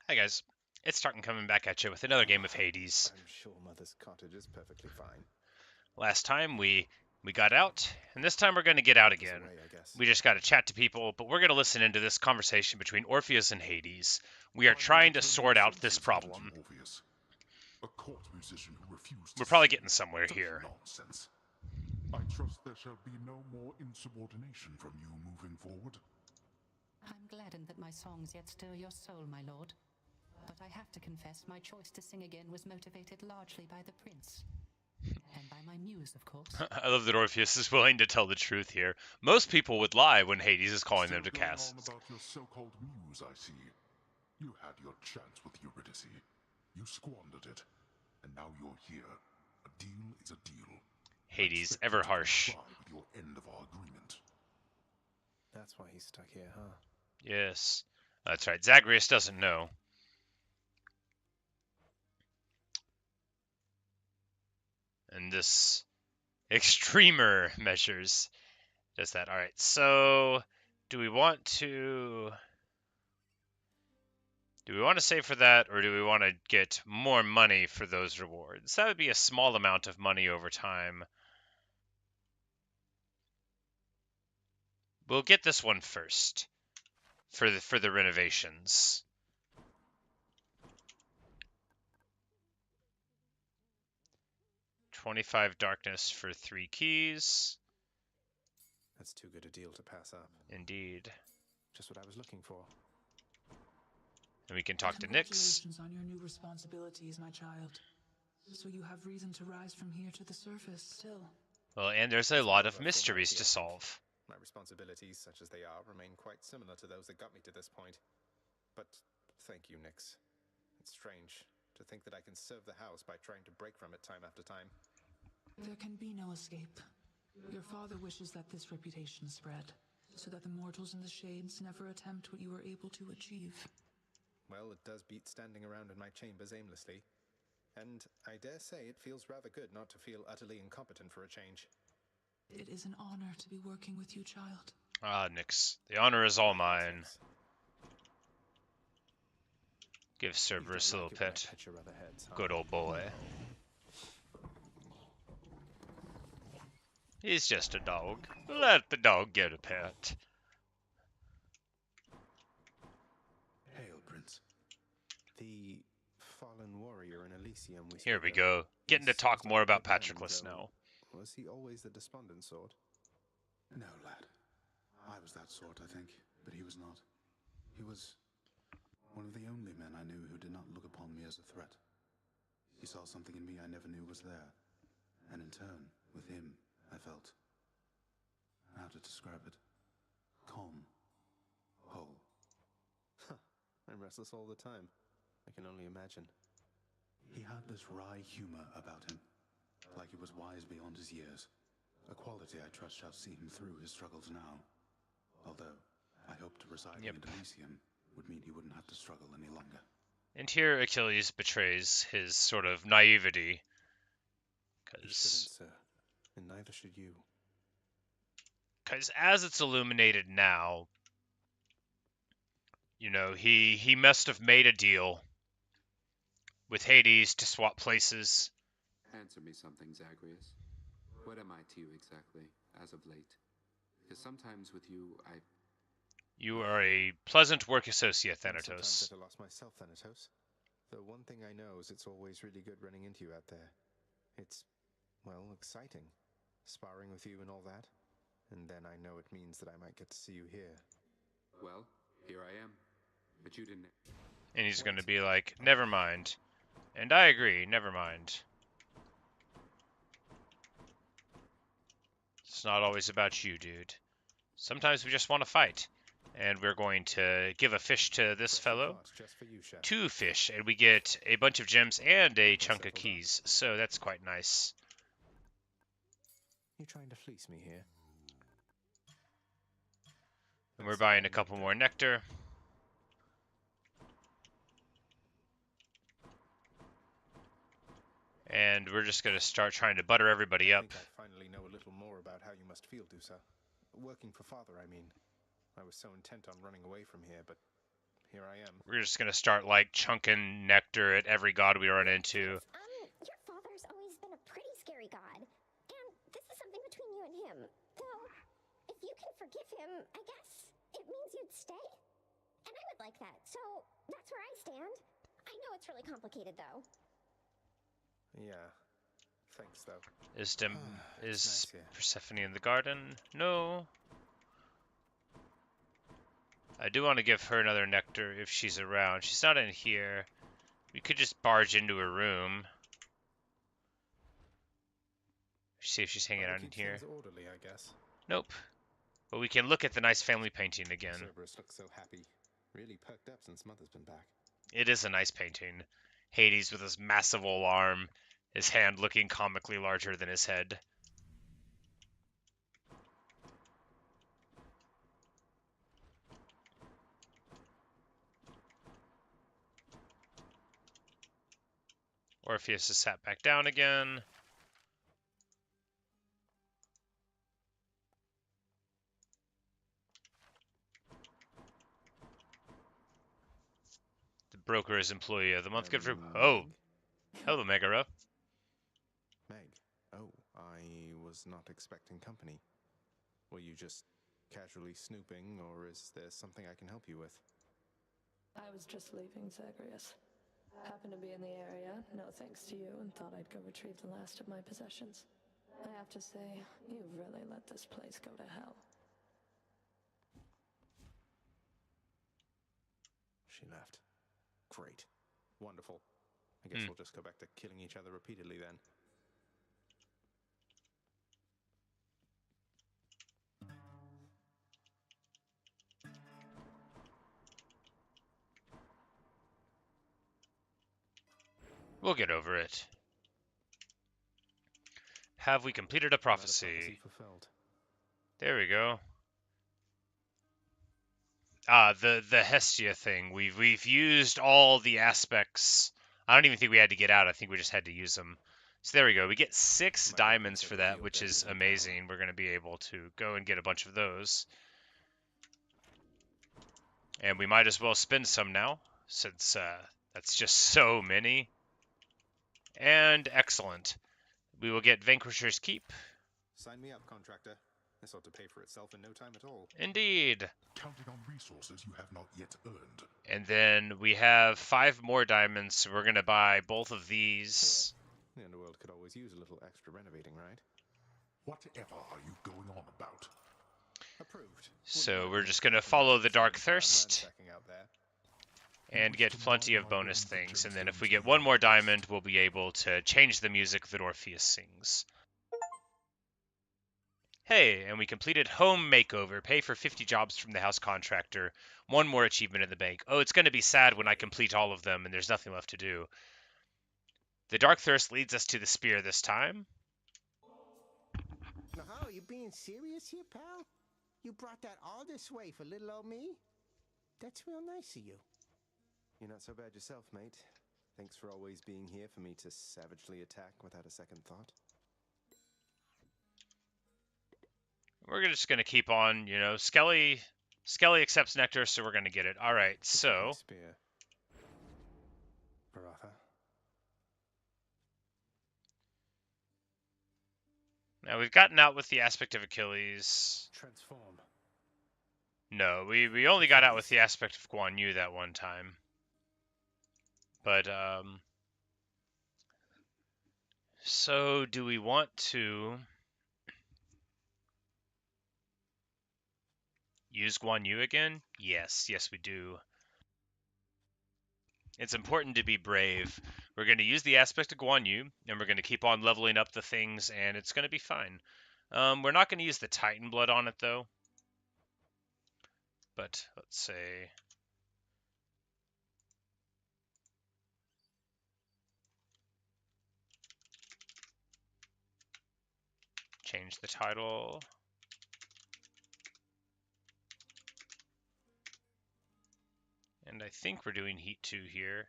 Hi guys, it's Tartan coming back at you with another game of Hades. I'm sure Mother's cottage is perfectly fine. Last time we got out, and this time we're going to get out Mother's again. away, I guess. We just got to chat to people, but we're going to listen into this conversation between Orpheus and Hades. We are trying to sort out this problem. Orpheus, a court musician who refused to We're probably sing. getting somewhere Such here. nonsense. I trust there shall be no more insubordination from you moving forward. I'm gladdened that my songs yet stir your soul, my lord. But I have to confess, my choice to sing again was motivated largely by the prince. And by my muse, of course. I love that Orpheus is willing to tell the truth here. Most people would lie when Hades is calling them to Still going cast. on about your so-called muse, I see. You had your chance with Eurydice. You squandered it. And now you're here. A deal is a deal. Hades, ever harsh. Comply with your end of our agreement. That's why he's stuck here, huh? Yes, that's right. Zagreus doesn't know. And this extremer measures does that. All right, so do we want to save for that, or do we want to get more money for those rewards? That would be a small amount of money over time. We'll get this one first for the renovations. $25 darkness for 3 keys. That's too good a deal to pass up. Indeed. Just what I was looking for. And we can talk to Nyx. Congratulations on your new responsibilities, my child. So you have reason to rise from here to the surface still. Well, and there's a lot of mysteries to solve. My responsibilities, such as they are, remain quite similar to those that got me to this point. But thank you, Nyx. It's strange to think that I can serve the house by trying to break from it time after time. There can be no escape. Your father wishes that this reputation spread, so that the mortals in the shades never attempt what you were able to achieve. Well, it does beat standing around in my chambers aimlessly. And I dare say it feels rather good not to feel utterly incompetent for a change. It is an honor to be working with you, child. Ah, Nyx, the honor is all mine. Give Cerberus a little pet. Good old boy. He's just a dog. Let the dog get a pet. Hail, Prince. The fallen warrior in Elysium we Here we spoke of. go. Getting to talk more about Patroclus now. Was he always the despondent sort? No, lad. I was that sort, I think, but he was not. He was one of the only men I knew who did not look upon me as a threat. He saw something in me I never knew was there, and in turn, with him, I felt, how to describe it, calm, whole. I'm restless all the time. I can only imagine. He had this wry humor about him, like he was wise beyond his years. A quality I trust shall see him through his struggles now. Although, I hope to residing in Elysium would mean he wouldn't have to struggle any longer. And here Achilles betrays his sort of naivety. You shouldn't, sir. And neither should you. Because as it's illuminated now, you know, he must have made a deal with Hades to swap places. Answer me something, Zagreus. What am I to you exactly, as of late? Because sometimes with you, You are a pleasant work associate, Sometimes Thanatos. at a loss myself, Thanatos. The one thing I know is it's always really good running into you out there. It's, well, exciting. Sparring with you and all that. And then I know it means that I might get to see you here. well, here I am. But you didn't. And he's going to be like, never mind. And I agree, never mind. It's not always about you, dude. Sometimes we just want to fight. And we're going to give a fish to this fellow. Just for you, chef. 2 fish, and we get a bunch of gems and a chunk of keys. So that's quite nice. You trying to fleece me here? And we're buying a couple more nectar. And we're just going to start trying to butter everybody I up. think I finally know a little more about how you must feel, Dusa. Working for father, I mean. I was so intent on running away from here, but here I am. We're just gonna start like chunking nectar at every god we run into. Your father's always been a pretty scary god. And this is something between you and him. Though, if you can forgive him, I guess it means you'd stay? And I would like that, so that's where I stand. I know it's really complicated, though. Yeah. Thanks, though. Is It's nice here. Persephone in the garden? No. I do want to give her another nectar if she's around. She's not in here. We could just barge into her room. See if she's hanging Well, out to in keep here. things orderly, I guess. Nope. But we can look at the nice family painting again. Cerberus looks so happy. Really perked up since Mother's been back. It is a nice painting. Hades with his massive old arm, his hand looking comically larger than his head. Orpheus is sat back down again. The broker is employee of the month. Good for... Oh! Meg? Hello, Megara. Meg. Oh, I was not expecting company. Were you just casually snooping, or is there something I can help you with? I was just leaving Zagreus. Happened to be in the area, no thanks to you, and thought I'd go retrieve the last of my possessions. I have to say, you've really let this place go to hell. She left. Great. Wonderful. I guess we'll just go back to killing each other repeatedly then. We'll get over it. Have we completed a prophecy? Fulfilled. There we go. The Hestia thing. We've used all the aspects. I don't even think we had to get out. I think we just had to use them. So there we go. We get 6 diamonds for that, which is amazing. We're going to be able to go and get a bunch of those. And we might as well spend some now, since that's just so many. And excellent. We will get Vanquisher's Keep. Sign me up, contractor. This ought to pay for itself in no time at all. Indeed. Counting on resources you have not yet earned. And then we have 5 more diamonds, so we're going to buy both of these. The underworld could always use a little extra renovating, right? Whatever are you going on about? Approved. So we're just going to follow the Dark Thirst and get plenty of bonus things. And then if we get 1 more diamond, we'll be able to change the music that Orpheus sings. Hey, and we completed Home Makeover. Pay for 50 jobs from the house contractor. 1 more achievement in the bank. Oh, it's going to be sad when I complete all of them and there's nothing left to do. The Dark Thirst leads us to the spear this time. Now, how are you being serious here, pal? You brought that all this way for little old me? That's real nice of you. You're not so bad yourself, mate. Thanks for always being here for me to savagely attack without a second thought. We're just going to keep on, you know, Skelly accepts nectar, so we're going to get it. All right, so... Spear. Baratha. Now, we've gotten out with the aspect of Achilles. Transform. No, we only got out with the aspect of Guan Yu that one time. But, so, do we want to use Guan Yu again? Yes, we do. It's important to be brave. We're going to use the aspect of Guan Yu, and we're going to keep on leveling up the things, and it's going to be fine. We're not going to use the Titan blood on it, though. But, let's say... change the title. And I think we're doing Heat 2 here.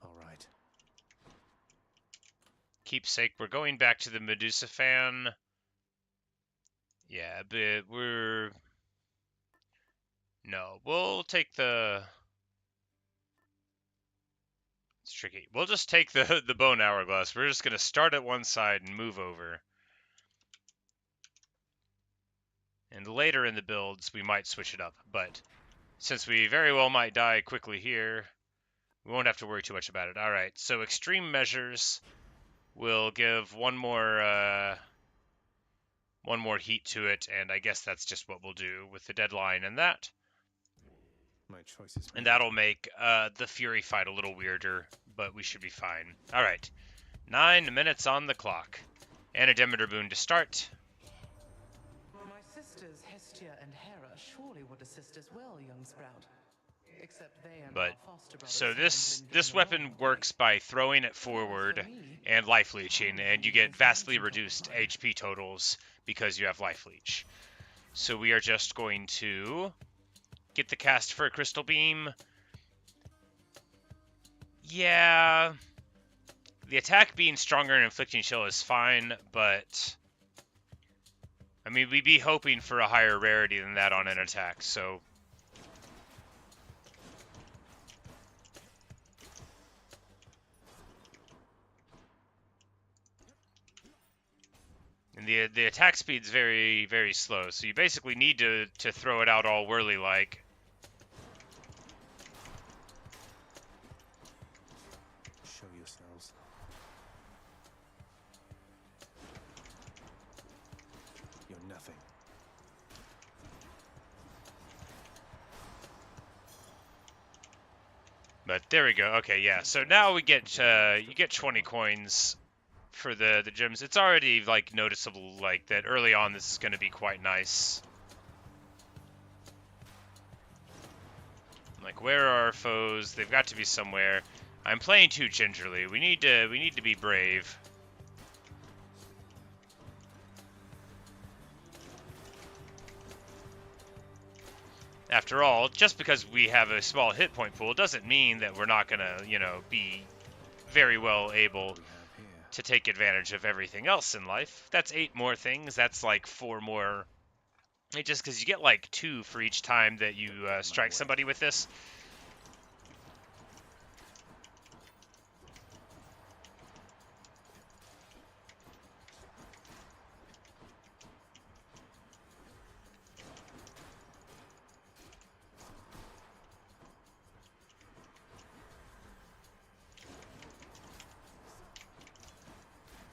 All right. Keepsake, we're going back to the Medusa fan. Yeah, but No, we'll take the... It's tricky. We'll just take the bone hourglass. We're just going to start at one side and move over. And later in the builds, we might switch it up. But since we very well might die quickly here, we won't have to worry too much about it. All right, so extreme measures will give one more heat to it, and I guess that's just what we'll do with the deadline and that. My choice is And that'll make the Fury fight a little weirder, but we should be fine. All right, 9 minutes on the clock. And a Demeter boon to start. My sisters Hestia and Hera surely would assist as well, young Sprout. Except they and But our foster brothers so haven't this been doing weapon well. works by throwing it forward and life leeching, and you get vastly reduced HP totals because you have life leech. So we are just going to get the cast for a crystal beam. Yeah, the attack being stronger and inflicting chill is fine, but I mean, we'd be hoping for a higher rarity than that on an attack, so and the attack speed's very, very slow, so you basically need to throw it out all whirly-like. Show yourselves. You're nothing. But there we go. Okay, yeah. So now we get you get 20 coins for the gems. It's already like noticeable like that early on this is going to be quite nice. Like, where are our foes? They've got to be somewhere. I'm playing too gingerly. We need to be brave. After all, just because we have a small hit point pool doesn't mean that we're not gonna, you know, be very well able to take advantage of everything else in life. That's 8 more things. That's like 4 more. Just because you get like 2 for each time that you strike somebody with this.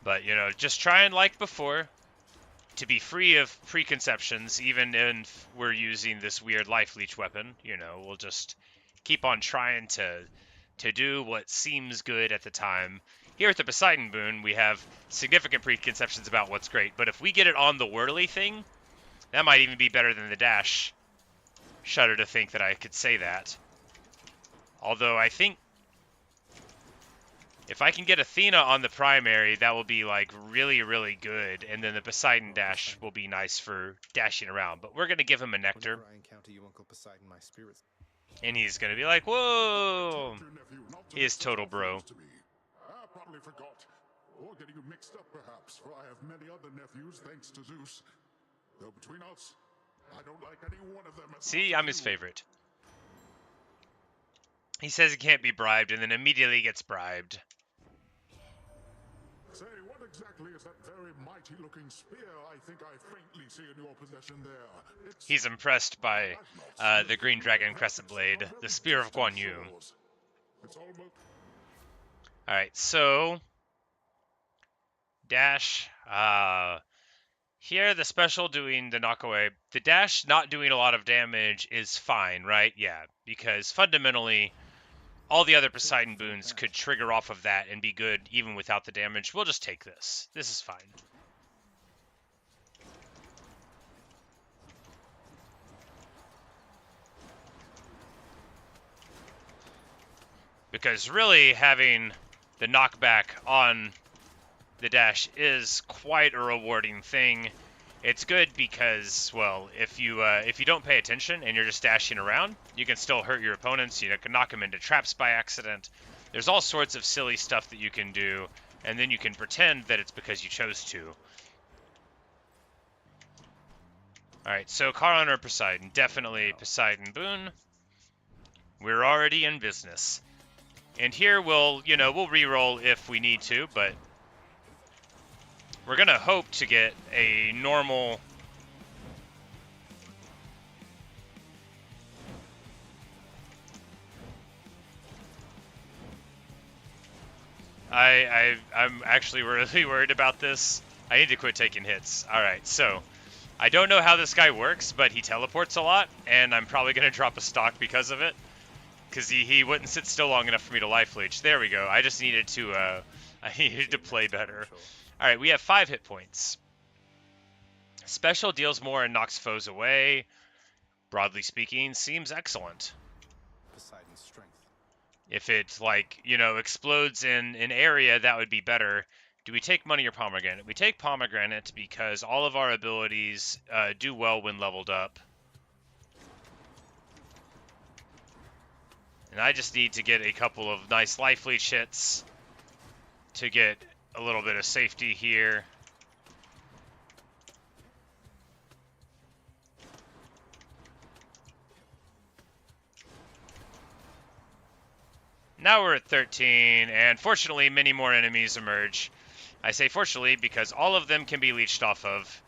But, you know, just try and, like before, to be free of preconceptions, even if we're using this weird life leech weapon. You know, we'll just keep on trying to do what seems good at the time. Here at the Poseidon boon, we have significant preconceptions about what's great, but if we get it on the whirly thing, that might even be better than the dash. Shudder to think that I could say that. Although I think if I can get Athena on the primary, that will be like really, really good, and then the Poseidon dash will be nice for dashing around. But we're gonna give him a nectar, Whenever I encounter you, Uncle Poseidon, my spirits. and he's gonna be like, "Whoa!" He is total bro. I probably forgot. Or getting you mixed up, perhaps, for I have many other nephews, thanks to Zeus. Though between us, I don't like any one of them as See, much I'm as his you. favorite. He says he can't be bribed, and then immediately gets bribed. Say, what exactly is that very mighty-looking spear I think I faintly see in your possession there? It's He's impressed by the Green Dragon Crescent Blade, the Spear of Guan Yu. It's almost Alright, so dash. Here, the special doing the knockaway. The dash not doing a lot of damage is fine, right? Yeah, because fundamentally, all the other Poseidon boons could trigger off of that and be good even without the damage. We'll just take this. This is fine. Because really having the knockback on the dash is quite a rewarding thing. It's good because, well, if you don't pay attention and you're just dashing around, you can still hurt your opponents. You know, can knock them into traps by accident. There's all sorts of silly stuff that you can do, and then you can pretend that it's because you chose to. Alright, so car owner Poseidon. Definitely Poseidon Boone. We're already in business. And here we'll re-roll if we need to, but we're gonna hope to get a normal... I'm actually really worried about this. I need to quit taking hits. Alright, so I don't know how this guy works, but he teleports a lot, and I'm probably going to drop a stock because of it. Because he wouldn't sit still long enough for me to life leech. There we go. I just needed to, I needed to play better. Alright, we have 5 hit points. Special deals more and knocks foes away. Broadly speaking, seems excellent. Poseidon's strength. If it, like, explodes in an area, that would be better. Do we take money or pomegranate? We take pomegranate because all of our abilities do well when leveled up. And I just need to get a couple of nice life leech hits to get a little bit of safety here. Now we're at 13, and fortunately many more enemies emerge. I say fortunately because all of them can be leeched off of.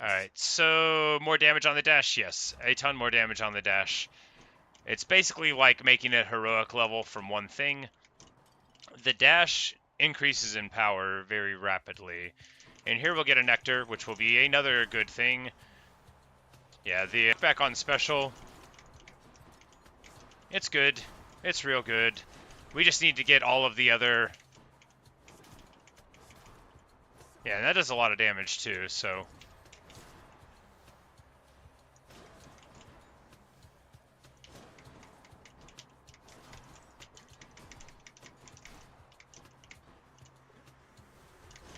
Alright, so more damage on the dash? Yes, a ton more damage on the dash. It's basically like making it heroic level from one thing. The dash increases in power very rapidly. And here we'll get a nectar, which will be another good thing. Yeah, the back on special. It's good. It's real good. We just need to get all of the other... Yeah, and that does a lot of damage too, so...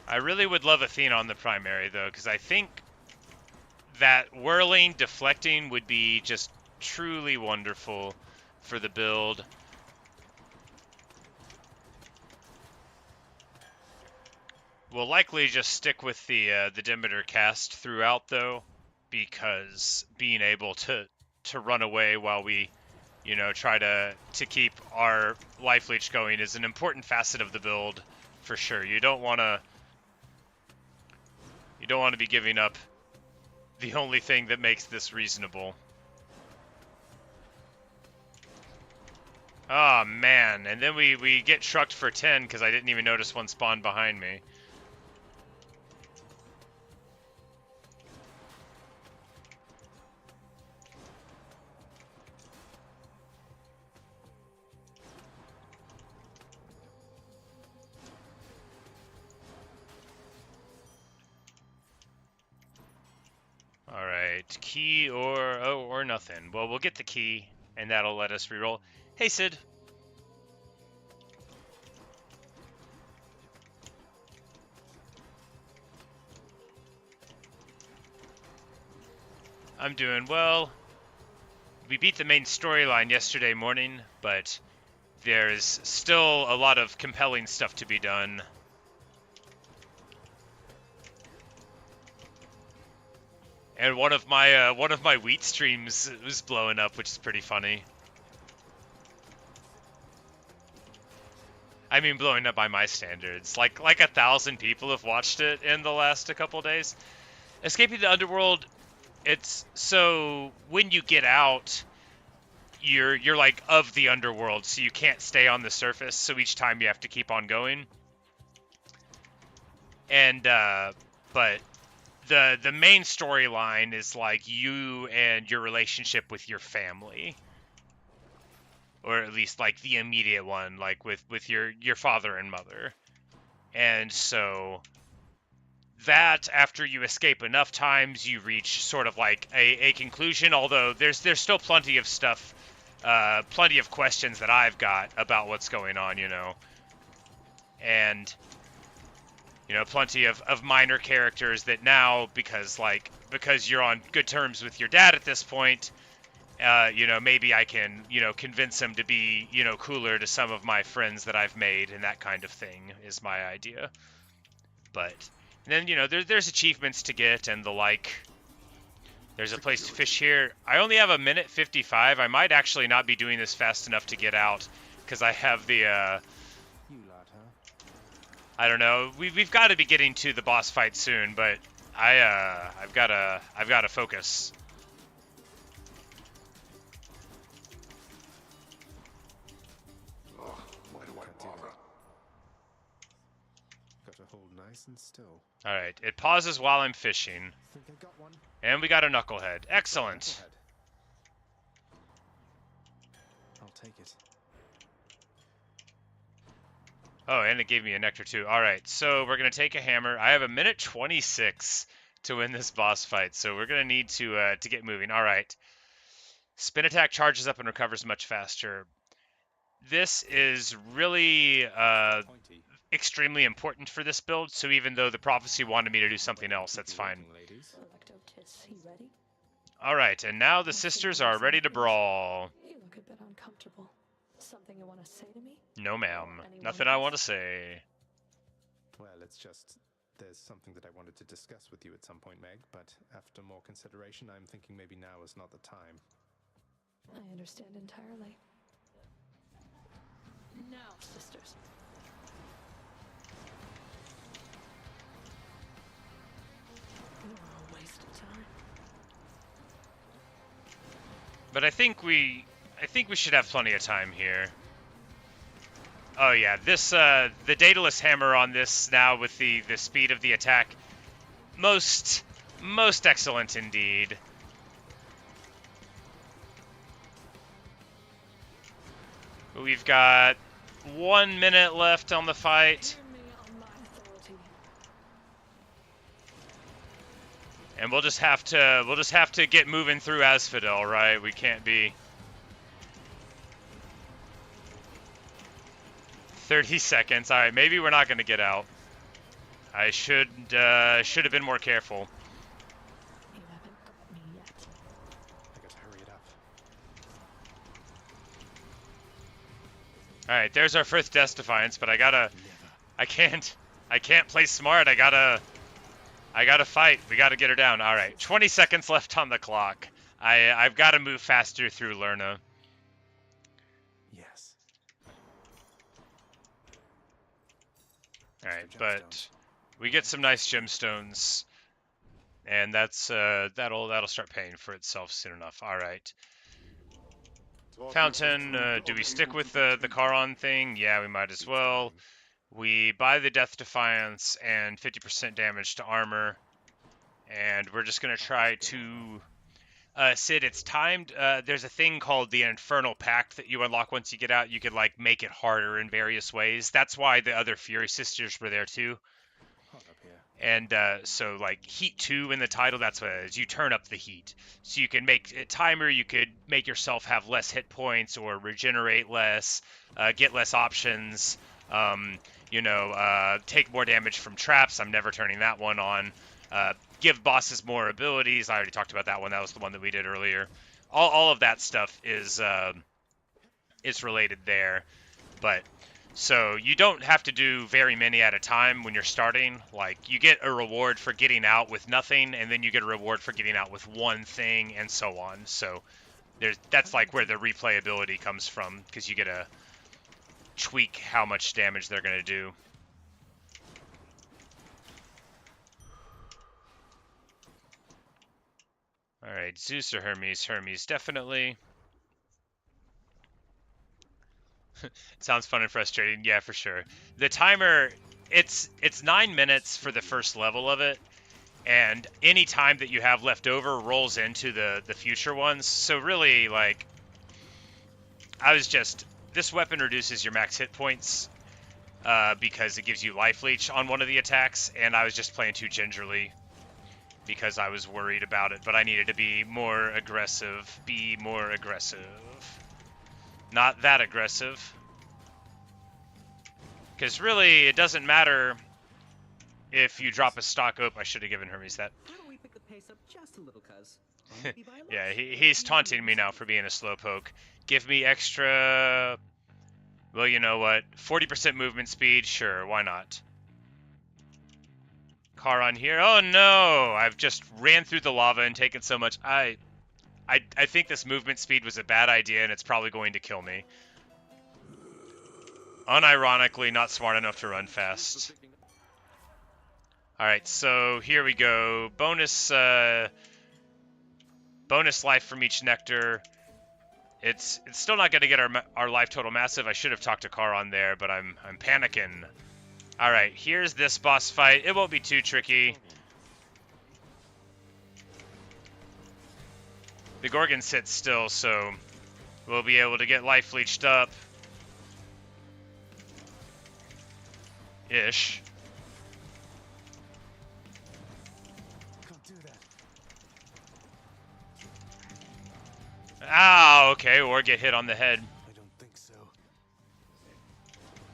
I really would love Athena on the primary, though, because I think that whirling, deflecting would be just truly wonderful for the build. We'll likely just stick with the Demeter cast throughout, though, because being able to run away while we, try to keep our life leech going is an important facet of the build, for sure. You don't want to be giving up the only thing that makes this reasonable. Oh, man. And then we get trucked for 10 because I didn't even notice one spawn behind me. Alright, key or nothing. Well, we'll get the key, and that'll let us reroll. Hey, Sid. I'm doing well. We beat the main storyline yesterday morning, but there's still a lot of compelling stuff to be done. And one of my wheat streams was blowing up, which is pretty funny. I mean, blowing up by my standards. Like 1,000 people have watched it in the last couple days. Escaping the Underworld, it's so when you get out, you're like of the Underworld, so you can't stay on the surface. So each time you have to keep on going. And but the main storyline is like you and your relationship with your family, or at least like the immediate one, like with your father and mother. And so that after you escape enough times, you reach sort of like a conclusion, although there's still plenty of stuff, plenty of questions that I've got about what's going on, and plenty of minor characters that now, because you're on good terms with your dad at this point, You know, maybe I can, you know, convince him to be, you know, cooler to some of my friends that I've made, and that kind of thing is my idea. But then, you know, there's achievements to get and the like. There's a place to fish here. I only have a minute 55. I might actually not be doing this fast enough to get out because I have the, You lot, huh? I don't know. We've got to be getting to the boss fight soon, but I've got to focus. Why do I bother? Got to hold nice and still. All right, it pauses while I'm fishing, Think I got one? and we got a knucklehead. Excellent. Knucklehead. I'll take it. Oh, and it gave me a nectar too. All right, so we're gonna take a hammer. I have a minute 26 to win this boss fight, so we're gonna need to get moving. All right. Spin attack charges up and recovers much faster. This is really Pointy. extremely important for this build, so even though the prophecy wanted me to do something else, that's fine. Ladies. Electotis, he ready? Alright, and now the sisters are ready to brawl. You look a bit uncomfortable. Something you want to say to me? No, ma'am. Anyone Nothing I else? want to say. Well, it's just there's something that I wanted to discuss with you at some point, Meg, but after more consideration, I'm thinking maybe now is not the time. I understand entirely. Now, sisters. You're a waste of time. But I think we should have plenty of time here. Oh yeah, this the Daedalus hammer on this now with the speed of the attack, most excellent indeed. We've got 1 minute left on the fight, Hear me on my authority. and we'll just have to get moving through Asphodel, right? We can't be 30 seconds. All right, maybe we're not going to get out. I should have been more careful. You haven't got me yet. I gotta hurry it up. All right, there's our first Death Defiance, but I can't play smart. I gotta fight. We gotta get her down. All right, 20 seconds left on the clock. I've got to move faster through Lerna. Yes. All right, Extra but gemstones. we get some nice gemstones, and that's that'll start paying for itself soon enough. All right. Fountain, do we stick with the Charon thing? Yeah, we might as well. We buy the Death Defiance and 50% damage to armor, and we're just gonna try to Sid, it's timed. There's a thing called the Infernal Pact that you unlock once you get out. You could like make it harder in various ways. That's why the other Fury Sisters were there too. Hot up here. And so like heat 2 in the title, that's what it is. You turn up the heat. So you can make a timer, you could make yourself have less hit points or regenerate less, get less options, take more damage from traps. I'm never turning that one on. Give bosses more abilities. I already talked about that one. That was the one that we did earlier. All of that stuff is related there. But so you don't have to do very many at a time when you're starting. Like you get a reward for getting out with nothing, and then you get a reward for getting out with one thing, and so on. So that's like where the replayability comes from, because you get to tweak how much damage they're going to do. All right, Zeus or Hermes? Hermes, definitely. Sounds fun and frustrating. Yeah, for sure. The timer, it's 9 minutes for the first level of it, and any time that you have left over rolls into the future ones. So really, like, this weapon reduces your max hit points because it gives you life leech on one of the attacks, and I was just playing too gingerly because I was worried about it, but I needed to be more aggressive. Be more aggressive. Not that aggressive. Because really, it doesn't matter if you drop a stock. Oh, I should have given Hermes that. How do we pick the pace up just a little, cuz? maybe by a lot. Yeah, he's taunting me now for being a slowpoke. Give me extra... Well, you know what? 40% movement speed? Sure, why not? Car on here? Oh no! I've just ran through the lava and taken so much... I think this movement speed was a bad idea and it's probably going to kill me. Unironically, not smart enough to run fast. Alright, so here we go. Bonus life from each nectar. It's still not going to get our life total massive. I should have talked to Karon there, but I'm panicking. All right, here's this boss fight. It won't be too tricky. The Gorgon sits still, so we'll be able to get life leached up. Ish. Can't do that. Ah, okay, or get hit on the head. I don't think so.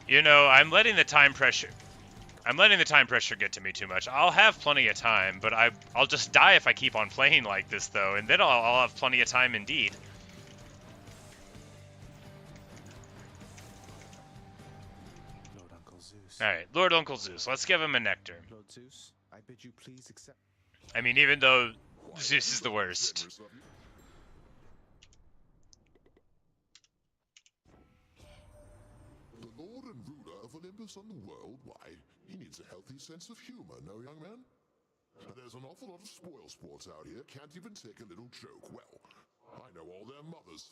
You know, I'm letting the time pressure get to me too much. I'll have plenty of time, but I'll just die if I keep on playing like this, though, and then I'll have plenty of time indeed. Lord Uncle Zeus. All right, Lord Uncle Zeus. Let's give him a nectar. Lord Zeus, I bid you please accept. I mean, even though Zeus is the worst. The Lord and ruler of Olympus and the world, why, he needs a healthy sense of humor, no, young man? There's an awful lot of spoil sports out here, can't even take a little joke. Well, I know all their mothers.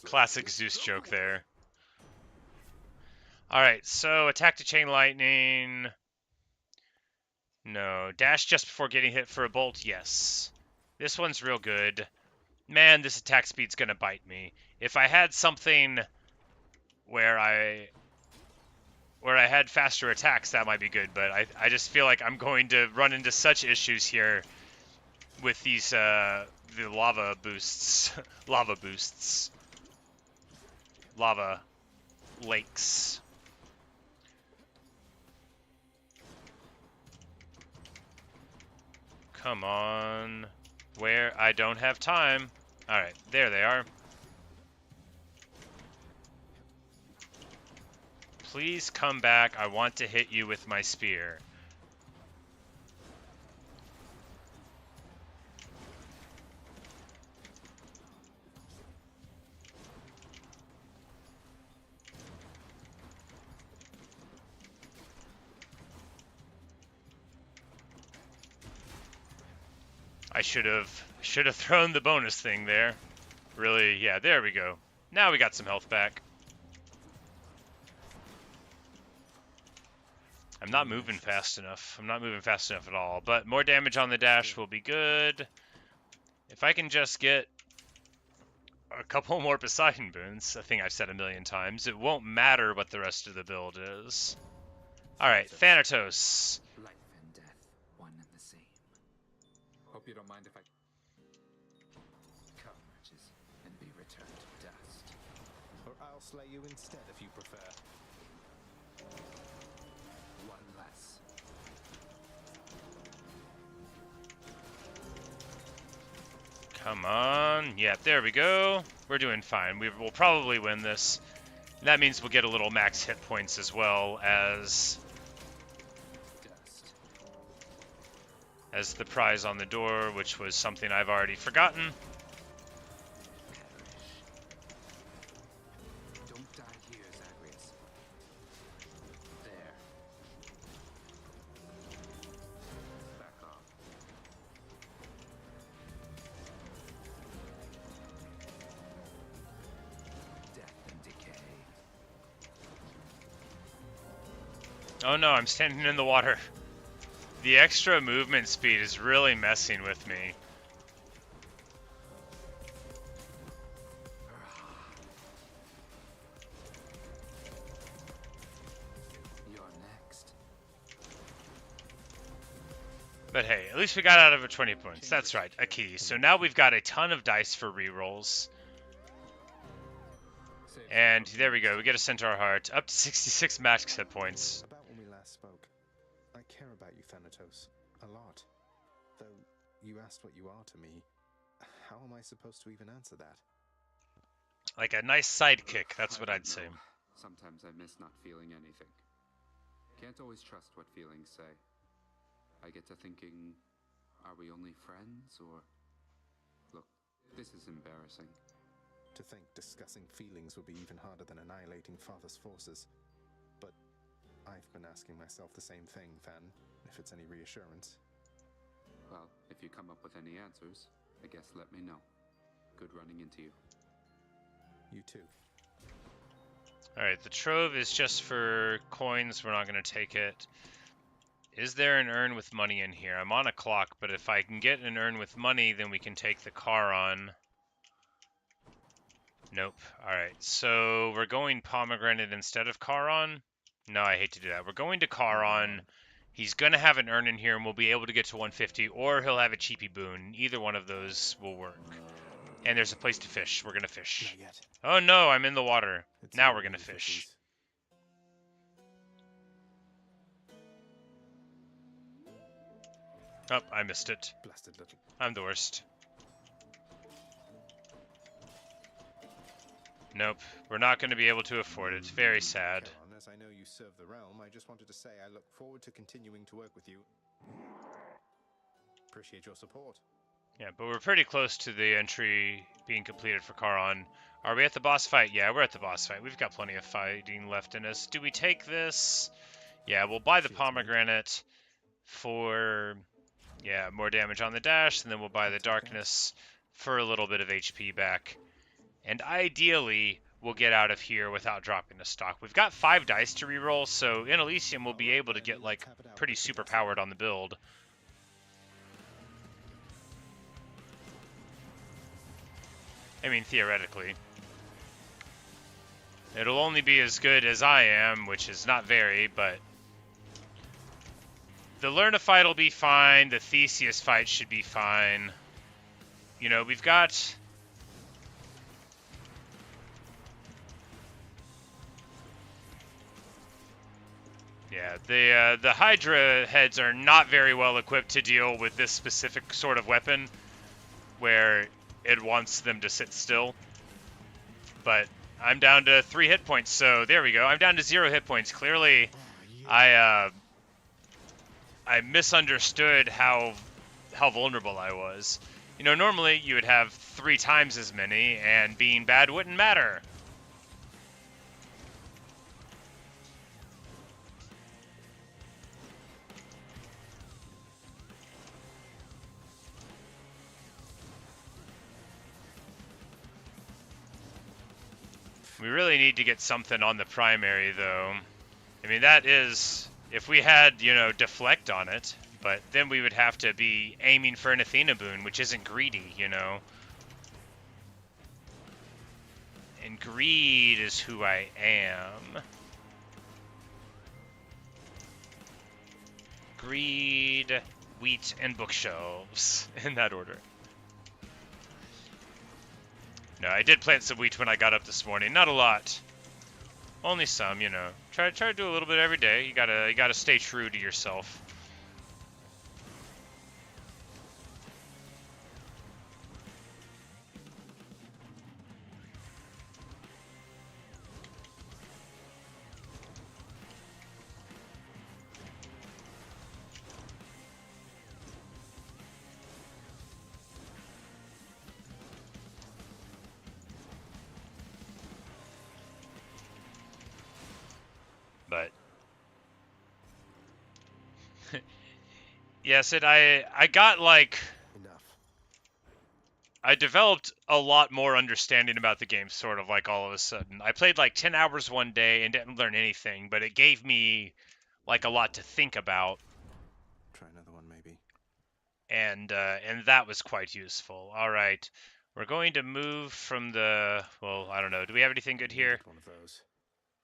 Classic Zeus joke there. Alright, so attack to chain lightning. No. Dash just before getting hit for a bolt? Yes. This one's real good. Man, this attack speed's gonna bite me. If I had something where I had faster attacks, that might be good, but I just feel like I'm going to run into such issues here with these, the lava boosts. Lava boosts. Lava lakes. Come on. Where? I don't have time. Alright, there they are. Please come back. I want to hit you with my spear. I should have thrown the bonus thing there. Really, yeah, there we go. Now we got some health back. I'm not moving fast enough. I'm not moving fast enough at all. But more damage on the dash will be good. If I can just get a couple more Poseidon boons, I think I've said a million times, it won't matter what the rest of the build is. Alright, Thanatos. Life and death, one and the same. Hope you don't mind if I cut matches and be returned to dust. Or I'll slay you instead if you prefer. One less. Come on. Yeah, there we go. We're doing fine. We'll probably win this. That means we'll get a little max hit points as well as the prize on the door, which was something I've already forgotten. Don't die here, Zagreus. There. Back off. Death and decay. Oh no, I'm standing in the water. The extra movement speed is really messing with me. You're next. But hey, at least we got out of it 20 points. That's right, a key. So now we've got a ton of dice for rerolls. And there we go, we get a Centaur Heart, up to 66 max hit points. About when we last spoke, I care about you, Thanatos, a lot. Though you asked what you are to me, how am I supposed to even answer that? Like a nice sidekick, that's what I'd say. Sometimes I miss not feeling anything. Can't always trust what feelings say. I get to thinking, are we only friends, or... Look, this is embarrassing. To think discussing feelings would be even harder than annihilating Father's forces. But I've been asking myself the same thing, Fan, if it's any reassurance. Well, if you come up with any answers, I guess let me know. Good running into you. You too. Alright, the trove is just for coins. We're not going to take it. Is there an urn with money in here? I'm on a clock, but if I can get an urn with money, then we can take the car on. Nope. Alright, so we're going pomegranate instead of Charon? No, I hate to do that. We're going to Charon. He's going to have an urn in here, and we'll be able to get to 150, or he'll have a cheapy boon. Either one of those will work. And there's a place to fish. We're going to fish. Not yet. Oh no, I'm in the water. It's Now in we're the going to fish. 50s. Oh, I missed it. Blasted little. I'm the worst. Nope, we're not going to be able to afford it. It's very sad. Charon, as I know you serve the realm, I just wanted to say I look forward to continuing to work with you. Appreciate your support. Yeah, but we're pretty close to the entry being completed for Charon. Are we at the boss fight? Yeah, we're at the boss fight. We've got plenty of fighting left in us. Do we take this? Yeah, we'll buy the pomegranate for, yeah, more damage on the dash, and then we'll buy the darkness for a little bit of HP back. And ideally, we'll get out of here without dropping the stock. We've got 5 dice to reroll, so in Elysium we'll be able to get, like, pretty super powered on the build. I mean, theoretically. It'll only be as good as I am, which is not very, but... The Lerna fight will be fine, the Theseus fight should be fine. You know, we've got... Yeah, the Hydra heads are not very well equipped to deal with this specific sort of weapon, where it wants them to sit still. But I'm down to 3 hit points, so there we go. I'm down to 0 hit points. Clearly, I misunderstood how vulnerable I was. You know, normally you would have 3 times as many, and being bad wouldn't matter. We really need to get something on the primary, though. I mean, that is, if we had, you know, deflect on it, but then we would have to be aiming for an Athena boon, which isn't greedy, you know. And greed is who I am. Greed, wheat, and bookshelves, in that order. No, I did plant some wheat when I got up this morning. Not a lot. Only some, you know. Try to do a little bit every day. You gotta stay true to yourself. But yes, I got like Enough. I developed a lot more understanding about the game, sort of like all of a sudden. I played like 10 hours one day and didn't learn anything, but it gave me like a lot to think about. Try another one, maybe. And that was quite useful. All right, we're going to move from the, well, I don't know. Do we have anything good here? One of those.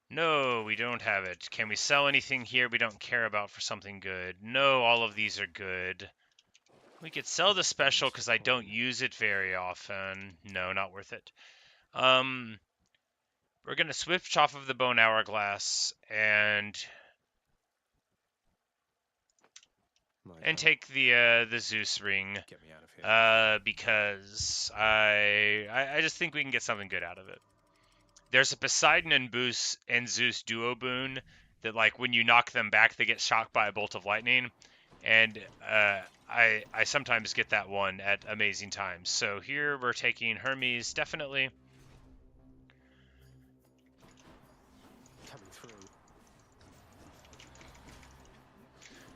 No, we don't have it. Can we sell anything here we don't care about for something good? No, all of these are good. We could sell the special because I don't use it very often. No, not worth it. We're going to switch off of the bone hourglass and... and take the Zeus ring. Get me out of here. Because I just think we can get something good out of it. There's a Poseidon and Zeus duo boon that, like, when you knock them back, they get shocked by a bolt of lightning, and I sometimes get that one at amazing times. So here we're taking Hermes, definitely. Coming through.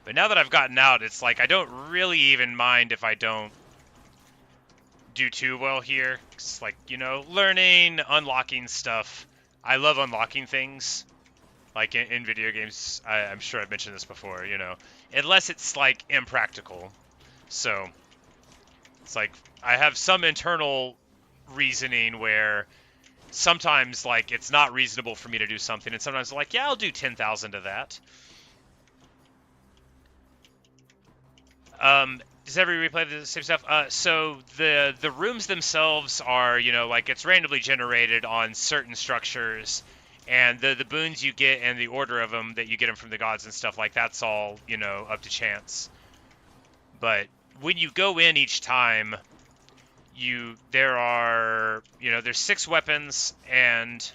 But now that I've gotten out, it's like I don't really even mind if I don't do too well here. It's like, you know, learning, unlocking stuff. I love unlocking things. Like in video games, I'm sure I've mentioned this before, you know, unless it's like impractical. So it's like I have some internal reasoning where sometimes like it's not reasonable for me to do something, and sometimes I'm like, yeah, I'll do 10,000 of that. Does every replay the same stuff? So the rooms themselves are, you know, like it's randomly generated on certain structures, and the boons you get and the order of them that you get them from the gods and stuff, like that's all, you know, up to chance. But when you go in each time, there's 6 weapons, and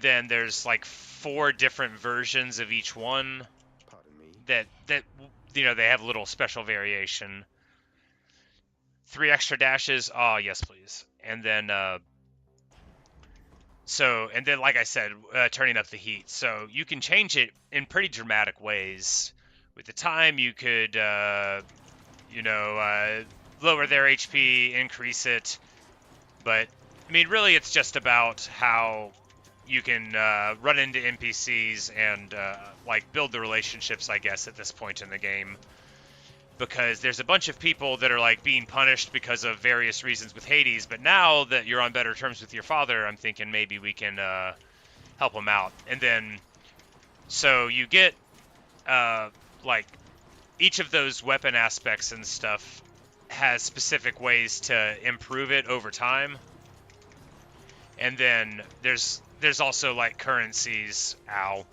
then there's like 4 different versions of each one. Pardon me. That you know, they have a little special variation. 3 extra dashes. Oh, yes, please. And then, like I said, turning up the heat. So you can change it in pretty dramatic ways. With the time, you could, lower their HP, increase it. But, I mean, really, it's just about how you can run into NPCs and, build the relationships, I guess, at this point in the game. Because there's a bunch of people that are, like, being punished because of various reasons with Hades, but now that you're on better terms with your father, I'm thinking maybe we can help him out. And then, so you get, each of those weapon aspects and stuff has specific ways to improve it over time. And then there's also, like, currencies. Ow.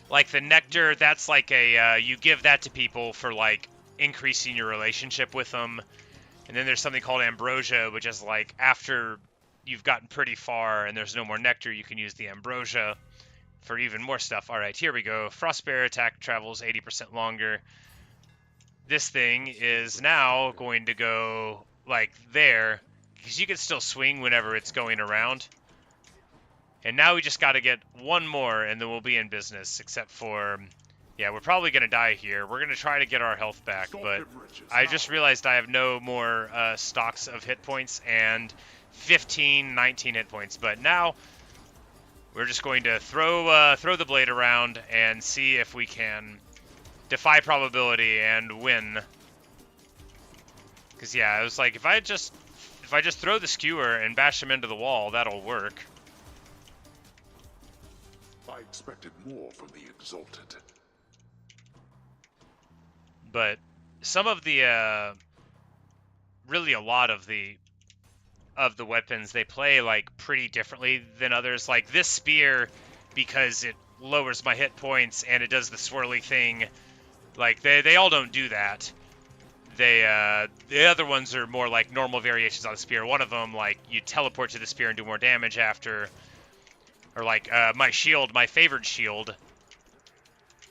Like the nectar, that's like you give that to people for, like, increasing your relationship with them. And then there's something called ambrosia, which is like after you've gotten pretty far and there's no more nectar, you can use the ambrosia for even more stuff. All right, here we go. Frostfair attack travels 80% longer. This thing is now going to go like there, because you can still swing whenever it's going around. And now we just got to get one more, and then we'll be in business, except for, yeah, we're probably going to die here. We're going to try to get our health back, but I just realized I have no more stocks of hit points and 19 hit points. But now we're just going to throw the blade around and see if we can defy probability and win. Because, yeah, it was like, if I just throw the skewer and bash him into the wall, that'll work. I expected more from the Exalted. But some of the, really a lot of the weapons, they play, like, pretty differently than others. Like, this spear, because it lowers my hit points and it does the swirly thing, like, they all don't do that. The other ones are more like normal variations on the spear. One of them, like, you teleport to the spear and do more damage after. Or, like, my shield, my favored shield,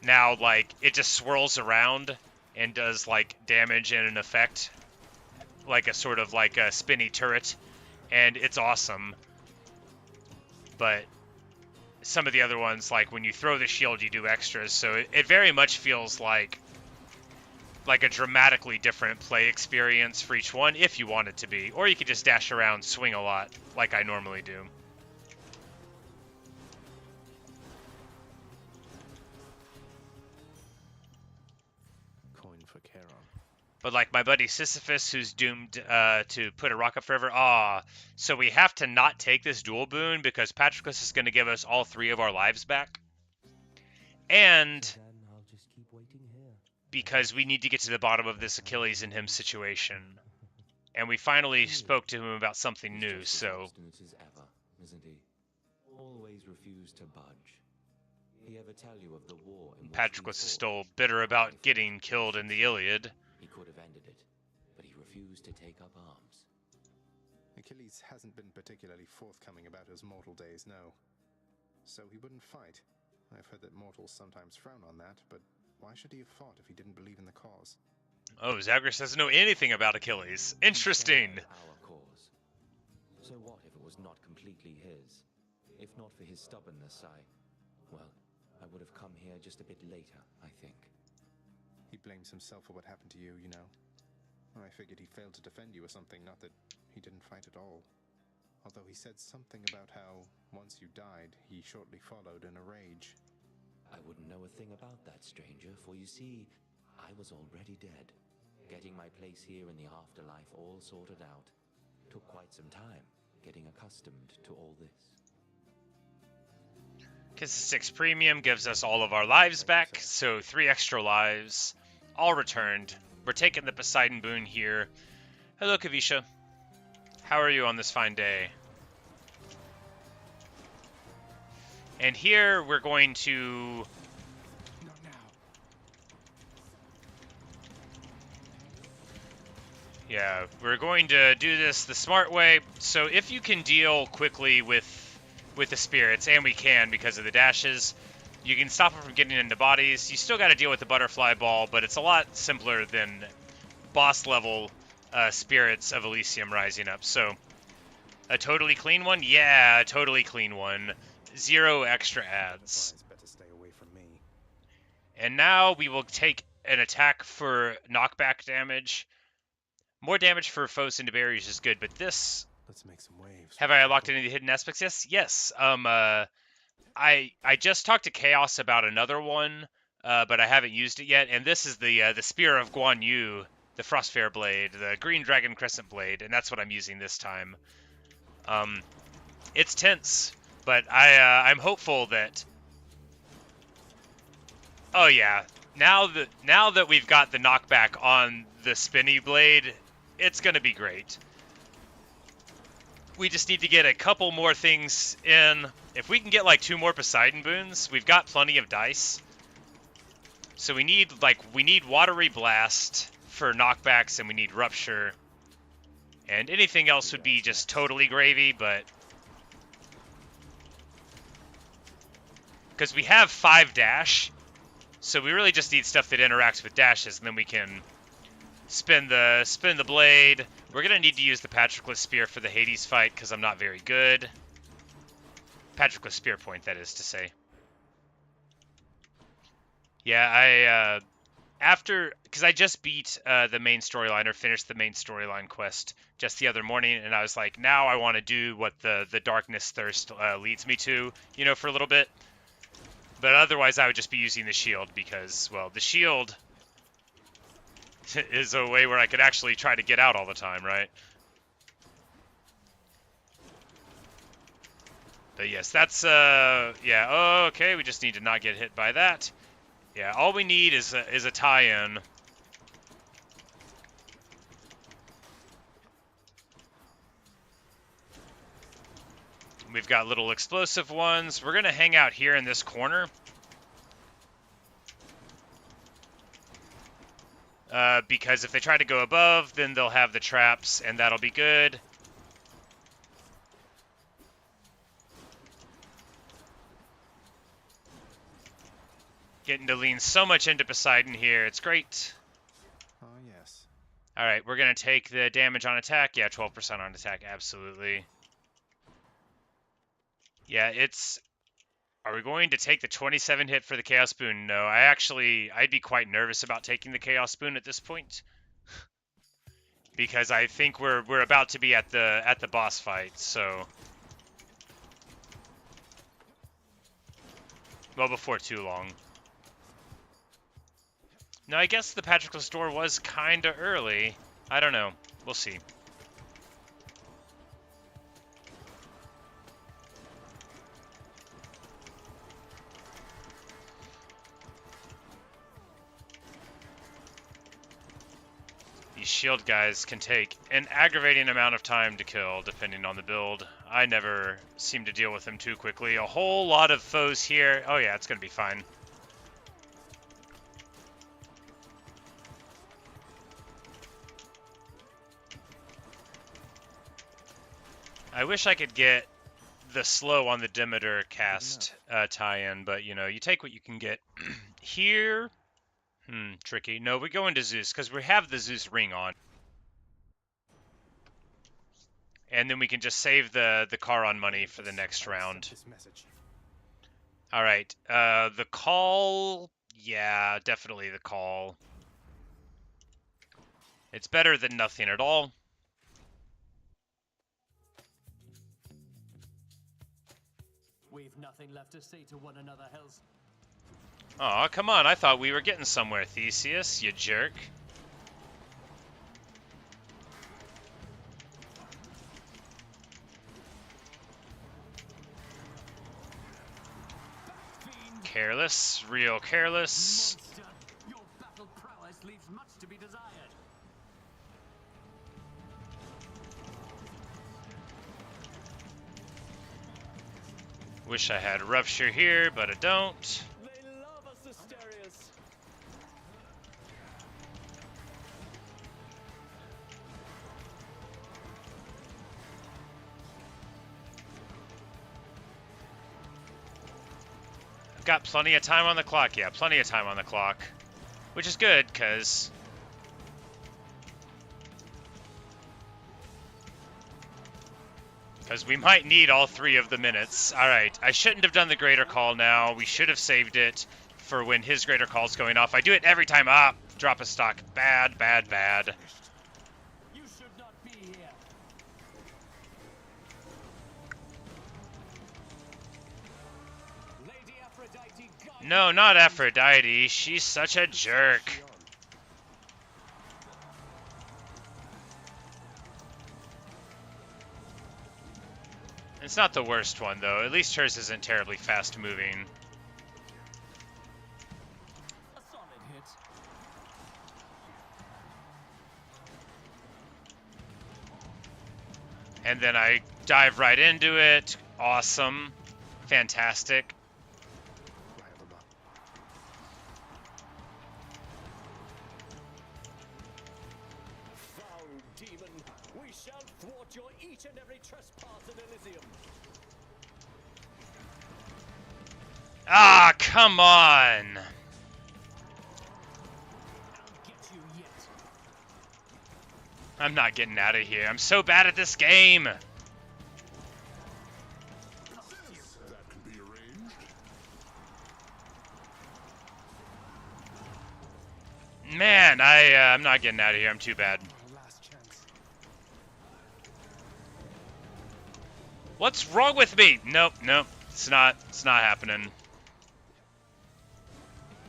now, like, it just swirls around and does, like, damage and an effect. Like a sort of, like, a spinny turret. And it's awesome. But some of the other ones, like, when you throw the shield, you do extras. So it very much feels like a dramatically different play experience for each one, if you want it to be. Or you could just dash around, swing a lot, like I normally do. But, like, my buddy Sisyphus, who's doomed to put a rock up forever. So we have to not take this dual boon because Patroclus is going to give us all 3 of our lives back. And because we need to get to the bottom of this Achilles and him situation. And we finally spoke to him about something new, so... As ever, isn't he? Always refused to budge. he ever tell you of the war in which Patroclus we is fought? still bitter about getting killed in the Iliad. He could have ended it, but he refused to take up arms. Achilles hasn't been particularly forthcoming about his mortal days, no. So he wouldn't fight. I've heard that mortals sometimes frown on that, but why should he have fought if he didn't believe in the cause? Oh, Zagreus doesn't know anything about Achilles. Interesting. Our cause. So what if it was not completely his? If not for his stubbornness, I would have come here just a bit later, I think. He blames himself for what happened to you, you know. I figured he failed to defend you or something, not that he didn't fight at all. Although he said something about how, once you died, he shortly followed in a rage. I wouldn't know a thing about that, stranger, for you see, I was already dead. Getting my place here in the afterlife all sorted out. Took quite some time, getting accustomed to all this. Kiss 6 Premium gives us all of our lives back, so 3 extra lives, all returned. We're taking the Poseidon boon here. Hello, Kavisha. How are you on this fine day? And here we're going to... Not now. Yeah, we're going to do this the smart way. So if you can deal quickly with the spirits, and we can because of the dashes, you can stop them from getting into bodies. You still got to deal with the butterfly ball, but it's a lot simpler than boss level spirits of Elysium rising up. So a totally clean one? Yeah, a totally clean one. 0 extra ads. Better stay away from me. And now we will take an attack for knockback damage. More damage for foes into barriers is good, but this... Let's make some waves. Have I unlocked any of the hidden aspects? Yes. I just talked to Chaos about another one, but I haven't used it yet. And this is the Spear of Guan Yu, the Frostfair blade, the Green Dragon Crescent blade, and that's what I'm using this time. It's tense, but I'm hopeful that. Oh yeah, now that we've got the knockback on the spinny blade, it's gonna be great. We just need to get a couple more things in. If we can get like 2 more Poseidon boons, we've got plenty of dice. So we need Watery Blast for knockbacks, and we need Rupture. And anything else would be just totally gravy, but... Because we have 5 dash, so we really just need stuff that interacts with dashes, and then we can spin the blade. We're going to need to use the Patroclus Spear for the Hades fight, because I'm not very good. Patroclus Spear point, that is to say. Yeah, because I just beat the main storyline, or finished the main storyline quest just the other morning, and I was like, now I want to do what the Darkness Thirst leads me to, for a little bit. But otherwise, I would just be using the shield, because, well, the shield is a way where I could actually try to get out all the time, right? But yes, that's, yeah, oh, okay, we just need to not get hit by that. Yeah, all we need is a tie-in. We've got little explosive ones. We're going to hang out here in this corner. Because if they try to go above, then they'll have the traps, and that'll be good. Getting to lean so much into Poseidon here. It's great. Oh, yes. All right, we're going to take the damage on attack. Yeah, 12% on attack, absolutely. Yeah, it's... Are we going to take the 27 hit for the Chaos Boon? No, I'd be quite nervous about taking the Chaos Boon at this point. Because I think we're about to be at the boss fight, so... Well, before too long. No, I guess the Patroclus door was kinda early. I don't know. We'll see. These shield guys can take an aggravating amount of time to kill, depending on the build. I never seem to deal with them too quickly. A whole lot of foes here. Oh yeah, it's gonna be fine. I wish I could get the slow on the Demeter cast tie-in, but you know, you take what you can get. Here, tricky. No, we go into Zeus because we have the Zeus ring on, and then we can just save the Charon money for the next round. All right, the call. Yeah, definitely the call. It's better than nothing at all. We've nothing left to say to one another, Hells. Aw, come on, I thought we were getting somewhere, Theseus, you jerk. Careless, real careless. Monster, your battle prowess leaves much to be desired. Wish I had Rupture here, but I don't. They love us, Asterius. I've got plenty of time on the clock. Yeah, plenty of time on the clock. Which is good, because... we might need all 3 of the minutes. Alright, I shouldn't have done the greater call now. We should have saved it for when his greater call's going off. I do it every time. Ah, drop a stock. Bad, bad, bad. You should not be here. Lady Aphrodite, No, not Aphrodite. She's such a jerk. It's not the worst one, though. At least hers isn't terribly fast moving. a solid hit. And then I dive right into it. Awesome. Fantastic. Foul demon, we shall thwart your each and every trespass in Elysium. Ah, come on. I'll get you yet. I'm not getting out of here. I'm so bad at this game. That could be arranged. Man, I'm not getting out of here. I'm too bad. Last chance. What's wrong with me? Nope, nope. It's not happening.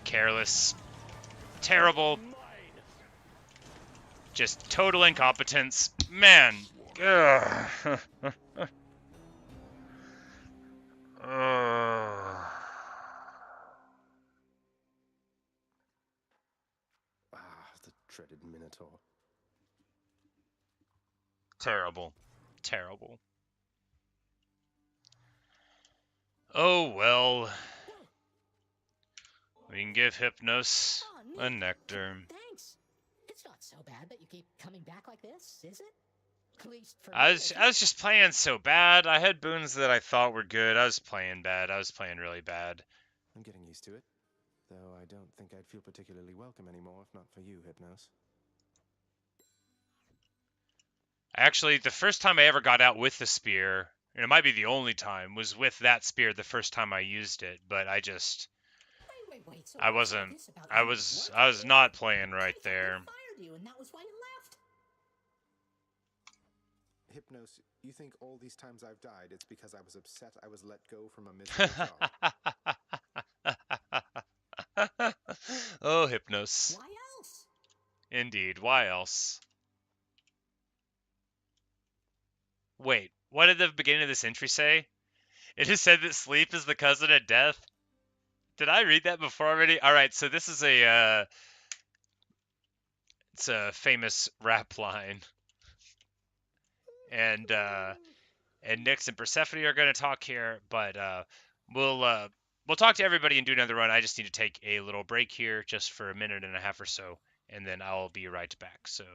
Careless. Terrible. Just total incompetence. Man. Ugh. The dreaded Minotaur. Terrible. Terrible. Oh, well. We can give Hypnos a nectar. Thanks. It's not so bad that you keep coming back like this, is it? At least for I me, was just playing so bad. I had boons that I thought were good. I was playing bad. I was playing really bad. I'm getting used to it, though I don't think I'd feel particularly welcome anymore if not for you, Hypnos. Actually, the first time I ever got out with the spear, and it might be the only time, was with that spear the first time I used it, but I just wait, so I what's all wasn't this about I you was working I was here? not playing right there. Fired you, and that was why you left. Hypnos, you think all these times I've died, it's because I was upset I was let go from a miserable job? Oh, Hypnos. Why else? Indeed, why else? Wait, what did the beginning of this entry say? It is said that sleep is the cousin of death. Did I read that before already? All right, so this is it's a famous rap line, and and Nyx and Persephone are going to talk here, but we'll talk to everybody and do another run. I just need to take a little break here just for a minute and a half or so, and then I'll be right back. So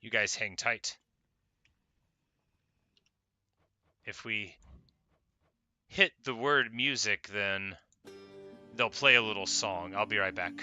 you guys hang tight. If we hit the word music, then they'll play a little song. I'll be right back.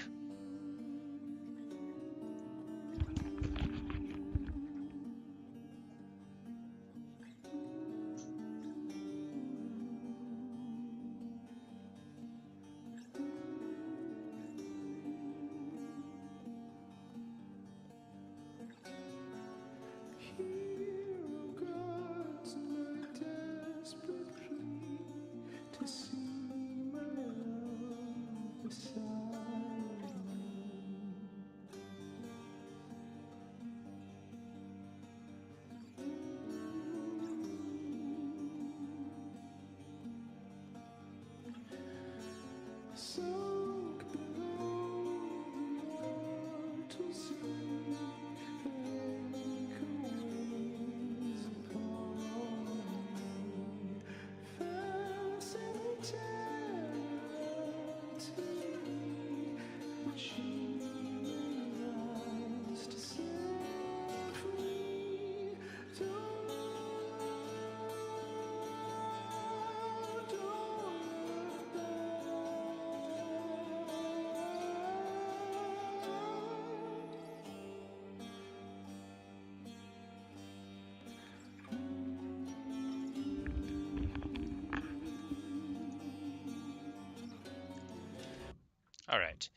All right.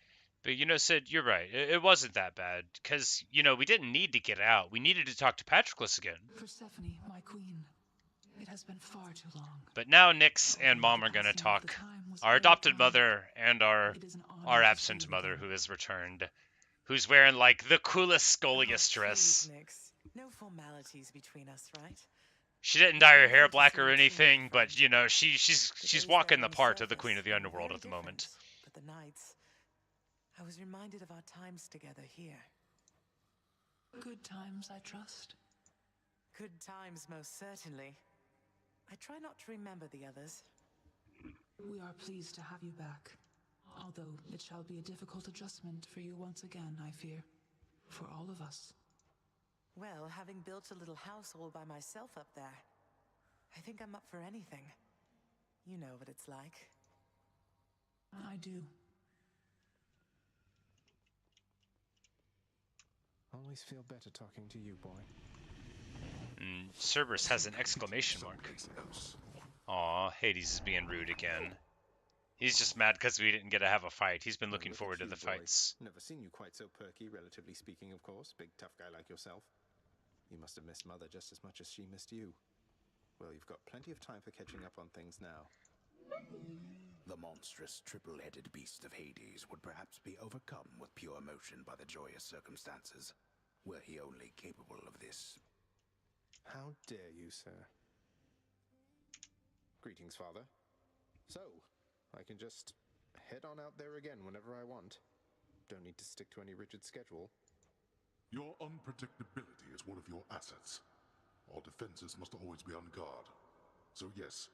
But, Sid, you're right. It wasn't that bad. Because, we didn't need to get out. We needed to talk to Patroclus again. Persephone, my queen. It has been far too long. But now Nyx and Mom are going to talk. Our adopted mother and our absent mother who has returned. Who's wearing, the coolest Scholius dress. Nyx. No formalities between us, right? She didn't dye her hair black or anything, but, she's walking the part of the Queen of the Underworld at the moment. But the nights, I was reminded of our times together here. Good times, I trust. Good times, most certainly. I try not to remember the others. We are pleased to have you back. Although it shall be a difficult adjustment for you once again, I fear. For all of us. Well, having built a little house all by myself up there, I think I'm up for anything. You know what it's like. I do. Always feel better talking to you, boy. Cerberus has an exclamation mark. Aw, Hades is being rude again. He's just mad because we didn't get to have a fight. He's been looking forward to the fights. Never seen you quite so perky, relatively speaking, of course. Big tough guy like yourself. You must have missed Mother just as much as she missed you. Well, you've got plenty of time for catching up on things now. The monstrous triple-headed beast of Hades would perhaps be overcome with pure emotion by the joyous circumstances, were he only capable of this. How dare you, sir? Greetings, Father. So, I can just head on out there again whenever I want. Don't need to stick to any rigid schedule. Your unpredictability is one of your assets. Our defenses must always be on guard. So yes,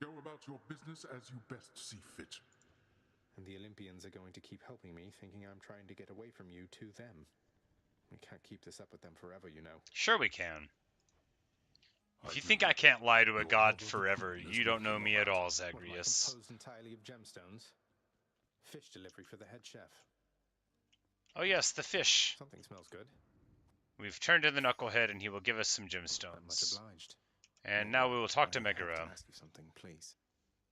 go about your business as you best see fit. And the Olympians are going to keep helping me, thinking I'm trying to get away from you to them. We can't keep this up with them forever, you know. Sure we can. If you think I can't lie to a god forever, you don't know me at all, Zagreus. Composed entirely of gemstones. Fish delivery for the head chef. Oh yes, the fish. Something smells good. We've turned in the knucklehead and he will give us some gemstones. I'm much obliged. And now we will talk to Megara. I have to ask you something, please.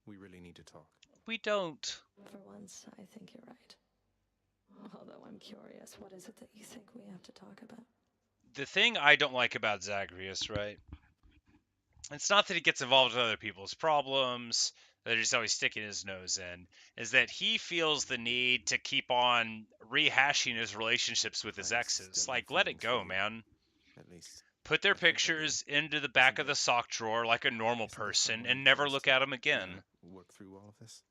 We really need to talk. We don't. For once, I think you're right. Although I'm curious, what is it that you think we have to talk about? The thing I don't like about Zagreus, right? It's not that he gets involved in other people's problems, that he's always sticking his nose in, is that he feels the need to keep on rehashing his relationships with his exes. Like, let it go, man. At least. Put their pictures into the back of the sock drawer like a normal person and never look at them again. Work through all of this.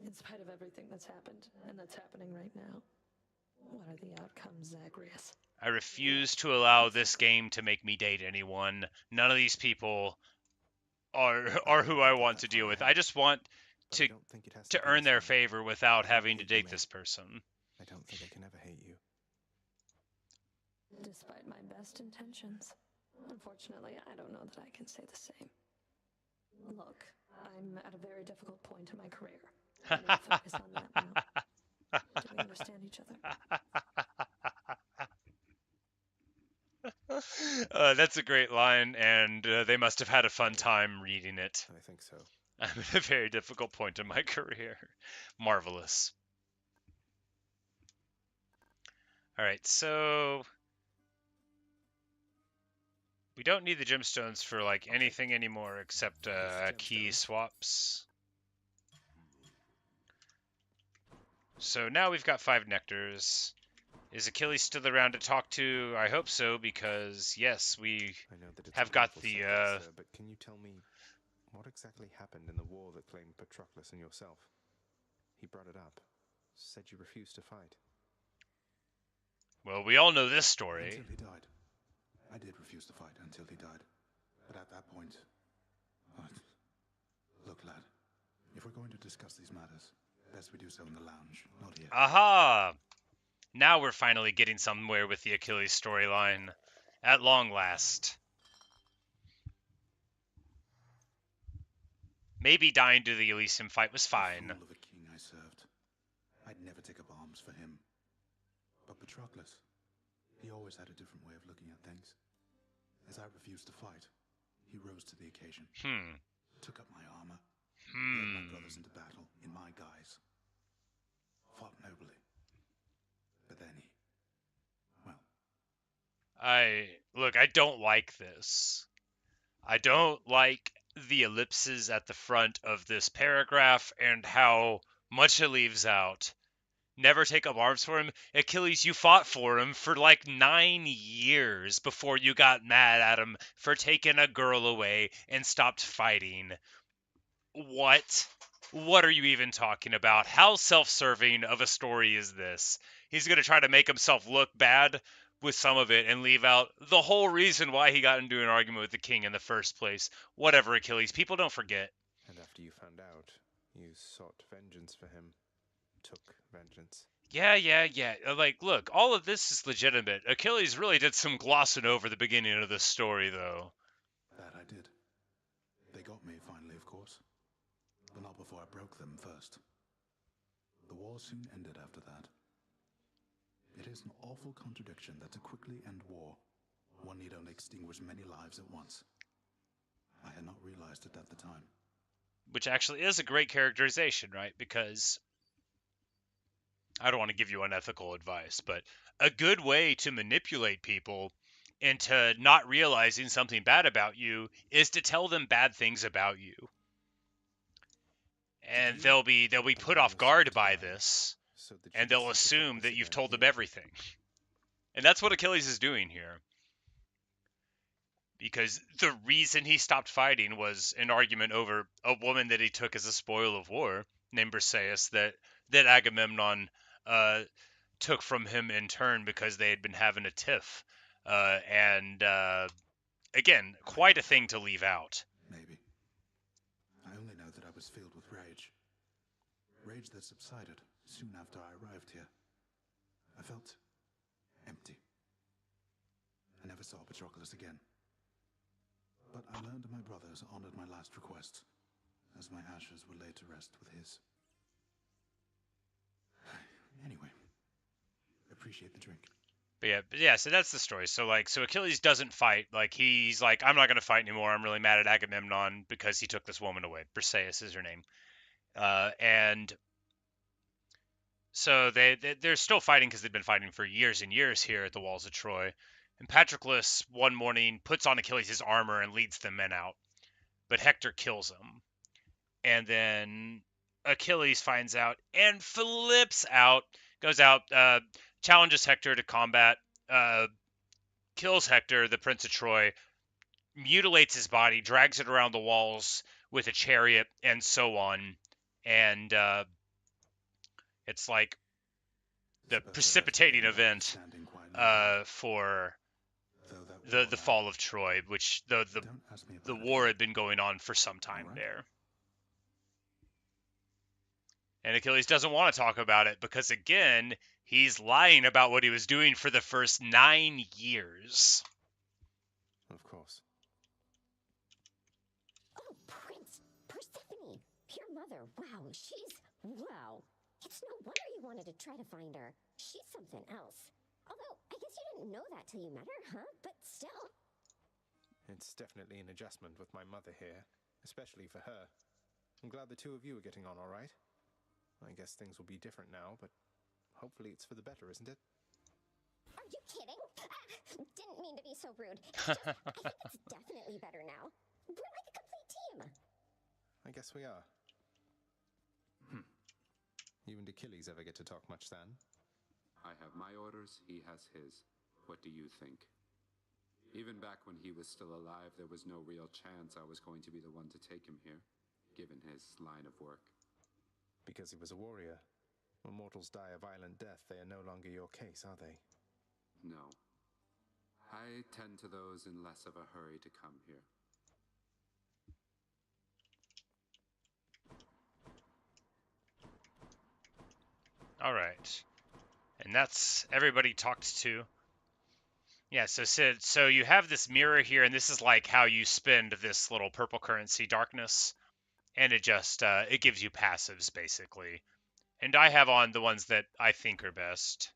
In spite of everything that's happened, and that's happening right now, what are the outcomes, Zagreus? I refuse to allow this game to make me date anyone. None of these people are who I want to deal with. I just want But to I don't think it has to to be earn this their way. favor without I don't having to hate you, date this May. person. I don't think I can ever hate you. Despite my best intentions. Unfortunately, I don't know that I can say the same. Look, I'm at a very difficult point in my career. I need to focus on that now. Do we understand each other? That's a great line, and they must have had a fun time reading it. I think so. I'm at a very difficult point in my career. Marvelous. Alright, so we don't need the gemstones for like anything anymore except key swaps. So now we've got 5 nectars. Is Achilles still around to talk to? I hope so, because yes, we have got the sir, but can you tell me what exactly happened in the war that claimed Patroclus and yourself? He brought it up. Said you refused to fight. Well, we all know this story. Until he died. I did refuse to fight until he died. But at that point... Look, lad. If we're going to discuss these matters, best we do so in the lounge, not here. Aha! Now we're finally getting somewhere with the Achilles storyline. At long last. Maybe dying to the Elysium fight was fine. The fool of a king I served. I'd never take up arms for him. But Patroclus, he always had a different way of looking at things. As I refused to fight, he rose to the occasion. Took up my armor. Led my brothers into battle in my guise. Fought nobly. But then he... well... I don't like this. I don't like the ellipses at the front of this paragraph and how much it leaves out. Never take up arms for him. Achilles, you fought for him for like 9 years before you got mad at him for taking a girl away and stopped fighting. What? What are you even talking about? How self-serving of a story is this? He's going to try to make himself look bad with some of it and leave out the whole reason why he got into an argument with the king in the first place. Whatever, Achilles. People don't forget. And after you found out, you sought vengeance for him. Took vengeance. Yeah. Like, look, all of this is legitimate. Achilles really did some glossing over the beginning of this story, though. That I did. They got me finally, of course. But not before I broke them first. The war soon ended after that. It is an awful contradiction that to quickly end war, one need only extinguish many lives at once. I had not realized it at the time. Which actually is a great characterization, right? Because I don't want to give you unethical advice, but a good way to manipulate people into not realizing something bad about you is to tell them bad things about you. And they'll be put off guard by this, and they'll assume that you've told them everything. And that's what Achilles is doing here. Because the reason he stopped fighting was an argument over a woman that he took as a spoil of war, named Briseis, that Agamemnon took from him in turn because they had been having a tiff. Again, quite a thing to leave out. Maybe. I only know that I was filled with rage. Rage that subsided soon after I arrived here. I felt empty. I never saw Patroclus again. But I learned my brothers honored my last request, as my ashes were laid to rest with his. Anyway, appreciate the drink. But yeah, so that's the story. So Achilles doesn't fight. Like, he's like, I'm not going to fight anymore. I'm really mad at Agamemnon because he took this woman away. Briseis is her name. And so they're still fighting because they've been fighting for years and years here at the walls of Troy. And Patroclus one morning puts on Achilles' armor and leads the men out. But Hector kills him. And then Achilles finds out and flips out, goes out, challenges Hector to combat, kills Hector, the Prince of Troy, mutilates his body, drags it around the walls with a chariot, and so on. And it's like the precipitating event for the fall of Troy, which the war had been going on for some time there. And Achilles doesn't want to talk about it because, again, he's lying about what he was doing for the first 9 years. Of course. Oh, Prince! Persephone! Your mother, wow, wow. It's no wonder you wanted to try to find her. She's something else. Although, I guess you didn't know that till you met her, huh? But still. It's definitely an adjustment with my mother here, especially for her. I'm glad the two of you are getting on all right. I guess things will be different now, but hopefully it's for the better, isn't it? Are you kidding? Didn't mean to be so rude. I think it's definitely better now. We're like a complete team. I guess we are. You and Achilles ever get to talk much then? I have my orders, he has his. What do you think? Even back when he was still alive, there was no real chance I was going to be the one to take him here, given his line of work. Because he was a warrior. When mortals die a violent death, they are no longer your case, are they? No. I tend to those in less of a hurry to come here. All right. And that's everybody talked to. Yeah, so Sid, so you have this mirror here, and this is like how you spend this little purple currency darkness, and it just it gives you passives basically. And I have on the ones that I think are best.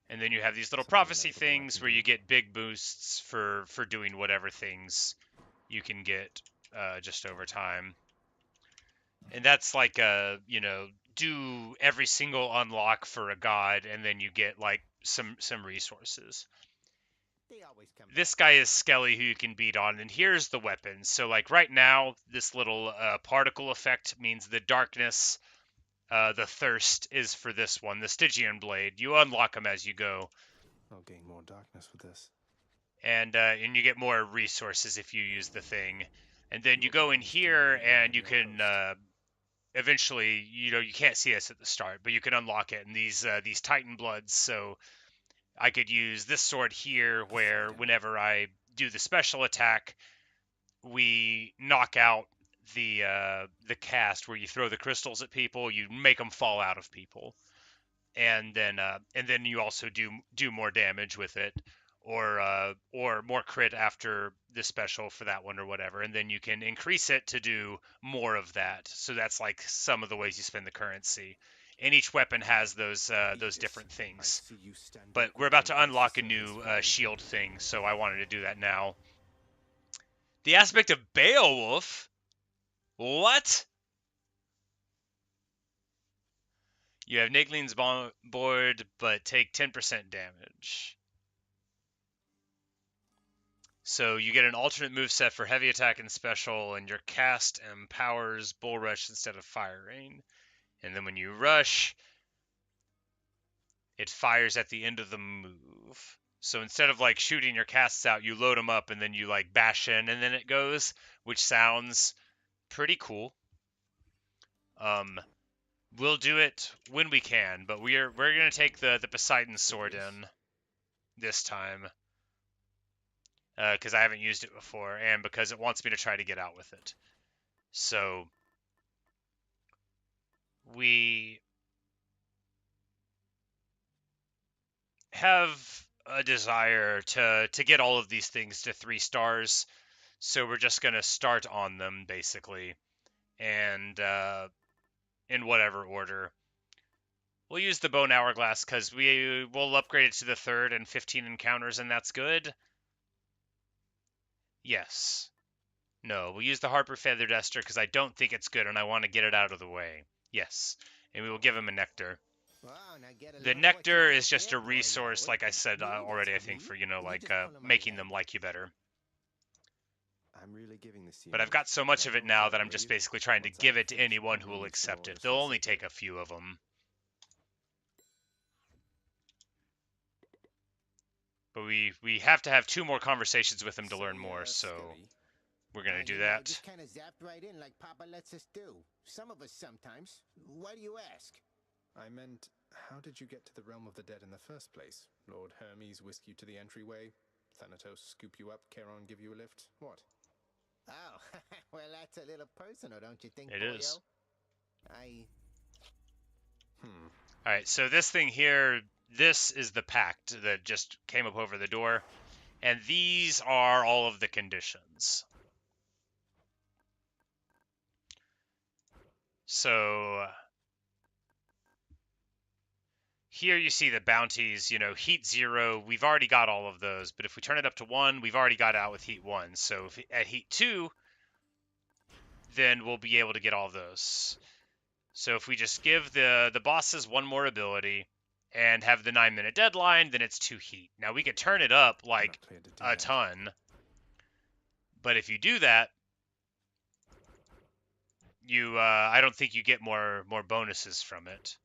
And then you have these little prophecy things where you get big boosts for doing whatever things you can get just over time. And that's like do every single unlock for a god, and then you get like some resources. This guy is Skelly, who you can beat on, and here's the weapons. So like right now, this little particle effect means the darkness, the thirst is for this one, the Stygian blade. You unlock them as you go. I'll gain more darkness with this. And you get more resources if you use the thing. And then you go in here, and you can eventually, you can't see us at the start, but you can unlock it. And these Titan Bloods, so I could use this sword here, where whenever I do the special attack, we knock out the cast where you throw the crystals at people, you make them fall out of people, and then you also do more damage with it, or more crit after the special for that one or whatever, and then you can increase it to do more of that. So that's like some of the ways you spend the currency. And each weapon has those different things. But we're about to unlock a new shield thing, so I wanted to do that now. The aspect of Beowulf? What? You have Nagling's board, but take 10% damage. So you get an alternate moveset for heavy attack and special, and your cast empowers Bull Rush instead of Fire Rain. And then when you rush, it fires at the end of the move. So instead of like shooting your casts out, you load them up and then you like bash in and then it goes, which sounds pretty cool. We'll do it when we can, but we're gonna take the Poseidon sword in this time. Because I haven't used it before, and because it wants me to try to get out with it. So we have a desire to get all of these things to 3 stars, so we're just going to start on them, basically, and in whatever order. We'll use the Bone Hourglass, because we'll upgrade it to the 3rd and 15 encounters, and that's good. Yes. No, we'll use the Harper Feather Duster, because I don't think it's good, and I want to get it out of the way. Yes. And we will give him a Nectar. The Nectar is just a resource, like I said already, I think, for, making them like you better. But I've got so much of it now that I'm just basically trying to give it to anyone who will accept it. They'll only take a few of them. But we have to have 2 more conversations with him to learn more, so we're going to do that. Just kind of zapped right in like Papa lets us do. Some of us sometimes. Why do you ask? I meant, how did you get to the realm of the dead in the first place? Lord Hermes whisk you to the entryway? Thanatos scoop you up, Charon give you a lift? What? Oh, well, that's a little personal, don't you think, It boyo? is. Alright, so this thing here, this is the pact that just came up over the door. And these are all of the conditions. So here you see the bounties, you know, heat 0, we've already got all of those. But if we turn it up to 1, we've already got out with heat 1. So if, at heat 2, then we'll be able to get all of those. So if we just give the bosses one more ability and have the 9-minute deadline, then it's 2 heat. Now we could turn it up like a ton. But if you do that, you I don't think you get more bonuses from it.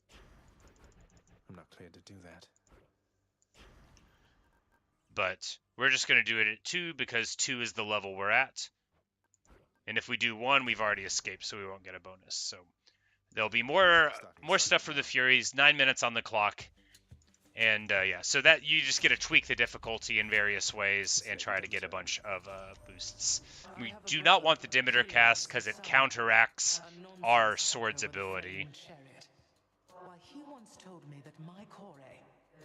I'm not cleared to do that. But we're just going to do it at 2 because 2 is the level we're at. And if we do 1, we've already escaped, so we won't get a bonus. So there'll be more stuff for the Furies, 9 minutes on the clock. And yeah, so that you just get to tweak the difficulty in various ways and try to get a bunch of boosts. We do not want the Demeter cast because it counteracts our sword's ability. Why, he once told me that my Kore,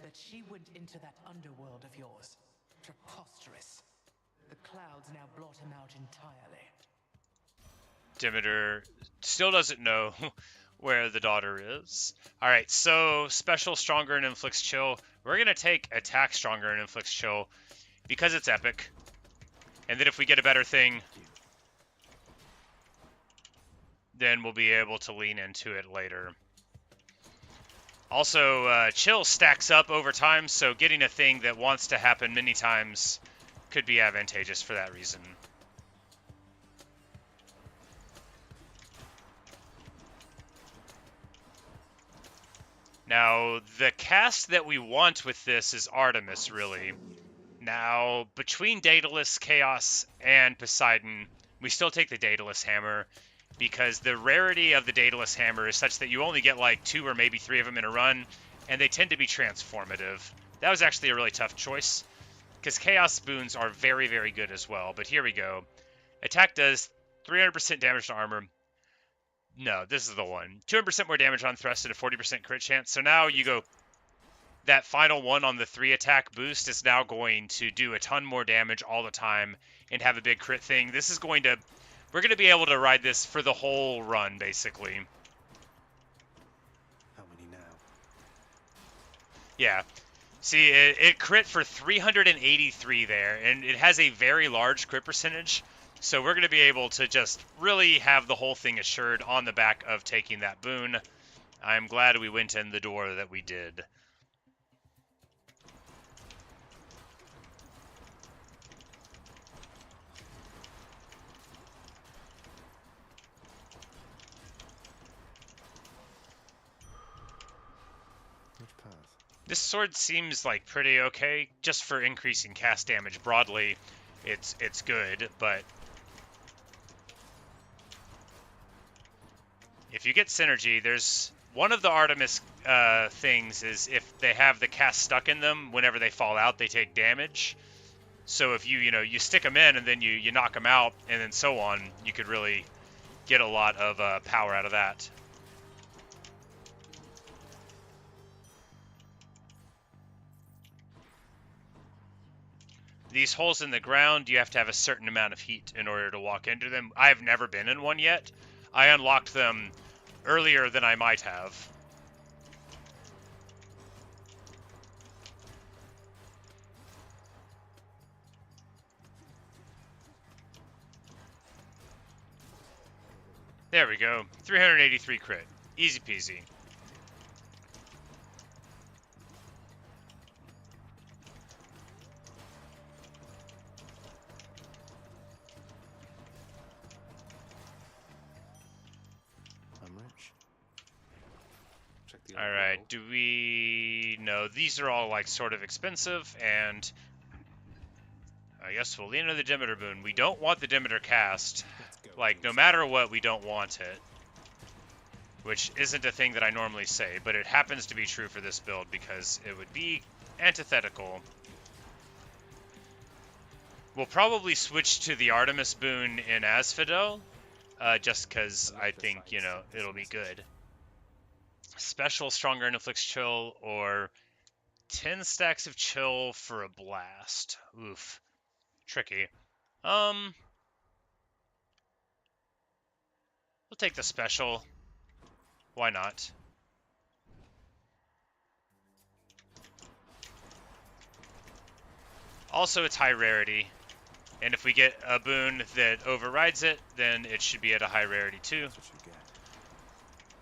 that she went into that underworld of yours. Preposterous. The clouds now blot him out entirely. Demeter still doesn't know where the daughter is. Alright, so special stronger and inflicts chill. We're going to take attack stronger and inflicts chill because it's epic. And then if we get a better thing, then we'll be able to lean into it later. Also, chill stacks up over time, so getting a thing that wants to happen many times could be advantageous for that reason. Now, the cast that we want with this is Artemis, really. Now, between Daedalus, Chaos, and Poseidon, we still take the Daedalus Hammer, because the rarity of the Daedalus Hammer is such that you only get like 2 or maybe 3 of them in a run, and they tend to be transformative. That was actually a really tough choice, because Chaos Boons are very, very good as well. But here we go. Attack does 300% damage to armor. No, this is the one. 200% more damage on thrust and a 40% crit chance. So now you go, that final one on the 3 attack boost is now going to do a ton more damage all the time and have a big crit thing. This is going to, we're going to be able to ride this for the whole run, basically. How many now? Yeah. See, it crit for 383 there, and it has a very large crit percentage. So we're going to be able to just really have the whole thing assured on the back of taking that boon. I'm glad we went in the door that we did. Which path? This sword seems like pretty okay, just for increasing cast damage broadly. It's good, but if you get synergy, there's one of the Artemis things is if they have the cast stuck in them, whenever they fall out, they take damage. So if you stick them in and then you knock them out and then so on, you could really get a lot of power out of that. These holes in the ground, you have to have a certain amount of heat in order to walk into them. I have never been in one yet. I unlocked them earlier than I might have. There we go. 383 crit. Easy peasy. Alright, do we... No, these are all, like, sort of expensive, and... I guess we'll lean into the Demeter Boon. We don't want the Demeter cast. Like, no matter what, we don't want it. which isn't a thing that I normally say, but it happens to be true for this build because it would be antithetical. We'll probably switch to the Artemis boon in Asphodel, just because I think, you know, it'll be good. Special Stronger Inflicts Chill, or 10 stacks of Chill for a Blast. Oof. Tricky. We'll take the special. Why not? Also, it's high rarity. And if we get a boon that overrides it, then it should be at a high rarity too.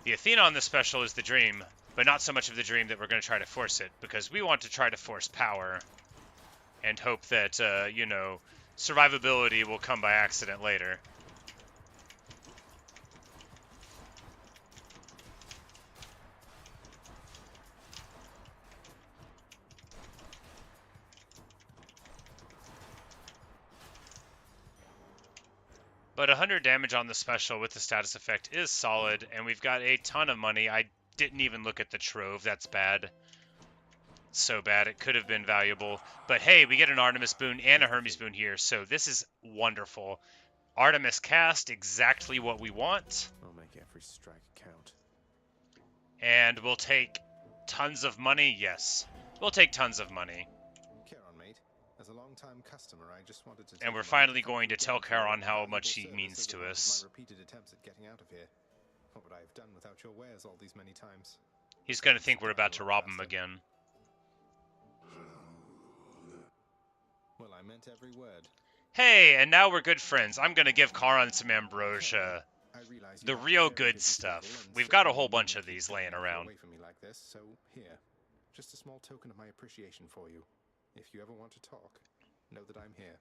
The Athena on this special is the dream, but not so much of the dream that we're going to try to force it, because we want to try to force power and hope that, you know, survivability will come by accident later. But 100 damage on the special with the status effect is solid, and we've got a ton of money. I didn't even look at the trove. That's bad. So bad. It could have been valuable. But hey, we get an Artemis boon and a Hermes boon here, so this is wonderful. Artemis cast, exactly what we want. I'll make every strike count. And we'll take tons of money. Yes, we'll take tons of money. As a long-time customer, I just wanted to. And we're finally going to tell Charon how much he means to us. My repeated attempts at getting out of here. What would I have done without your wares all these many times? He's going to think we're about to rob him again. Well, I meant every word. Hey, and now we're good friends. I'm going to give Charon some ambrosia. The real good stuff. We've got a whole bunch of these laying around. Away from me like this, so here, just a small token of my appreciation for you. If you ever want to talk, know that I'm here.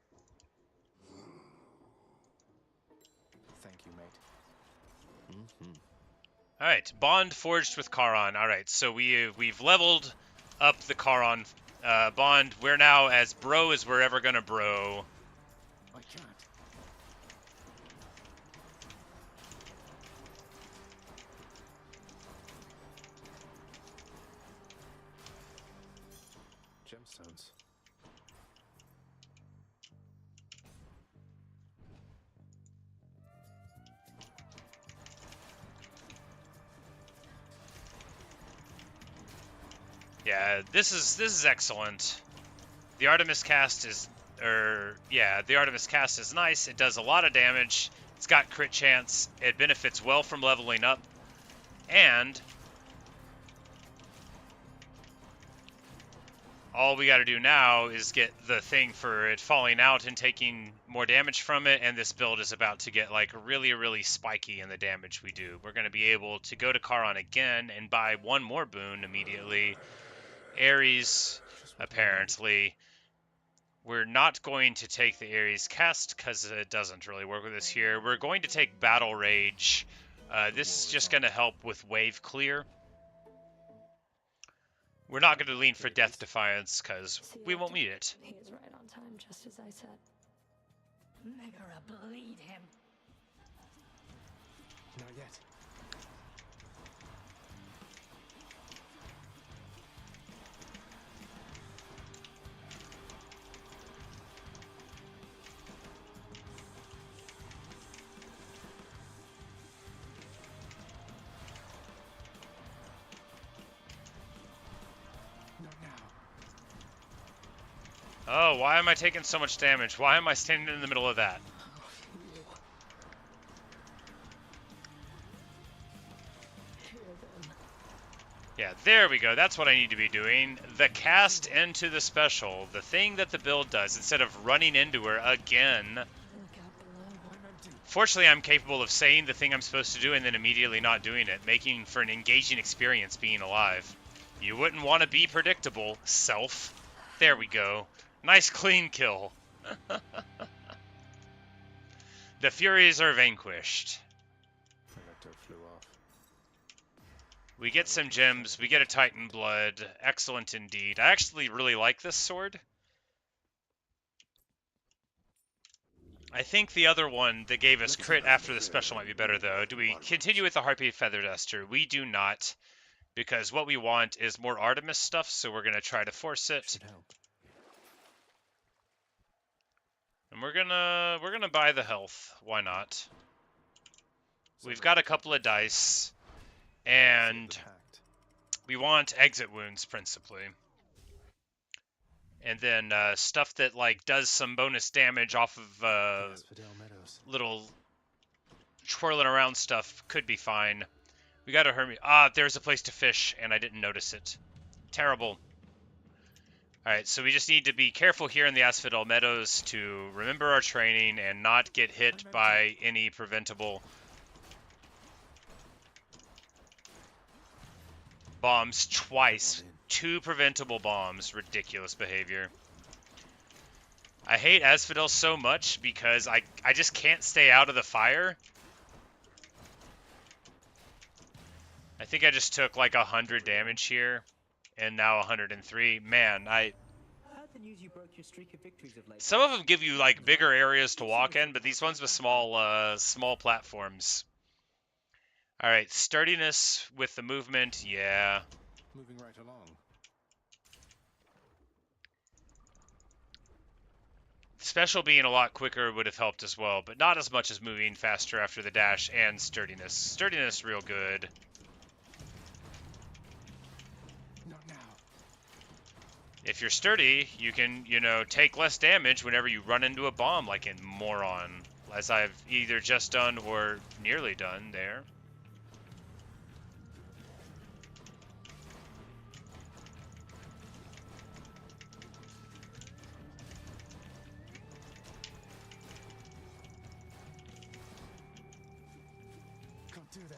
Thank you, mate. All right, bond forged with Charon. All right, so we've leveled up the Charon bond. We're now as bro as we're ever gonna bro. I can't. Gemstones. Yeah, this is excellent. The Artemis cast is, the Artemis cast is nice. It does a lot of damage. It's got crit chance. It benefits well from leveling up, and all we got to do now is get the thing for it falling out and taking more damage from it, and this build is about to get like really, really spiky in the damage we do. We're going to be able to go to Charon again and buy one more boon immediately. Ares, apparently. We're not going to take the Ares cast because it doesn't really work with us here. We're going to take Battle Rage. This is just going to help with wave clear. We're not going to lean for Death Defiance because we won't need it. He is right on time, just as I said. Megara, bleed him. Not yet. Oh, why am I taking so much damage? Why am I standing in the middle of that? Yeah, there we go. That's what I need to be doing. The cast into the special. The thing that the build does, instead of running into her again. Fortunately, I'm capable of saying the thing I'm supposed to do and then immediately not doing it, making for an engaging experience being alive. You wouldn't want to be predictable, self. There we go. Nice clean kill. The Furies are vanquished. Flew off. We get some gems. We get a Titan Blood. Excellent indeed. I actually really like this sword. I think the other one that gave us crit after the special might be better, though. Do we continue with the Harpy Feather Duster? We do not, because what we want is more Artemis stuff, so we're going to try to force it. And we're gonna buy the health. Why not? We've got a couple of dice, and we want exit wounds principally. And then stuff that like does some bonus damage off of little twirling around stuff could be fine. We got a Hermes. Ah, there's a place to fish, and I didn't notice it. Terrible. Alright, so we just need to be careful here in the Asphodel Meadows to remember our training and not get hit by any preventable bombs twice. 2 preventable bombs. Ridiculous behavior. I hate Asphodel so much because I just can't stay out of the fire. I think I just took like 100 damage here, and now 103. Man, some of them give you like bigger areas to walk in, but these ones with small platforms. All right, sturdiness with the movement, yeah. Moving right along. Special being a lot quicker would have helped as well, but not as much as moving faster after the dash and sturdiness. Sturdiness real good. If you're sturdy, you can, you know, take less damage whenever you run into a bomb like in Moron, as I've either just done or nearly done there. Can't do that.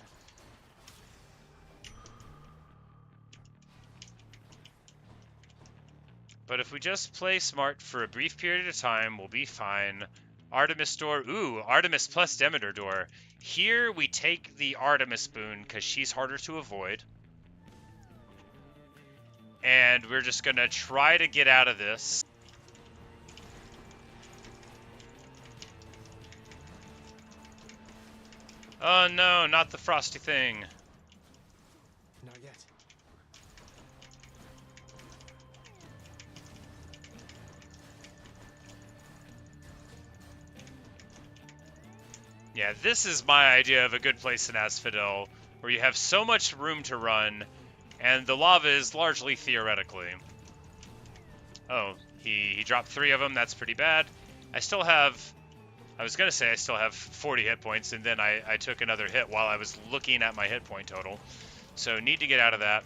But if we just play smart for a brief period of time, we'll be fine. Artemis door. Ooh, Artemis plus Demeter door. Here we take the Artemis boon because she's harder to avoid. And we're just going to try to get out of this. Oh no, not the frosty thing. Not yet. Yeah, this is my idea of a good place in Asphodel, where you have so much room to run, and the lava is largely theoretically. Oh, he dropped 3 of them, that's pretty bad. I still have 40 hit points, and then I took another hit while I was looking at my hit point total. So need to get out of that.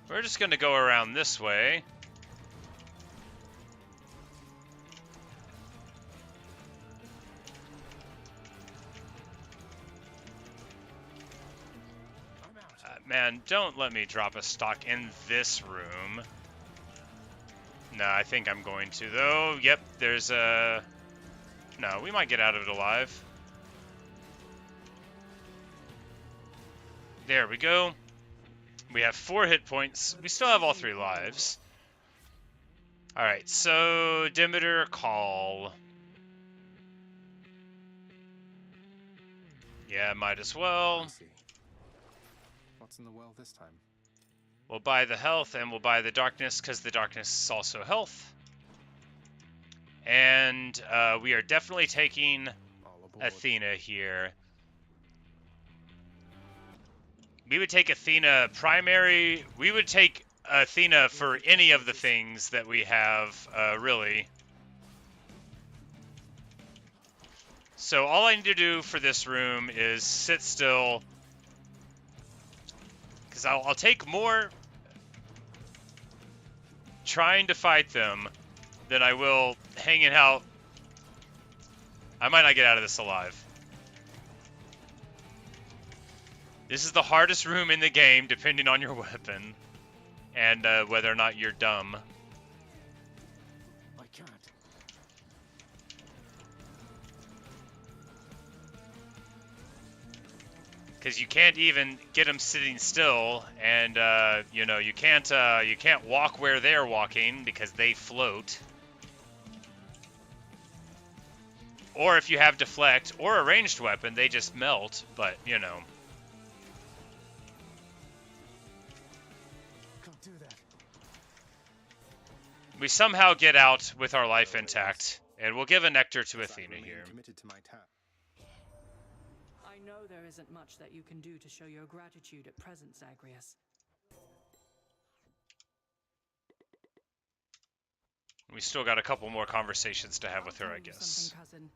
We're just going to go around this way. Man, don't let me drop a stock in this room. No, I think I'm going to, though. Yep, there's a... No, we might get out of it alive. There we go. We have 4 hit points. We still have all 3 lives. Alright, so Demeter call. Yeah, might as well. What's in the well this time? We'll buy the health and we'll buy the darkness because the darkness is also health. And we are definitely taking Athena here. We would take Athena primary. We would take Athena for any of the things that we have, really. So all I need to do for this room is sit still. Because I'll take more trying to fight them than I will hanging out. I might not get out of this alive. This is the hardest room in the game, depending on your weapon. And whether or not you're dumb. I can't. because you can't even get them sitting still, and you know, you can't walk where they're walking because they float. Or if you have deflect or a ranged weapon, they just melt. But you know, Can't do that. we somehow get out with our life intact, and we'll give a nectar to Athena here. Committed to my task. I know there isn't much that you can do to show your gratitude at present, Zagreus. We still got a couple more conversations to have with her, I I'll tell you guess. something, cousin.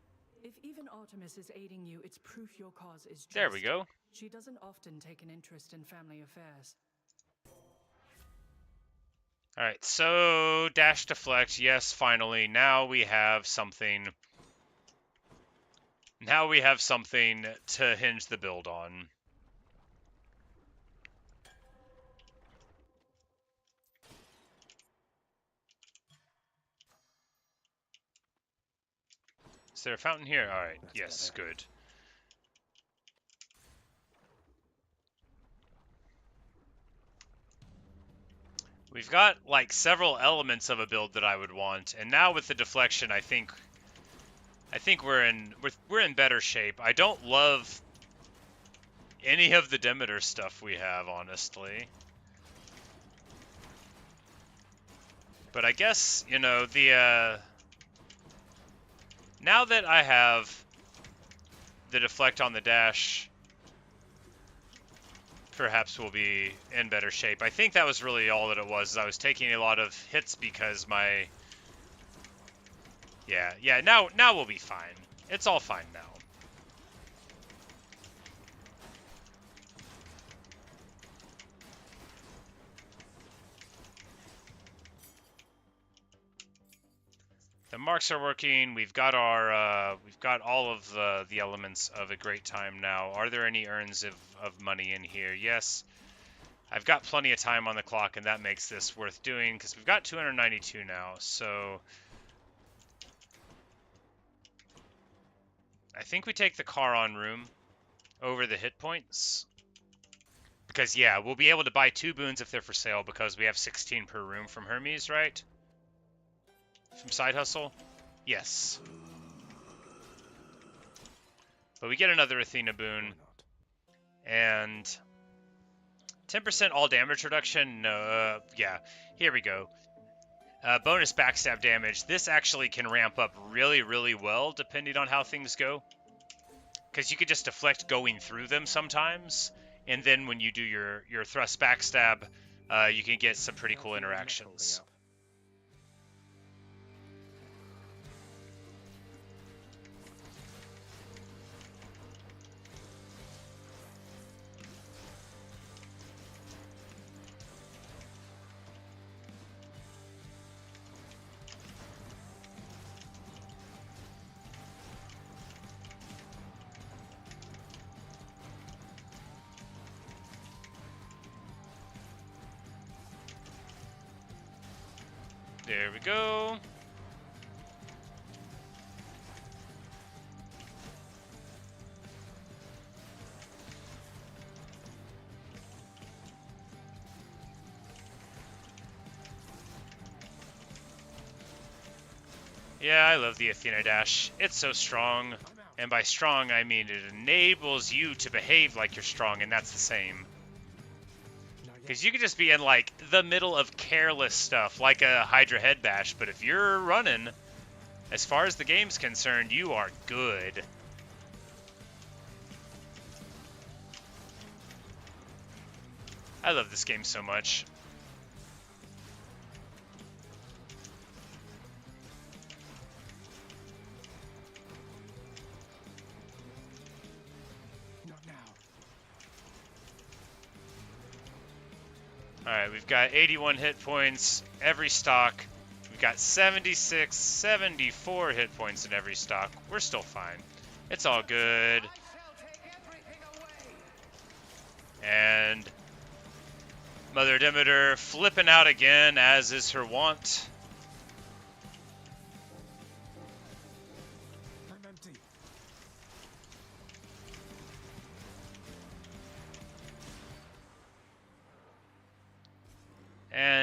If even Artemis is aiding you, it's proof your cause is just. There we go. She doesn't often take an interest in family affairs. Alright, so dash deflect, yes, finally. Now we have something. Now we have something to hinge the build on. Is there a fountain here? Alright, yes, good. We've got like several elements of a build that I would want, and now with the deflection, I think we're in better shape. I don't love any of the Demeter stuff we have, honestly. But I guess, you know, the now that I have the deflect on the dash, perhaps we'll be in better shape. I think that was really all that it was. Is I was taking a lot of hits because my... Yeah, now we'll be fine. It's all fine now. The marks are working. We've got our we've got all of the elements of a great time now. Are there any urns of money in here? Yes. I've got plenty of time on the clock, and that makes this worth doing because we've got 292 now. So I think we take the Charon room over the hit points. Because yeah, we'll be able to buy 2 boons if they're for sale because we have 16 per room from Hermes, right? From Side Hustle? Yes. But we get another Athena boon. And 10% all damage reduction? No, yeah. Here we go. Bonus backstab damage. This actually can ramp up really, really well depending on how things go. Because you could just deflect going through them sometimes. And then when you do your thrust backstab, you can get some pretty cool interactions. There we go. Yeah, I love the Athena dash. It's so strong. And by strong, I mean it enables you to behave like you're strong, and that's the same. Because you could just be in, like, the middle of careless stuff, like a Hydra head bash, but if you're running, as far as the game's concerned, you are good. I love this game so much. Alright, we've got 81 hit points every stock. We've got 76, 74 hit points in every stock. We're still fine. It's all good. And Mother Demeter flipping out again, as is her wont.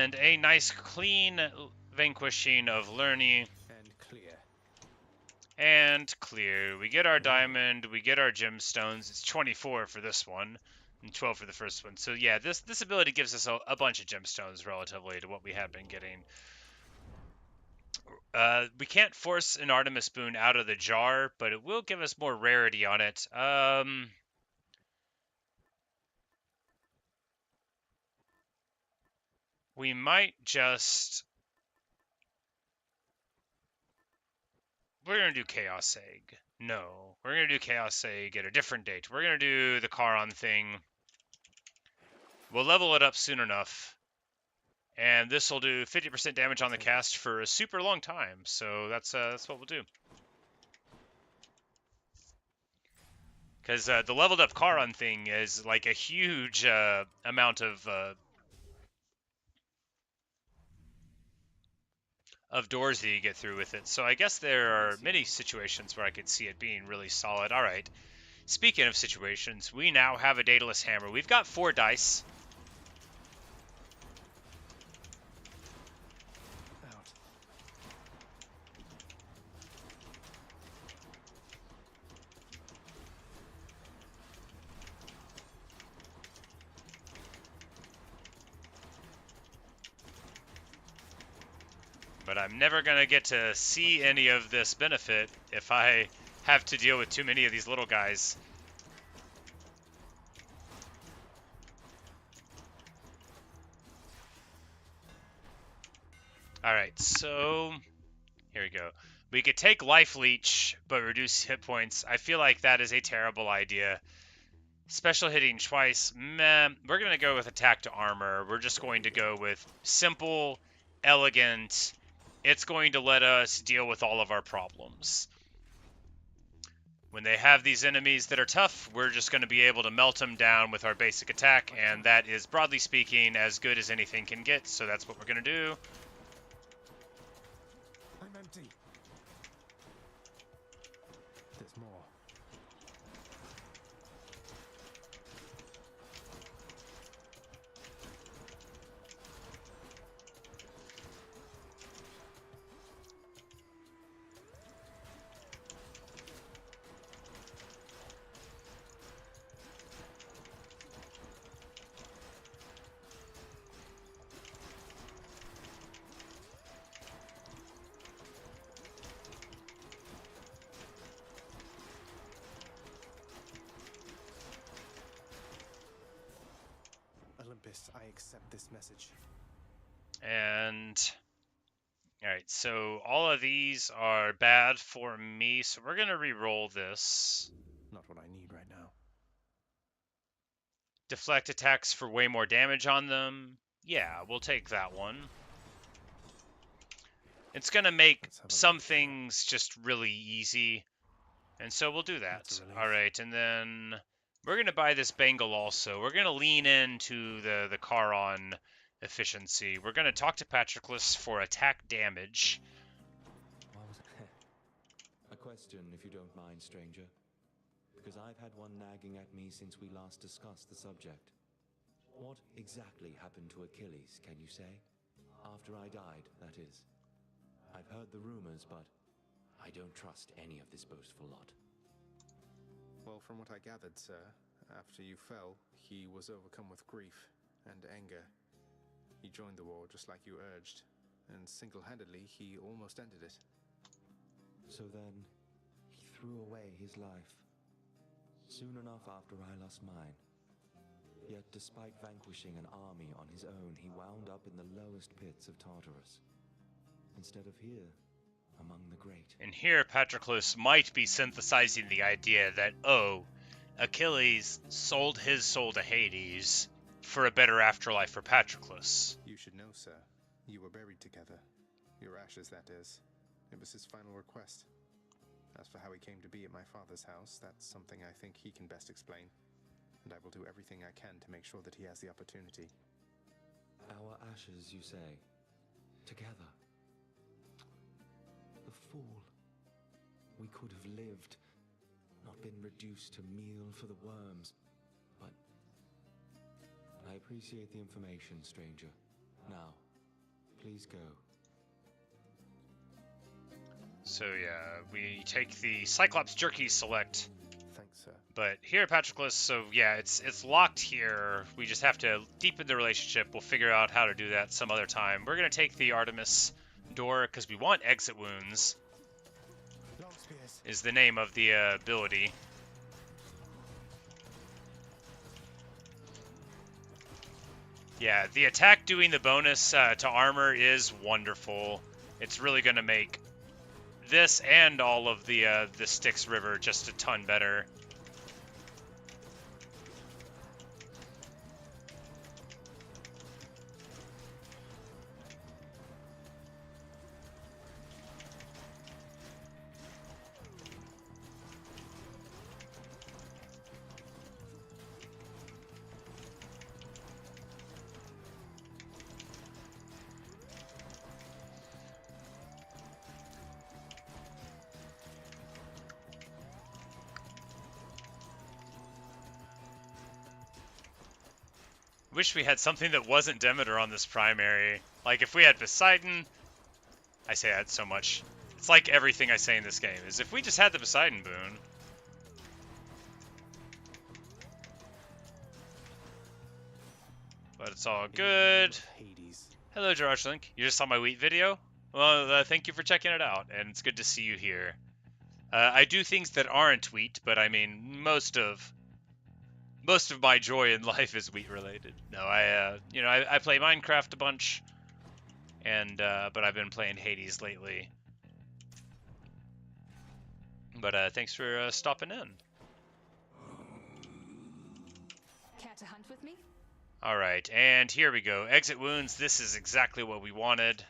And a nice clean vanquishing of Lerny. And clear. And clear. We get our diamond, we get our gemstones. It's 24 for this one, and 12 for the first one. So yeah, this ability gives us a bunch of gemstones relatively to what we have been getting. We can't force an Artemis boon out of the jar, but it will give us more rarity on it. We might just... We're going to do Chaos Egg. No, we're going to do Chaos Egg at a different date. We're going to do the Charon thing. We'll level it up soon enough. And this will do 50% damage on the cast for a super long time. So that's what we'll do. Because the leveled up Charon thing is like a huge amount of doors that you get through with it. So I guess there are many situations where I could see it being really solid. All right. Speaking of situations, we now have a Daedalus Hammer. We've got 4 dice. But I'm never going to get to see any of this benefit if I have to deal with too many of these little guys. Alright, so here we go. We could take Life Leech, but reduce hit points. I feel like that is a terrible idea. Special hitting twice. Meh. We're going to go with attack to armor. We're just going to go with simple, elegant. It's going to let us deal with all of our problems. When they have these enemies that are tough, we're just going to be able to melt them down with our basic attack, and that is, broadly speaking, as good as anything can get, so that's what we're going to do. I'm empty. There's more. Olympus, I accept this message. And... Alright, so all of these are bad for me, so we're going to re-roll this. Not what I need right now. Deflect attacks for way more damage on them. Yeah, we'll take that one. It's going to make some things just really easy, and so we'll do that. Alright, and then we're going to buy this Bengal also. We're going to lean into the Charon efficiency. We're going to talk to Patroclus for attack damage. A question, if you don't mind, stranger. Because I've had one nagging at me since we last discussed the subject. What exactly happened to Achilles, can you say? After I died, that is. I've heard the rumors, but I don't trust any of this boastful lot. Well, from what I gathered, sir, after you fell, he was overcome with grief and anger. He joined the war just like you urged, and single-handedly he almost ended it. So then, he threw away his life. Soon enough after I lost mine. Yet despite vanquishing an army on his own, he wound up in the lowest pits of Tartarus. Instead of here, among the great. And here Patroclus might be synthesizing the idea that, oh, Achilles sold his soul to Hades for a better afterlife for Patroclus. You should know, sir. You were buried together. Your ashes, that is. It was his final request. As for how he came to be at my father's house, that's something I think he can best explain. And I will do everything I can to make sure that he has the opportunity. Our ashes, you say? Together? The fool. We could have lived, not been reduced to meal for the worms. But I appreciate the information, stranger. Now, Please go. So yeah, we take the Cyclops Jerky select. Thanks, sir. But here at Patroclus, so yeah, it's locked here. We just have to deepen the relationship. We'll figure out how to do that some other time. We're going to take the Artemis door because we want exit wounds. Long spears. Is the name of the ability. Yeah, the attack doing the bonus to armor is wonderful. It's really going to make this and all of the Styx River just a ton better. Wish we had something that wasn't Demeter on this primary. Like, if we had Poseidon... I say that so much. It's like everything I say in this game, is if we just had the Poseidon boon... But it's all good. Hades. Hello, Georgelink. You just saw my wheat video? Well, thank you for checking it out, and it's good to see you here. I do things that aren't wheat, but I mean, most of my joy in life is wheat related. No, I play Minecraft a bunch, and but I've been playing Hades lately. But thanks for stopping in. Care to hunt with me? All right, and here we go. Exit wounds. This is exactly what we wanted.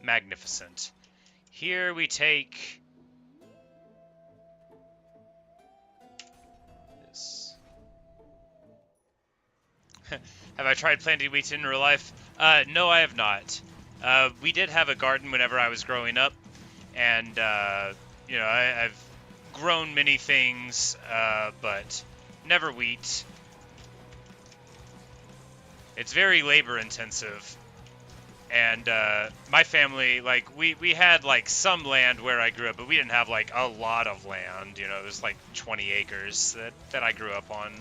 Magnificent. Here we take this. Have I tried planting wheat in real life? No, I have not. We did have a garden whenever I was growing up, and you know, I've grown many things, but never wheat. It's very labor intensive, and my family, like, we had like some land where I grew up, but we didn't have like a lot of land. You know, it was like 20 acres that I grew up on.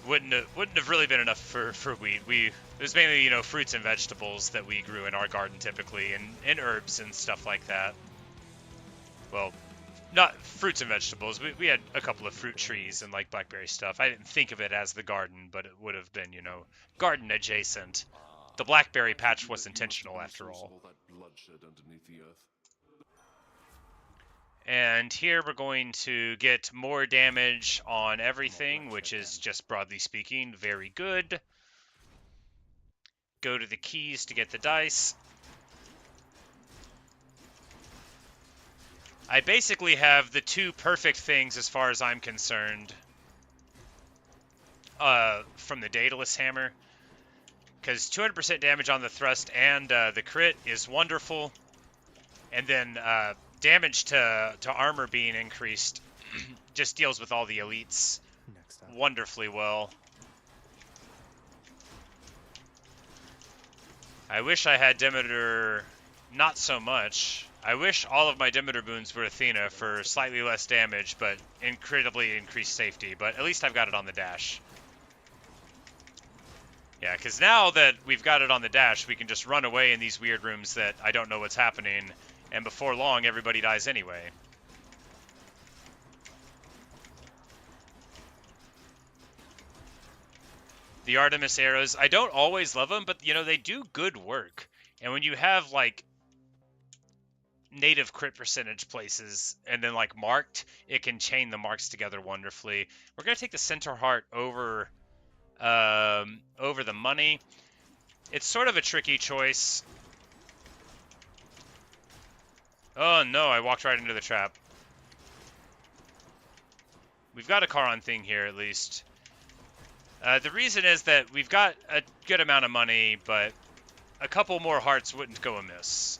Wouldn't have really been enough for wheat. It was mainly, you know, fruits and vegetables that we grew in our garden typically, and herbs and stuff like that. Well, not fruits and vegetables. We had a couple of fruit trees and like blackberry stuff. I didn't think of it as the garden, but it would have been, you know, garden adjacent. The blackberry patch was intentional after all. And here we're going to get more damage on everything, which is, just broadly speaking, very good. Go to the keys to get the dice. I basically have the two perfect things as far as I'm concerned from the Daedalus Hammer. Because 200% damage on the thrust and the crit is wonderful. And then damage to armor being increased just deals with all the elites wonderfully well. I wish I had Demeter not so much. I wish all of my Demeter boons were Athena for slightly less damage, but incredibly increased safety. But at least I've got it on the dash. Yeah, because now that we've got it on the dash, we can just run away in these weird rooms that I don't know what's happening. And before long, everybody dies anyway. The Artemis arrows, I don't always love them, but, you know, they do good work. And when you have, like, native crit percentage places and then, like, marked, it can chain the marks together wonderfully. We're going to take the Centaur Heart over the money. It's sort of a tricky choice. Oh no, I walked right into the trap. We've got a Charon thing here, at least. The reason is that we've got a good amount of money, but a couple more hearts wouldn't go amiss.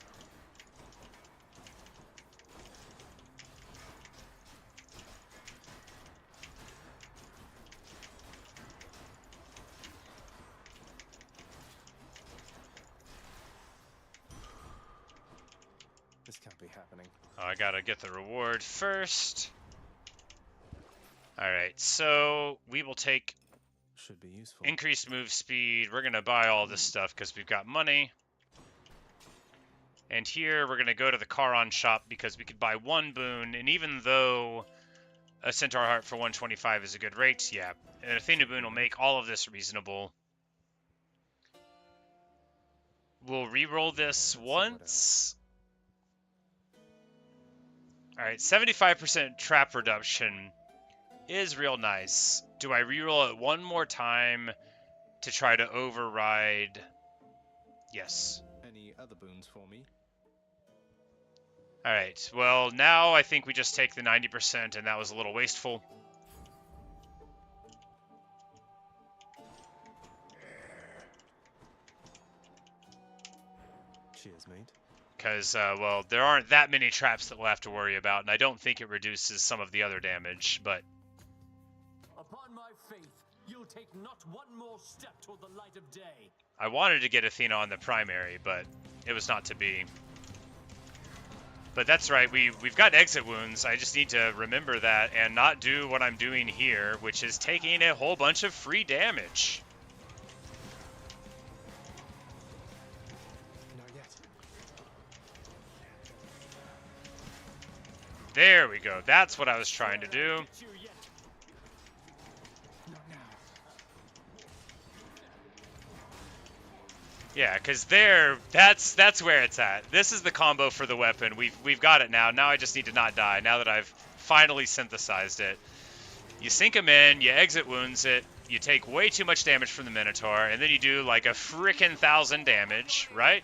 This can't be happening. Oh, I gotta get the reward first. Alright, so we will take Should be useful. increased move speed. We're gonna buy all this stuff because we've got money. And here we're gonna go to the Charon shop because we could buy one boon, and even though a Centaur Heart for 125 is a good rate, yeah, an Athena boon will make all of this reasonable. We'll re-roll this once. Alright, 75% trap reduction is real nice. Do I re-roll it one more time to try to override? Yes. Any other boons for me? Alright, well, now I think we just take the 90%, and that was a little wasteful. Cheers, mate. Because, well, there aren't that many traps that we'll have to worry about, and I don't think it reduces some of the other damage, but... Upon my faith, you'll take not one more step toward the light of day. I wanted to get Athena on the primary, but it was not to be. But that's right, we've got exit wounds. I just need to remember that and not do what I'm doing here, which is taking a whole bunch of free damage. Not yet. There we go. That's what I was trying to do. Not now. Yeah, because there, that's where it's at. This is the combo for the weapon. We've got it now. Now I just need to not die. Now that I've finally synthesized it. You sink them in, you exit wounds it, you take way too much damage from the Minotaur, and then you do like a frickin' 1,000 damage, right?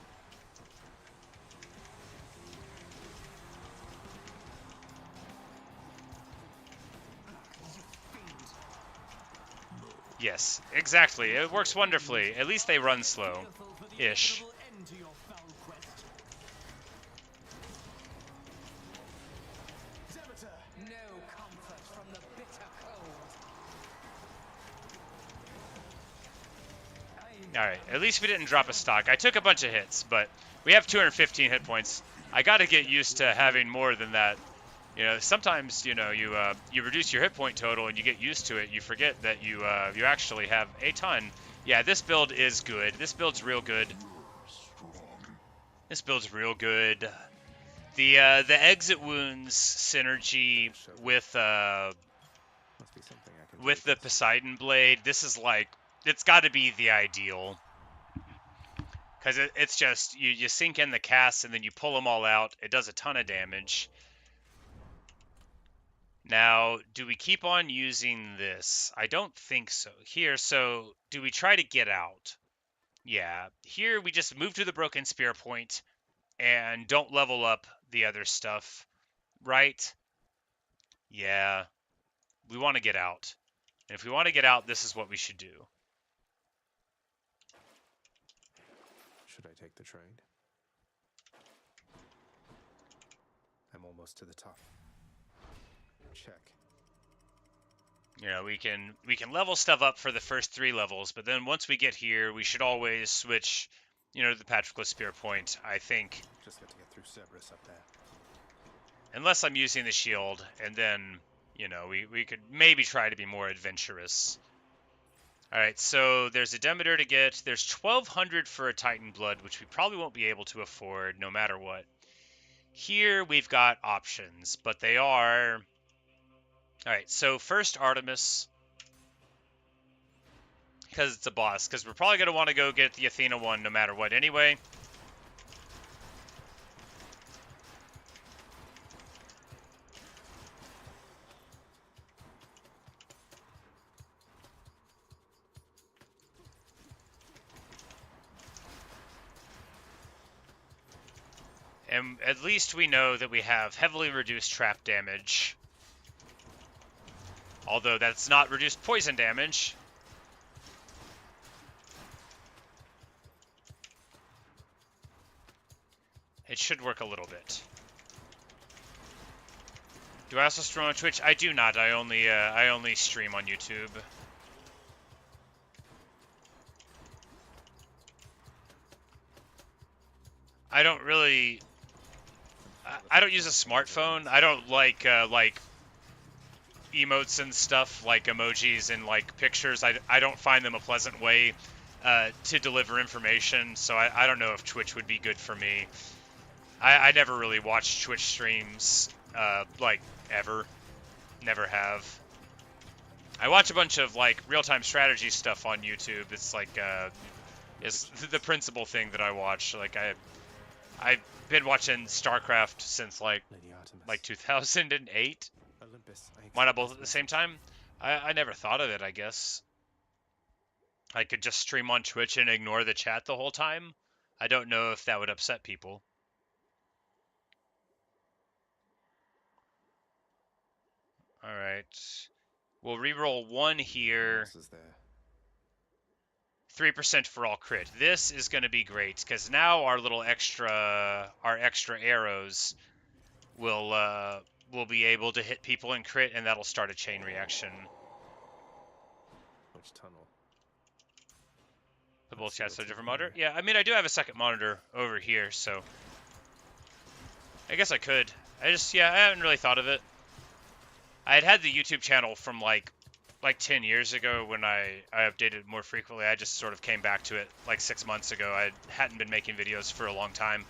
Yes, exactly. It works wonderfully. At least they run slow-ish. Alright, at least we didn't drop a stock. I took a bunch of hits, but we have 215 hit points. I gotta get used to having more than that. You know, sometimes, you know, you reduce your hit point total and you get used to it. You forget that you actually have a ton. Yeah, this build is good. This build's real good. This build's real good. The exit wounds synergy with the Poseidon blade. This is like, it's got to be the ideal. Because it's just, you sink in the casts and then you pull them all out. It does a ton of damage. Now, do we keep on using this? I don't think so. Here, so do we try to get out? Yeah. Here, we just move to the Broken Spear point and don't level up the other stuff, right? Yeah. We want to get out. And if we want to get out, this is what we should do. Should I take the trade? I'm almost to the top. Check. You know, we can level stuff up for the first 3 levels, but then once we get here, we should always switch, you know, to the Patroclus Spear point, I think. Just got to get through Cerberus up there. Unless I'm using the shield, and then, you know, we could maybe try to be more adventurous. Alright, so there's a Demeter to get. There's 1,200 for a Titan Blood, which we probably won't be able to afford no matter what. Here we've got options, but they are... Alright, so first Artemis, because it's a boss, because we're probably going to want to go get the Athena one no matter what anyway. And at least we know that we have heavily reduced trap damage. Although that's not reduced poison damage. It should work a little bit. Do I also stream on Twitch? I do not. I only stream on YouTube. I don't use a smartphone. I don't like emotes and stuff, like emojis and like pictures. I don't find them a pleasant way to deliver information, so I don't know if Twitch would be good for me. I never really watched Twitch streams, like, ever. Never have. I watch a bunch of, like, real-time strategy stuff on YouTube. It's like, it's the principal thing that I watch. Like, I've been watching StarCraft since, like 2008. Olympus, Why not both at the same time? I never thought of it, I guess. I could just stream on Twitch and ignore the chat the whole time. I don't know if that would upset people. Alright. We'll reroll 1 here. 3% for all crit. This is going to be great, because now our little extra arrows will be able to hit people in crit, and that'll start a chain reaction. Which tunnel? The both chats are different monitor? Yeah, I mean, I do have a second monitor over here, so I guess I could. I haven't really thought of it. I had the YouTube channel from like 10 years ago when I updated more frequently. I just sort of came back to it like 6 months ago. I hadn't been making videos for a long time.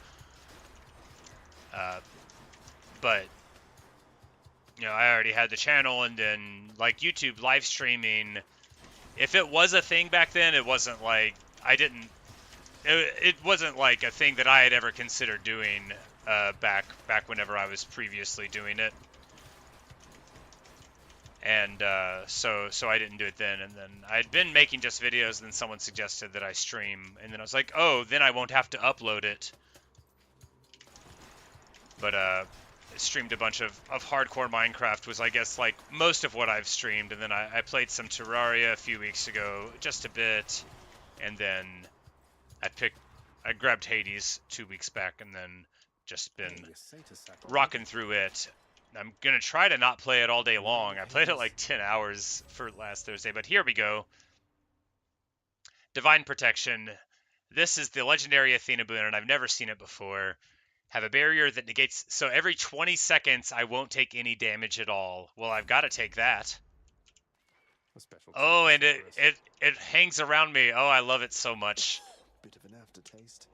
But, you know, I already had the channel, and then like YouTube live streaming, if it was a thing back then, it wasn't like, it wasn't like a thing that I had ever considered doing back whenever I was previously doing it. And so I didn't do it then, and then I'd been making just videos, and then someone suggested that I stream, and then I was like, oh, then I won't have to upload it. But I streamed a bunch of hardcore Minecraft, was I guess like most of what I've streamed, and then I played some Terraria a few weeks ago, just a bit, and then I grabbed Hades 2 weeks back, and then just been rocking through it. I'm going to try to not play it all day long. I played it like 10 hours for last Thursday, but here we go. Divine Protection. This is the legendary Athena boon, and I've never seen it before. Have a barrier that negates, so every 20 seconds I won't take any damage at all. Well, I've got to take that. Oh, and it hangs around me. Oh, I love it so much. Bit of an aftertaste.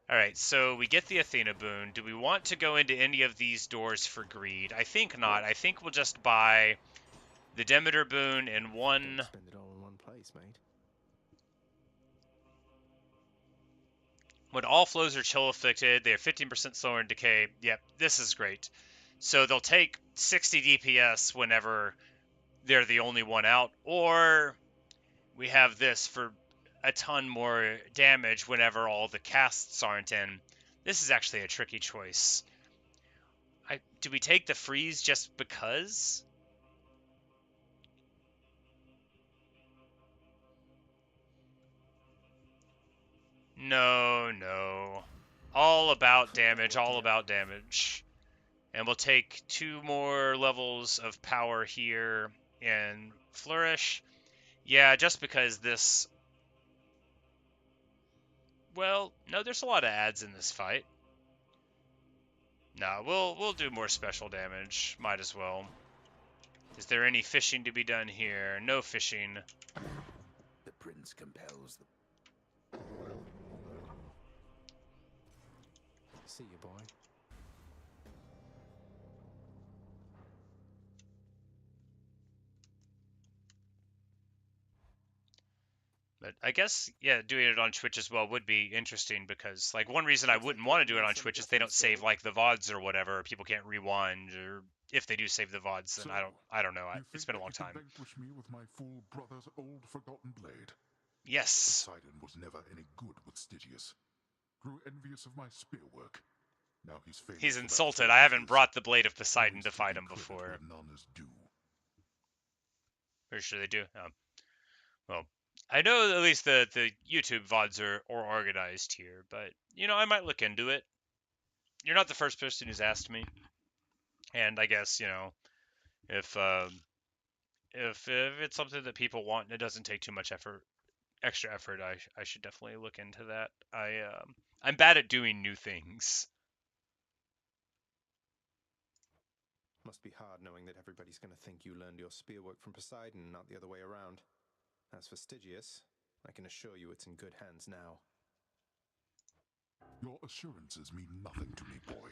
Alright, so we get the Athena boon. Do we want to go into any of these doors for greed? I think not. I think we'll just buy the Demeter boon and one... Don't spend it all in one place, mate. When all flows are chill afflicted, they are 15% slower in decay. Yep, this is great. So they'll take 60 DPS whenever they're the only one out, or we have this for a ton more damage whenever all the casts aren't in. This is actually a tricky choice. Do we take the freeze just because? No. All about damage, all about damage. And we'll take 2 more levels of power here in Flourish. Yeah, just because this... Well, no, there's a lot of ads in this fight. No, we'll do more special damage. Might as well. Is there any fishing to be done here? No fishing. The prince compels the... See you, boy. But I guess, yeah, doing it on Twitch as well would be interesting, because, like, one reason I wouldn't want to do it on Twitch is they don't save, like, the VODs or whatever. People can't rewind, or if they do save the VODs, then I don't know. It's been a long time. Vanquish me with my full brother's old forgotten blade. Yes. Poseidon was never any good with Stygius. Grew envious of my spearwork. Now he's famous. He's insulted. I haven't brought the Blade of Poseidon to fight him before. None is due. Pretty sure they do. Well, I know at least the YouTube VODs are organized here, but, you know, I might look into it. You're not the first person who's asked me. And I guess, you know, if it's something that people want and it doesn't take too much extra effort, I should definitely look into that. I'm bad at doing new things. Must be hard knowing that everybody's going to think you learned your spearwork from Poseidon, not the other way around. As for Stygius, I can assure you it's in good hands now. Your assurances mean nothing to me, boy.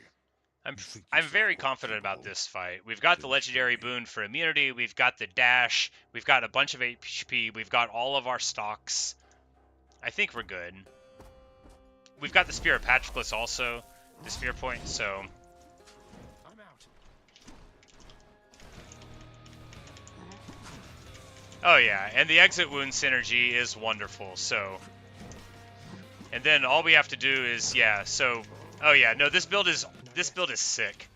I'm very confident about this fight. We've got the legendary boon for immunity, we've got the dash, we've got a bunch of HP, we've got all of our stocks. I think we're good. We've got the Spear of Patroclus also, the spear point, so... I'm out. Oh yeah, and the exit wound synergy is wonderful, so... And then all we have to do is, yeah, so... Oh yeah, no, this build is sick.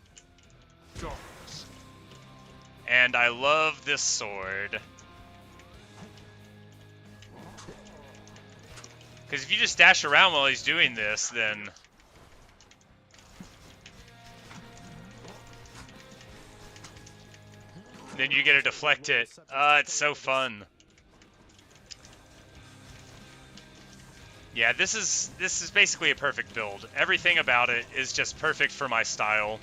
And I love this sword. Because if you just dash around while he's doing this, then... Then you get to deflect it. It's so fun. Yeah, this is basically a perfect build. Everything about it is just perfect for my style.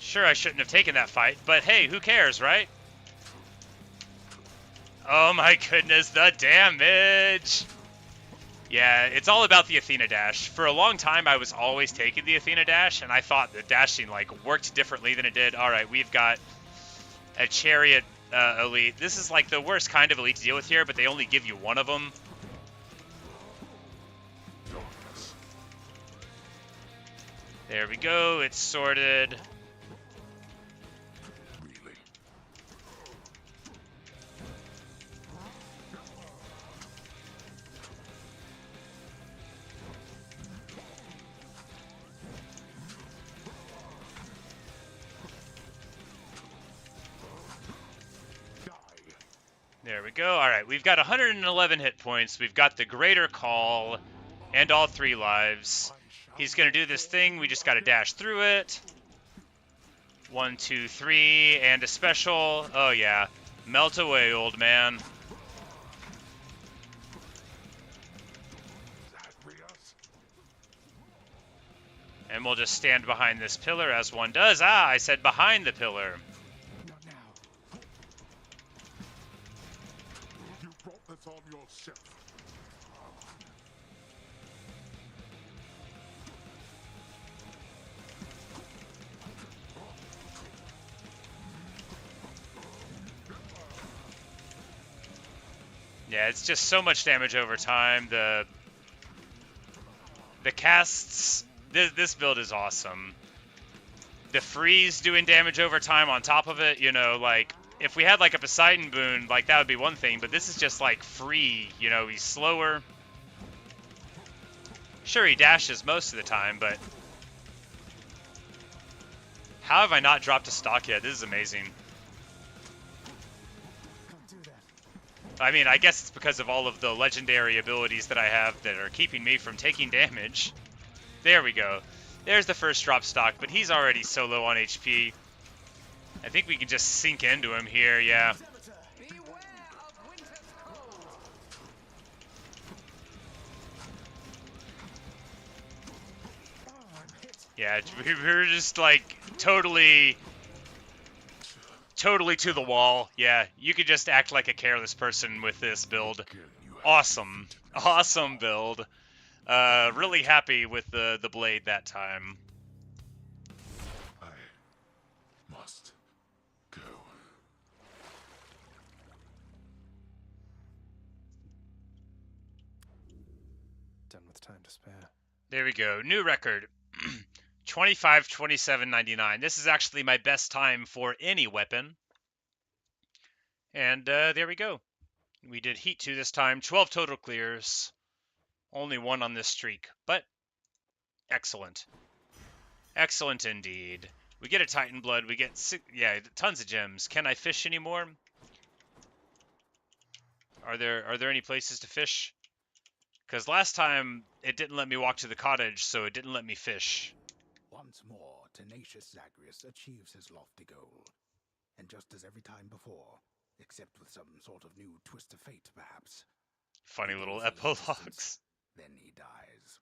Sure, I shouldn't have taken that fight, but hey, who cares, right? Oh my goodness, the damage! Yeah, it's all about the Athena dash. For a long time, I was always taking the Athena dash, and I thought the dashing, like, worked differently than it did. Alright, we've got a Chariot elite. This is, like, the worst kind of elite to deal with here, but they only give you one of them. There we go, it's sorted. There we go. Alright, we've got 111 hit points. We've got the Greater Call and all 3 lives. He's going to do this thing. We just got to dash through it. 1, 2, 3, and a special. Oh, yeah. Melt away, old man. And we'll just stand behind this pillar as one does. Ah, I said behind the pillar. On yourself. Yeah, it's just so much damage over time. The casts, this build is awesome. The freeze doing damage over time on top of it, you know, like, if we had, like, a Poseidon boon, like, that would be one thing, but this is just, like, free, you know, he's slower. Sure, he dashes most of the time, but... How have I not dropped a stock yet? This is amazing. I mean, I guess it's because of all of the legendary abilities that I have that are keeping me from taking damage. There we go. There's the first drop stock, but he's already so low on HP. I think we can just sink into him here, yeah. Yeah, we're just like totally to the wall. Yeah, you could just act like a careless person with this build. Awesome. Awesome build. Really happy with the blade that time. Must go. Done with time to spare. There we go. New record. 25:27.99. This is actually my best time for any weapon. And there we go. We did Heat 2 this time. 12 total clears. Only 1 on this streak. But excellent. Excellent indeed. We get a Titan Blood. We get tons of gems. Can I fish anymore? Are there any places to fish? Because last time it didn't let me walk to the cottage, so it didn't let me fish. Once more, tenacious Zagreus achieves his lofty goal. And just as every time before, Except with some sort of new twist of fate, perhaps. Funny He little goes a little distance, epilogues. then he dies.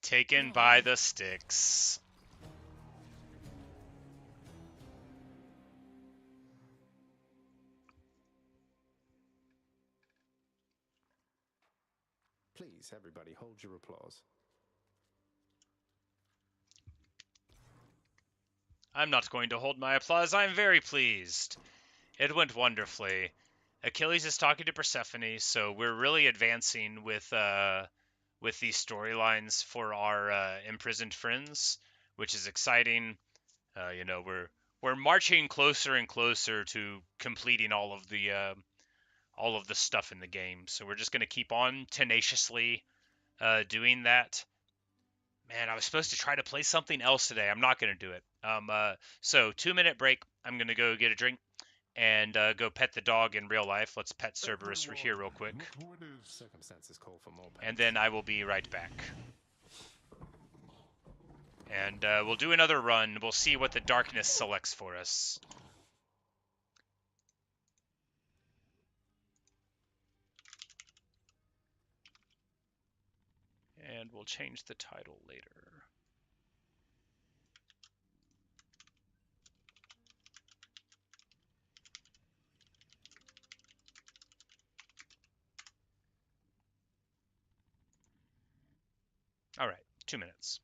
Taken by the sticks. Please, everybody, hold your applause. I'm not going to hold my applause. I'm very pleased. It went wonderfully. Achilles is talking to Persephone, so we're really advancing with these storylines for our imprisoned friends, which is exciting. You know, we're marching closer and closer to completing all of the stuff in the game. So we're just gonna keep on tenaciously doing that. Man, I was supposed to try to play something else today. I'm not gonna do it. So 2-minute break. I'm gonna go get a drink and go pet the dog in real life. Let's pet Cerberus here real quick. Circumstances call for more pets. And then I will be right back. And we'll do another run. We'll see what the darkness selects for us. And we'll change the title later. All right, 2 minutes.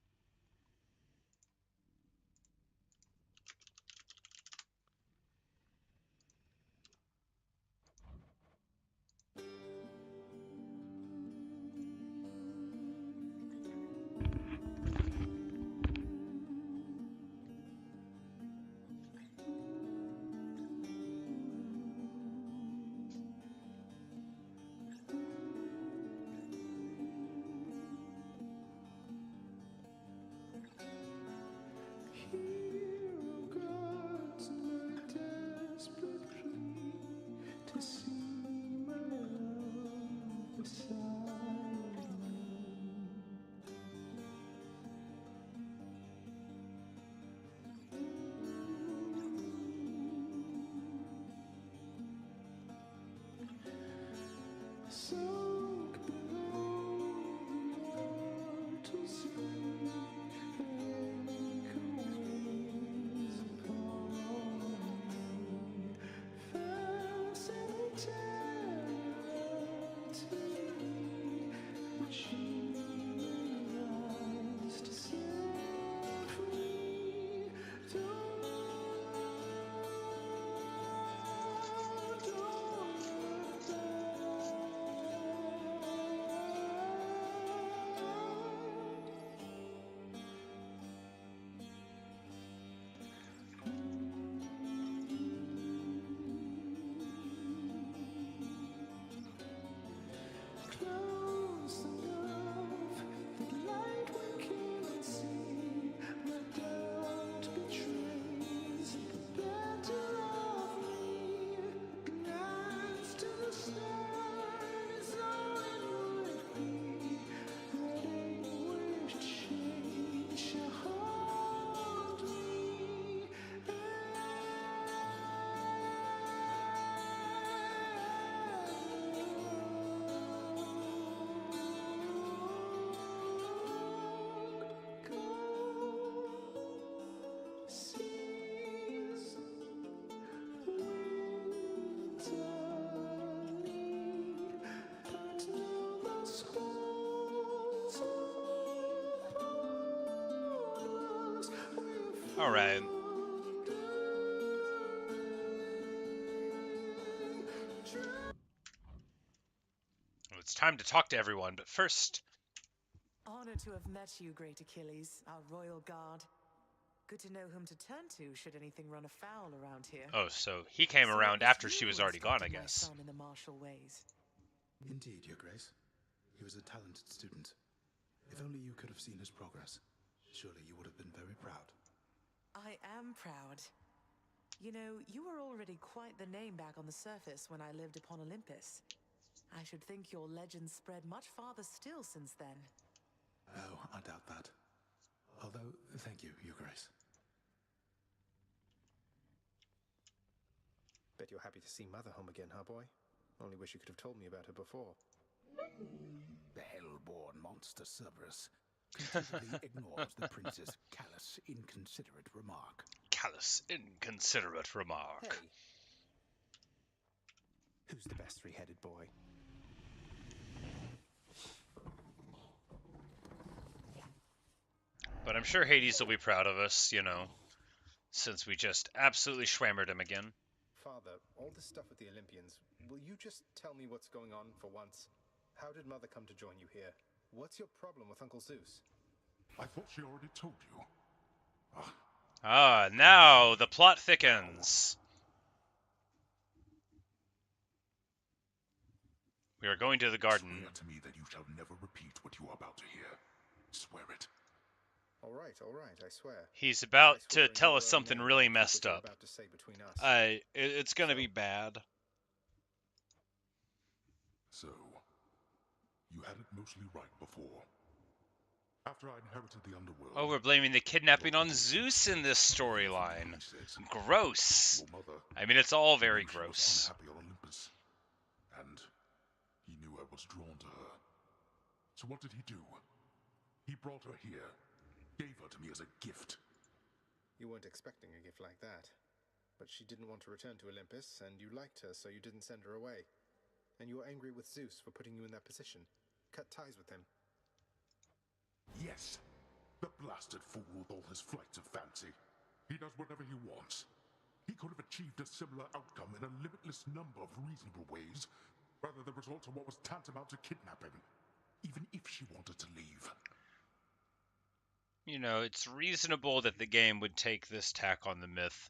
All right. Well, it's time to talk to everyone, but first... Honored to have met you, great Achilles, our royal guard. Good to know whom to turn to should anything run afoul around here. Oh, so he came around after she was already gone, I guess. My son in the martial ways. Indeed, Your Grace. He was a talented student. If only you could have seen his progress, surely you would have been very proud. I am proud. You know, you were already quite the name back on the surface when I lived upon Olympus. I should think your legend spread much farther still since then. Oh, I doubt that. Although, thank you, Your Grace. Bet you're happy to see Mother home again, huh, boy? Only wish you could have told me about her before. The hell-born monster Cerberus completely ignores the prince's callous, inconsiderate remark. Callous, inconsiderate remark. Hey. Who's the best three-headed boy? But I'm sure Hades will be proud of us, you know, since we just absolutely schwammered him again. Father, all this stuff with the Olympians, will you just tell me what's going on for once? How did Mother come to join you here? What's your problem with Uncle Zeus? I thought she already told you. Ah, now the plot thickens. We are going to the garden. Swear to me that you shall never repeat what you are about to hear. Swear it. All right, I swear. He's about to tell us something really messed up. It's gonna be bad. So, you had it mostly right before. After I inherited the underworld... Oh, we're blaming the kidnapping on Zeus in this storyline. Gross. I mean, it's all very gross. Unhappy on Olympus, and he knew I was drawn to her. So what did he do? He brought her here, gave her to me as a gift. You weren't expecting a gift like that. But she didn't want to return to Olympus, and you liked her, so you didn't send her away. And you were angry with Zeus for putting you in that position. Cut ties with him. Yes. The blasted fool with all his flights of fancy. He does whatever he wants. He could have achieved a similar outcome in a limitless number of reasonable ways, rather than resort to what was tantamount to kidnapping, even if she wanted to leave. You know, it's reasonable that the game would take this tack on the myth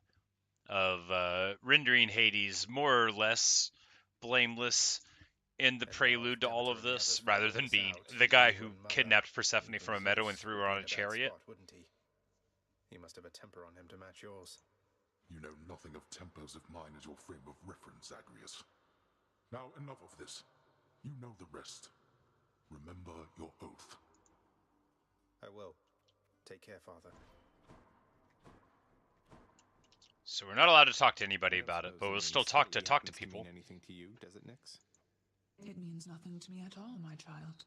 of rendering Hades more or less blameless in the prelude to all of this, rather than being the guy who kidnapped Persephone from a meadow and threw her on a chariot. Wouldn't he? He must have a temper on him to match yours. You know nothing of tempers if mine is your frame of reference, Zagreus. Now, enough of this. You know the rest. Remember your oath. I will. Take care, Father. So we're not allowed to talk to anybody about it, but we'll still talk to people. Mean anything to you, does it, Nix? It means nothing to me at all, my child.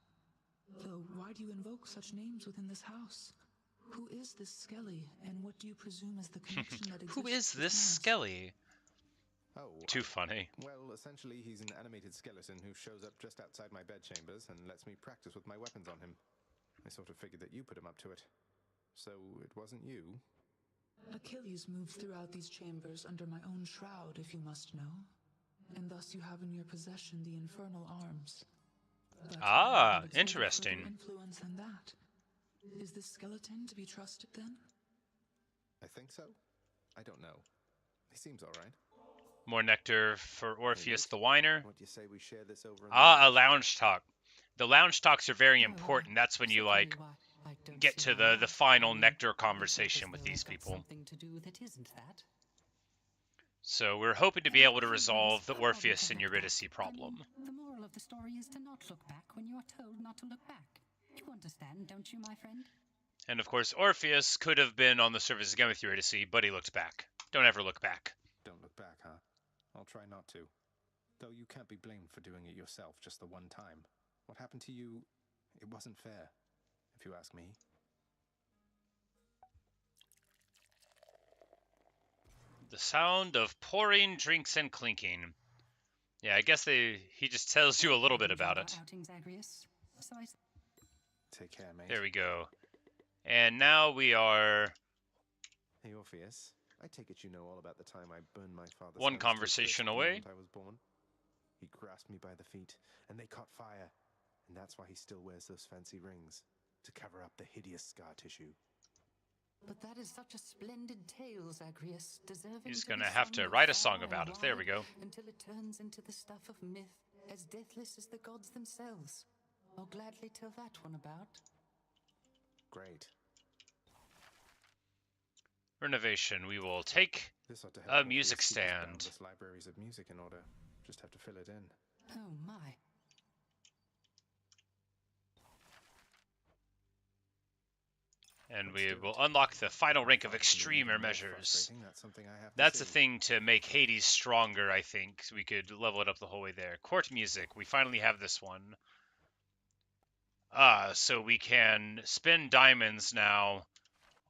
Though, why do you invoke such names within this house? Who is this Skelly, and what do you presume is the connection that exists? Who is this Skelly? Oh, too funny. Well, essentially, he's an animated skeleton who shows up just outside my bedchambers and lets me practice with my weapons on him. I sort of figured that you put him up to it. So, it wasn't you? Achilles moved throughout these chambers under my own shroud, if you must know. And thus you have in your possession the infernal arms. But interesting. Influence than that. Is this skeleton to be trusted then? I think so. I don't know. He seems all right. More nectar for Orpheus the whiner. What do you say we share this over? A lounge talk. The lounge talks are very important. That's when you like get to the final nectar conversation with these people. Something to do that isn't that. So we're hoping to be able to resolve the Orpheus and Eurydice problem. The moral of the story is to not look back when you are told not to look back. You understand, don't you, my friend? And of course, Orpheus could have been on the surface again with Eurydice, but he looked back. Don't ever look back. Don't look back, huh? I'll try not to. Though you can't be blamed for doing it yourself just the one time. What happened to you, it wasn't fair, if you ask me. The sound of pouring drinks and clinking. Yeah, I guess he just tells you a little bit about it. Take care, mate. There we go. And now we are... Hey, Orpheus. I take it you know all about the time I burned my father's one conversation away. I was born. He grasped me by the feet, and they caught fire. And that's why he still wears those fancy rings, to cover up the hideous scar tissue. But that is such a splendid tale, Zagreus, deserving. He's gonna have to write a song about it. There we go. Until it turns into the stuff of myth, as deathless as the gods themselves. I'll gladly tell that one about. Great. Renovation. We will take a music stand. Libraries of music in order. Just have to fill it in. Oh my. And we will unlock the final rank of extremer measures. That's a thing to make Hades stronger, I think. So we could level it up the whole way there. Court music. We finally have this one. So we can spend diamonds now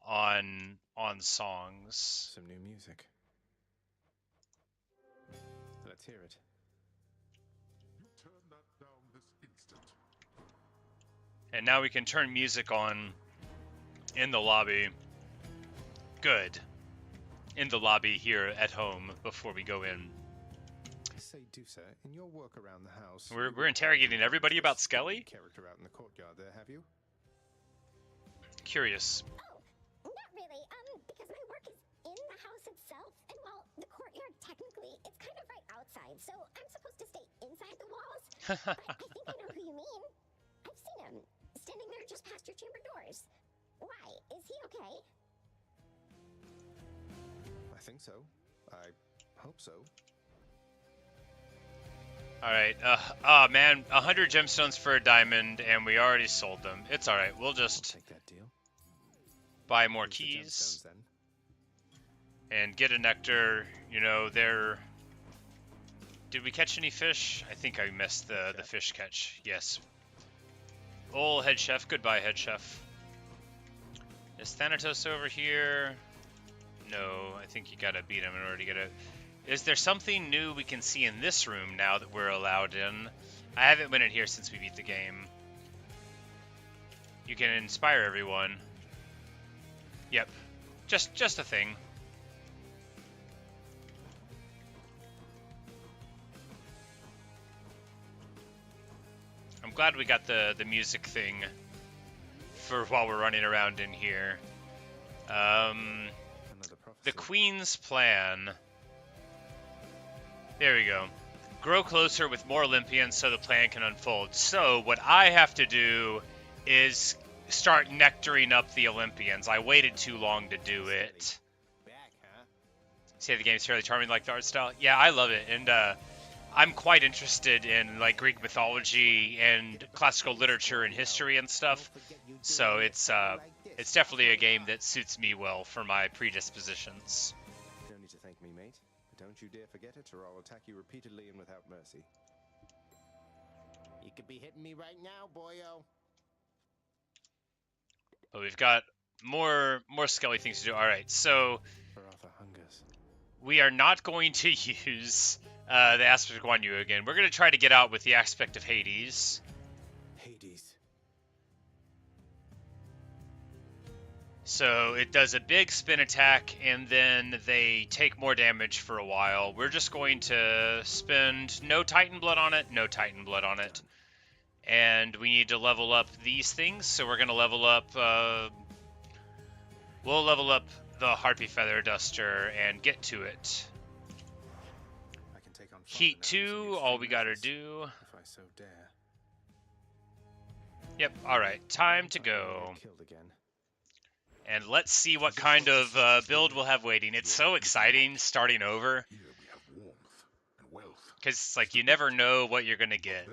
on songs. Some new music. Let's hear it. Turn that down this instant. And now we can turn music on in the lobby. Good. In the lobby here at home before we go in. Say, Dusa, in your work around the house, We're interrogating everybody about Skelly? Character out in the courtyard there, have you? Curious. Oh, not really. Because my work is in the house itself, and while the courtyard technically it's kind of right outside, so I'm supposed to stay inside the walls. But I think I know who you mean. I've seen him standing there just past your chamber doors. Why? Is he okay? I think so. I hope so. Alright, man, 100 gemstones for a diamond, and we already sold them. It's alright, we'll just take that deal. Buy more keys, and get a nectar. You know, there... Did we catch any fish? I think I missed the fish catch. Yes. Old head chef, goodbye head chef. Is Thanatos over here? No, I think you gotta beat him in order to get it. Is there something new we can see in this room now that we're allowed in? I haven't been in here since we beat the game. You can inspire everyone. Yep. Just a thing. I'm glad we got the music thing for while we're running around in here. The Queen's plan. There we go. Grow closer with more Olympians so the plan can unfold. So what I have to do is start nectaring up the Olympians. I waited too long to do it. Say the game's fairly charming, like the art style. Yeah, I love it, and I'm quite interested in like Greek mythology and classical literature and history and stuff. So it's definitely a game that suits me well for my predispositions. No need to thank me, mate. Don't you dare forget it, or I'll attack you repeatedly and without mercy. You could be hitting me right now, boyo. But we've got more Skelly things to do. All right, so we are not going to use the aspect of Guan Yu again. We're going to try to get out with the aspect of Hades. So it does a big spin attack, and then they take more damage for a while. We're just going to spend no Titan Blood on it, no Titan Blood on it. And we need to level up these things, so we're going to level up... we'll level up the Harpy Feather Duster and get to it. Heat 2, all we gotta do. If I so dare. Yep, alright, time to go. And let's see what kind of build we'll have waiting. It's so exciting starting over. Because it's like you never know what you're going to get.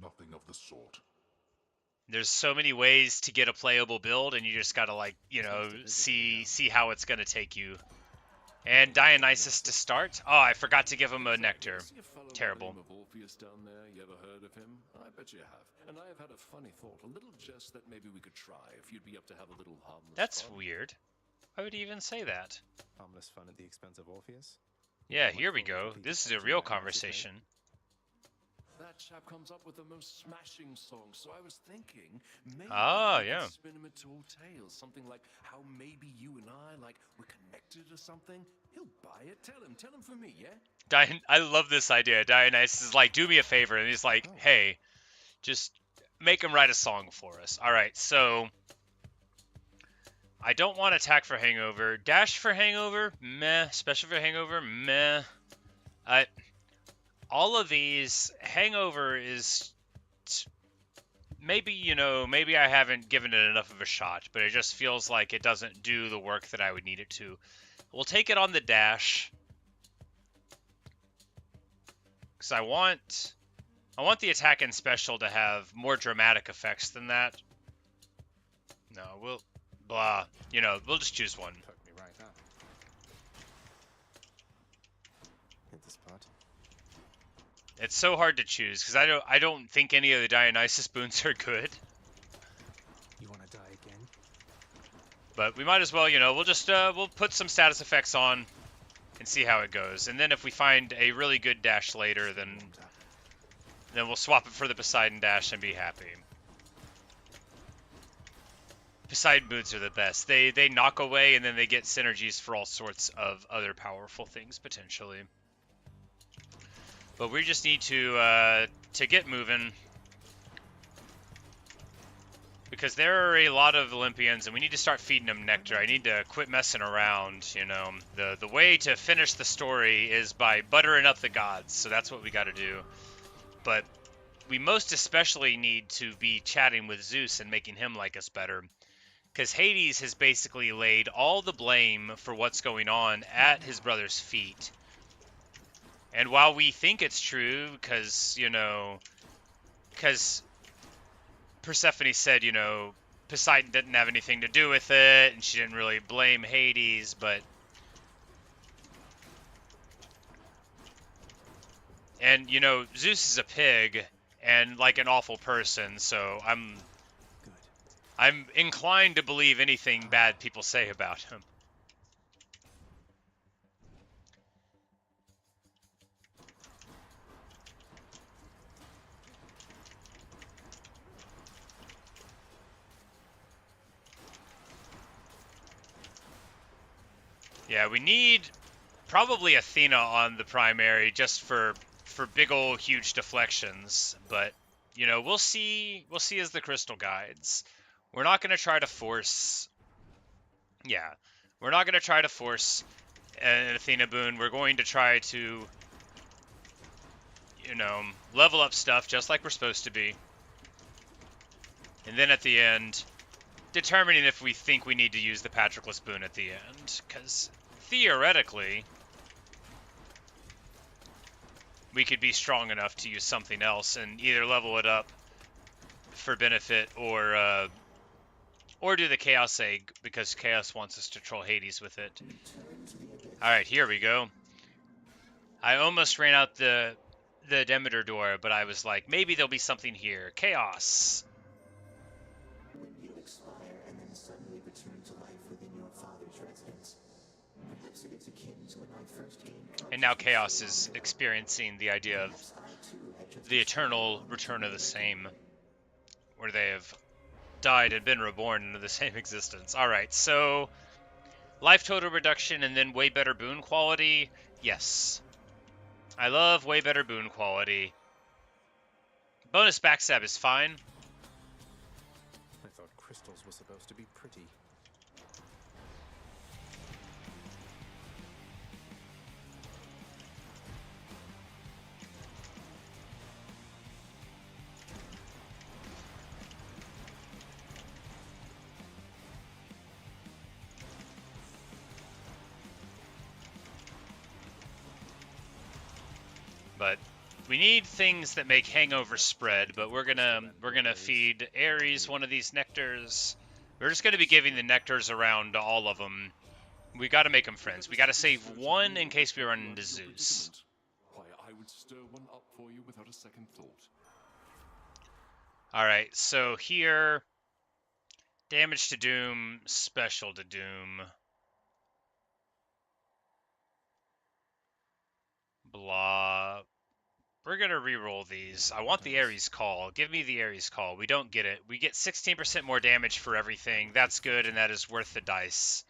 Nothing of the sort. There's so many ways to get a playable build, and you just got to, like, you know, see how it's going to take you. And Dionysus to start. Oh, I forgot to give him a nectar. Terrible. Orpheus down there, you ever heard of him? I bet you have. And I have had a funny thought, a little jest that maybe we could try if you'd be up to have a little harmless That's fun. weird. Why would he even say that? Harmless fun at the expense of Orpheus? Yeah, here we go. This is a real conversation. That chap comes up with the most smashing songs, so I was thinking maybe we could spin him into old tales, something like how maybe you and I, like, we're connected or something. He'll buy it. Tell him for me, yeah? I love this idea. Dionysus is like, do me a favor, and he's like, hey, just make him write a song for us. All right, so I don't want attack for hangover. Dash for hangover, meh. Special for hangover, meh. All of these, hangover is maybe, you know, maybe I haven't given it enough of a shot, but it just feels like it doesn't do the work that I would need it to. We'll take it on the dash, because I want the attack and special to have more dramatic effects than that. No, blah. You know, we'll just choose one. Hook me right up. Hit the spot. It's so hard to choose because I don't think any of the Dionysus boons are good. You want to die again? But we might as well, you know, we'll just we'll put some status effects on and see how it goes. And then if we find a really good dash later, then we'll swap it for the Poseidon dash and be happy. Poseidon boons are the best. They knock away and then they get synergies for all sorts of other powerful things potentially. But we just need to get moving, because there are a lot of Olympians and we need to start feeding them nectar. I need to quit messing around, you know. The way to finish the story is by buttering up the gods, so that's what we got to do. But we most especially need to be chatting with Zeus and making him like us better, because Hades has basically laid all the blame for what's going on at his brother's feet. And while we think it's true, because, you know, because Persephone said, you know, Poseidon didn't have anything to do with it, and she didn't really blame Hades, but... And, you know, Zeus is a pig, and, like, an awful person, so I'm inclined to believe anything bad people say about him. Yeah, we need probably Athena on the primary just for big ol' huge deflections, but you know, we'll see as the crystal guides. We're not going to try to force we're not going to try to force an Athena boon. We're going to try to, you know, level up stuff just like we're supposed to be. And then at the end, determining if we think we need to use the Patroclus boon at the end, because theoretically we could be strong enough to use something else and either level it up for benefit or do the Chaos Egg, because Chaos wants us to troll Hades with it. Alright, here we go. I almost ran out the Demeter door, but I was like, maybe there'll be something here. Chaos! When you expire and then suddenly return to life within your father's residence. Perhaps it is akin to when I first gained consciousness. And now Chaos is experiencing the idea of the eternal return of the same, where they have died and been reborn into the same existence. Alright, so life total reduction and then way better boon quality. Yes. I love way better boon quality. Bonus backstab is fine. I thought crystals were supposed to be pretty. But we need things that make hangover spread, but we're gonna feed Ares one of these nectars. We're just gonna be giving the nectars around to all of them. We gotta make them friends. We gotta save one in case we run into Zeus. Why, I would stir one up for you without a second thought. Alright, so here, damage to Doom, special to Doom. Blah. We're going to reroll these. I want the Ares call. Give me the Ares call. We don't get it. We get 16% more damage for everything. That's good, and that is worth the dice.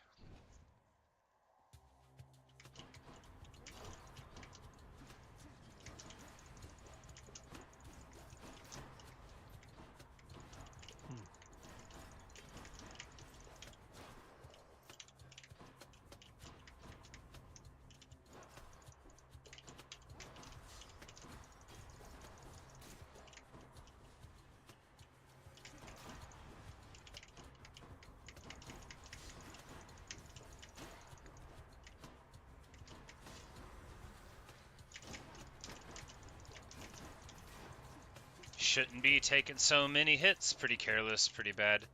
Shouldn't be taking so many hits. Pretty careless, pretty bad.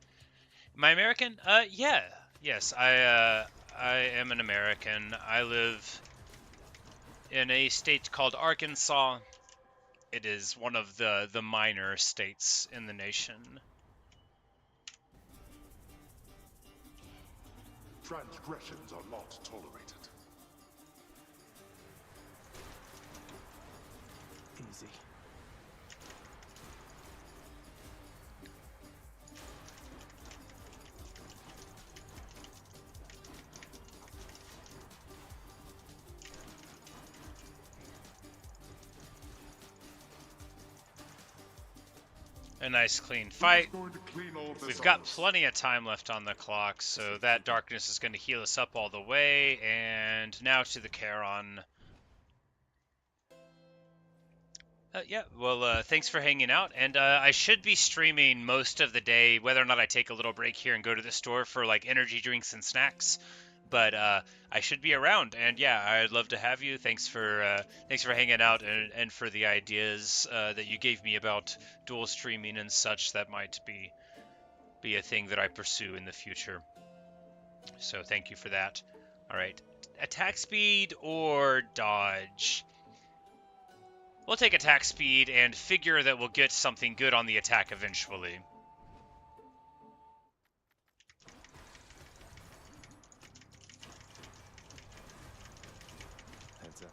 My American? Yeah. Yes, I am an American. I live in a state called Arkansas. It is one of the minor states in the nation. Transgressions are not tolerated. Easy. A nice clean fight. We've got plenty of time left on the clock, so that darkness is going to heal us up all the way. And now to the Charon. Yeah, well, thanks for hanging out, and I should be streaming most of the day, whether or not I take a little break here and go to the store for, like, energy drinks and snacks, but I should be around, and yeah, I'd love to have you. Thanks for hanging out, and for the ideas that you gave me about dual streaming and such. That might be a thing that I pursue in the future, so thank you for that. Alright, attack speed or dodge? We'll take attack speed and figure that we'll get something good on the attack eventually. Heads up.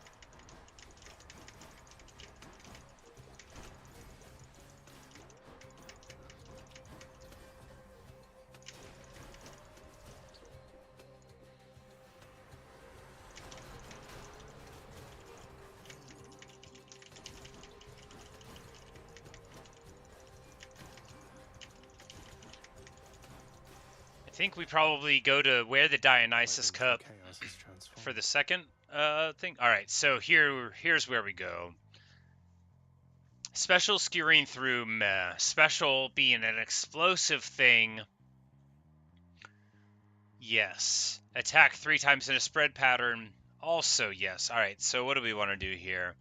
I think we probably go to where the Dionysus Cup for the second thing. Alright, so here's where we go. Special skewering through meh. Special being an explosive thing. Yes. Attack 3 times in a spread pattern. Also yes. Alright, so what do we want to do here?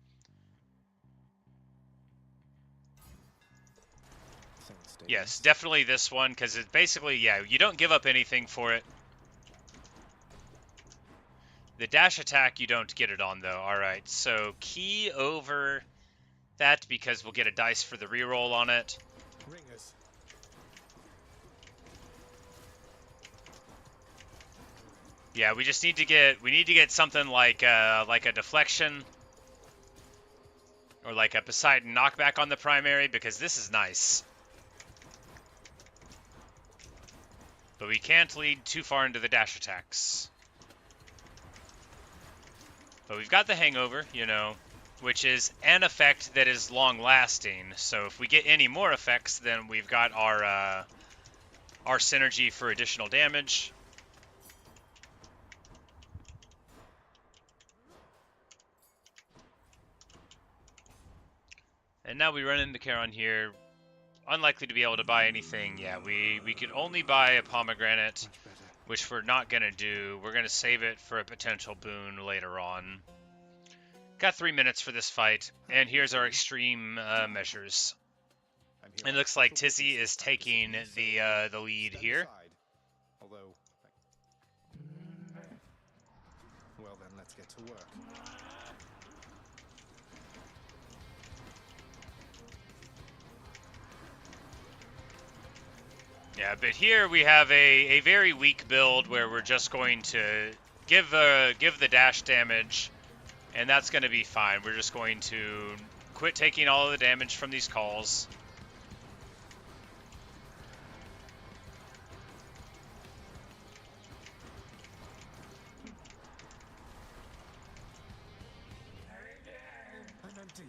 Yes, definitely this one, because it's basically, yeah, you don't give up anything for it. The dash attack, you don't get it on, though. Alright, so key over that, because we'll get a dice for the reroll on it. Ringers. Yeah, we just need to get something like a deflection. Or like a Poseidon knockback on the primary, because this is nice. But we can't lead too far into the dash attacks. But we've got the hangover, you know, which is an effect that is long-lasting. So if we get any more effects, then we've got our synergy for additional damage. And now we run into Charon here. Unlikely to be able to buy anything. Yeah, we could only buy a pomegranate, which we're not going to do. We're going to save it for a potential boon later on. Got 3 minutes for this fight, and here's our extreme measures. It looks like Tizzy is taking the lead here. Although, well then, let's get to work. Yeah, but here we have a very weak build where we're just going to give the dash damage, and that's going to be fine. We're just going to quit taking all of the damage from these calls. I'm empty.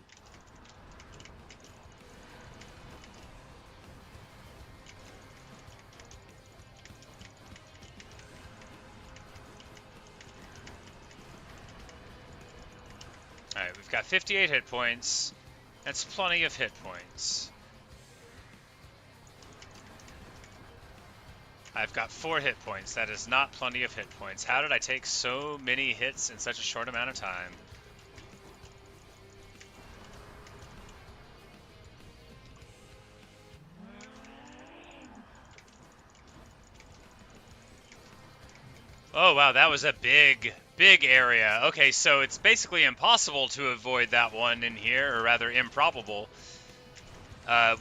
Alright, we've got 58 hit points. That's plenty of hit points. I've got 4 hit points. That is not plenty of hit points. How did I take so many hits in such a short amount of time? Oh, wow, that was a big, big area. Okay, so it's basically impossible to avoid that one in here, or rather improbable,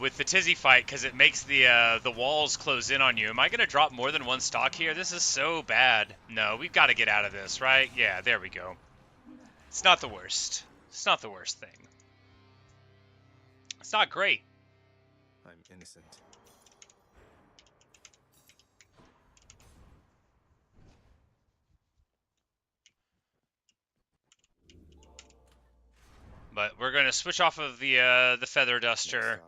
with the Tizzy fight, because it makes the walls close in on you. Am I going to drop more than one stock here? This is so bad. No, we've got to get out of this, right? Yeah, there we go. It's not the worst. It's not the worst thing. It's not great. I'm innocent. But we're gonna switch off of the feather duster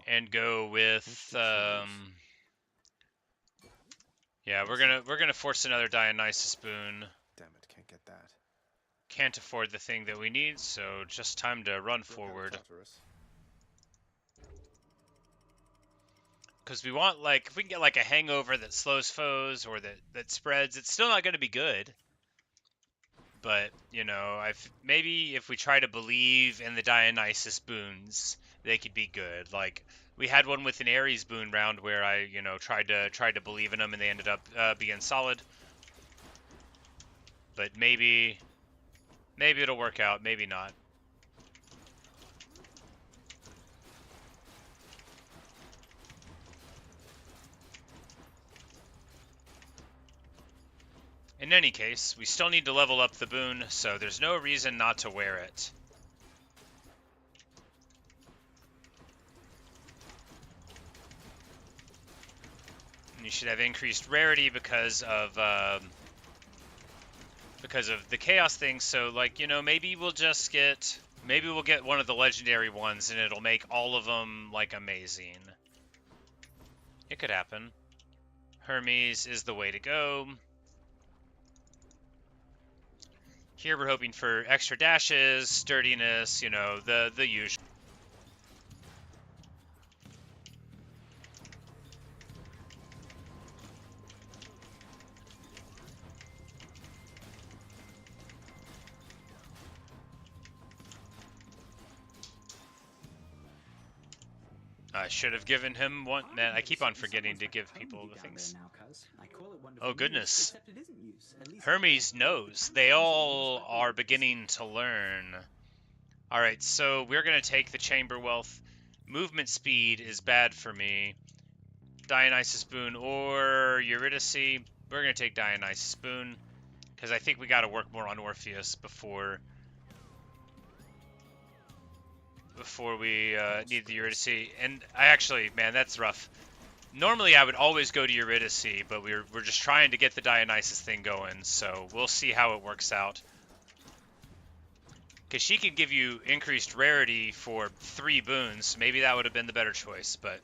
and go with yeah, we're gonna force another Dionysus boon. Damn it, can't get that. Can't afford the thing that we need, so just time to run forward. Because we want, like, if we can get like a hangover that slows foes or that spreads, it's still not gonna be good. But, you know, maybe if we try to believe in the Dionysus boons, they could be good. Like, we had one with an Ares boon round where I, you know, tried to believe in them and they ended up being solid. But maybe it'll work out, maybe not. In any case, we still need to level up the boon, so there's no reason not to wear it. And you should have increased rarity because of the chaos thing, so, like, you know, maybe we'll get one of the legendary ones and it'll make all of them, like, amazing. It could happen. Hermes is the way to go. Here we're hoping for extra dashes, sturdiness, you know, the usual. I should have given him one. Man, I keep on forgetting to give people the things. Oh, goodness. Hermes knows. They all are beginning to learn. Alright, so we're going to take the Chamber Wealth. Movement speed is bad for me. Dionysus boon or Eurydice. We're going to take Dionysus boon, because I think we got to work more on Orpheus before we need the Eurydice. And I actually, man, that's rough. Normally I would always go to Eurydice, but we're just trying to get the Dionysus thing going, so we'll see how it works out. Because she can give you increased rarity for 3 boons. Maybe that would have been the better choice, but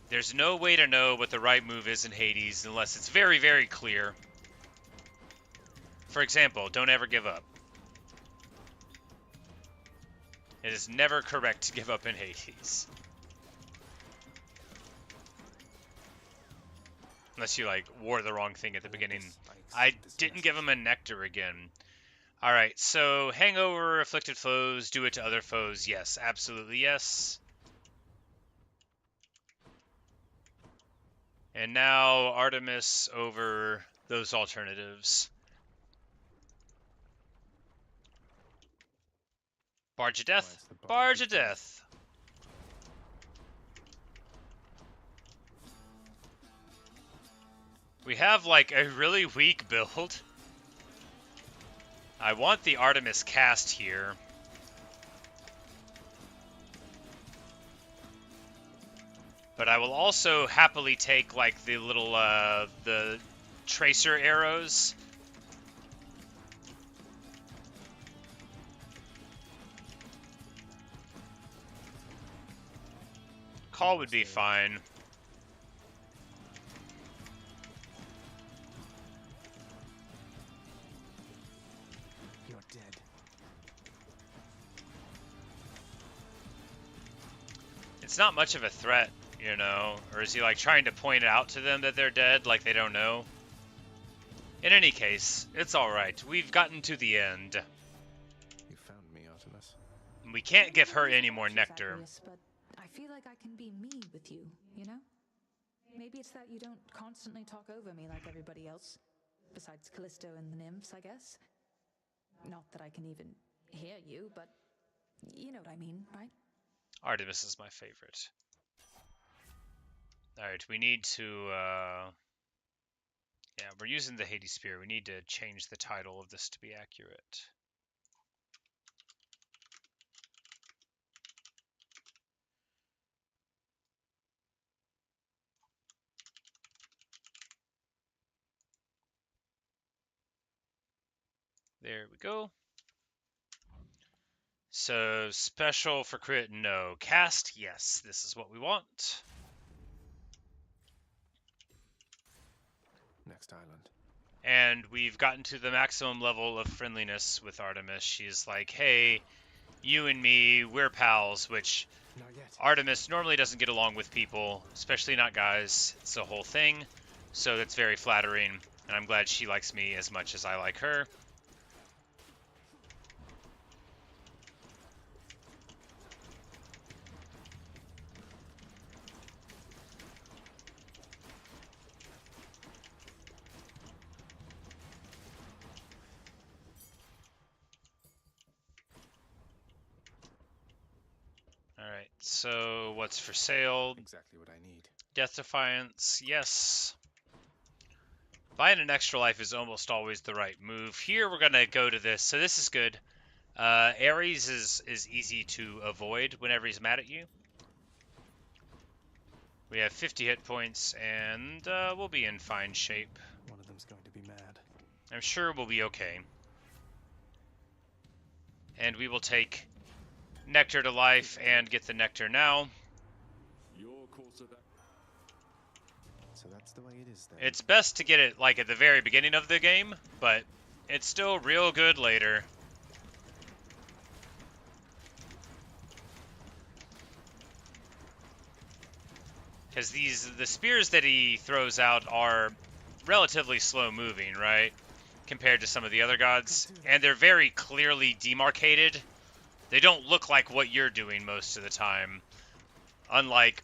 there's no way to know what the right move is in Hades unless it's very, very clear. For example, don't ever give up. It is never correct to give up in Hades. Unless you, like, wore the wrong thing at the beginning. I didn't give him a nectar again. Alright, so hangover, afflicted foes, do it to other foes. Yes, absolutely yes. And now Artemis over those alternatives. Barge of Death. Barge of Death. We have, like, a really weak build. I want the Artemis cast here. But I will also happily take, like, the little, the tracer arrows. Call would be fine. You're dead. It's not much of a threat, you know? Or is he, like, trying to point it out to them that they're dead, like they don't know? In any case, it's alright. We've gotten to the end. You found me, Artemis. We can't give her any more nectar. But I feel like I can be me with you, you know? Maybe it's that you don't constantly talk over me like everybody else. Besides Callisto and the nymphs, I guess. Not that I can even hear you, but you know what I mean, right? Artemis is my favorite. Alright, we need to, yeah, we're using the Hades Spear. We need to change the title of this to be accurate. There we go. So, special for crit, no. Cast, yes. This is what we want. Next island. And we've gotten to the maximum level of friendliness with Artemis. She's like, hey, you and me, we're pals, which Artemis normally doesn't get along with people, especially not guys. It's a whole thing. So that's very flattering, and I'm glad she likes me as much as I like her. Alright, so what's for sale? Exactly what I need. Death Defiance, yes. Buying an extra life is almost always the right move. Here we're going to go to this, so this is good. Ares is easy to avoid whenever he's mad at you. We have 50 hit points, and we'll be in fine shape. One of them's going to be mad. I'm sure we'll be okay. And we will take Nectar to life and get the Nectar now. So that's the way it is then. It's best to get it like at the very beginning of the game, but it's still real good later. Because the spears that he throws out are relatively slow moving, right? Compared to some of the other gods. And they're very clearly demarcated. They don't look like what you're doing most of the time. Unlike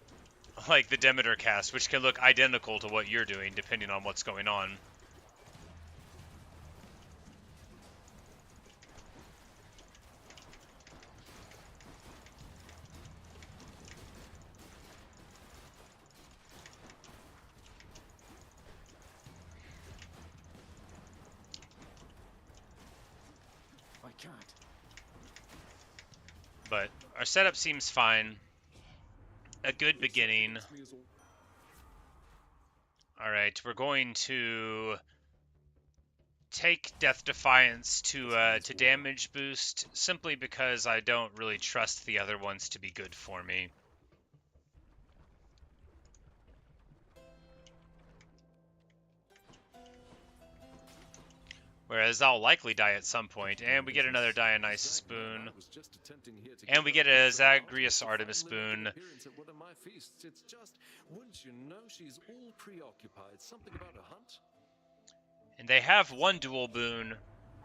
the Demeter cast, which can look identical to what you're doing depending on what's going on. I can't. But our setup seems fine. A good beginning. Alright, we're going to take Death Defiance to damage boost, simply because I don't really trust the other ones to be good for me. Whereas I'll likely die at some point, and we get another Dionysus boon. And we get a Zagreus Artemis boon. It's just, wouldn't you know, she's all preoccupied. Something about a hunt? And they have one dual boon.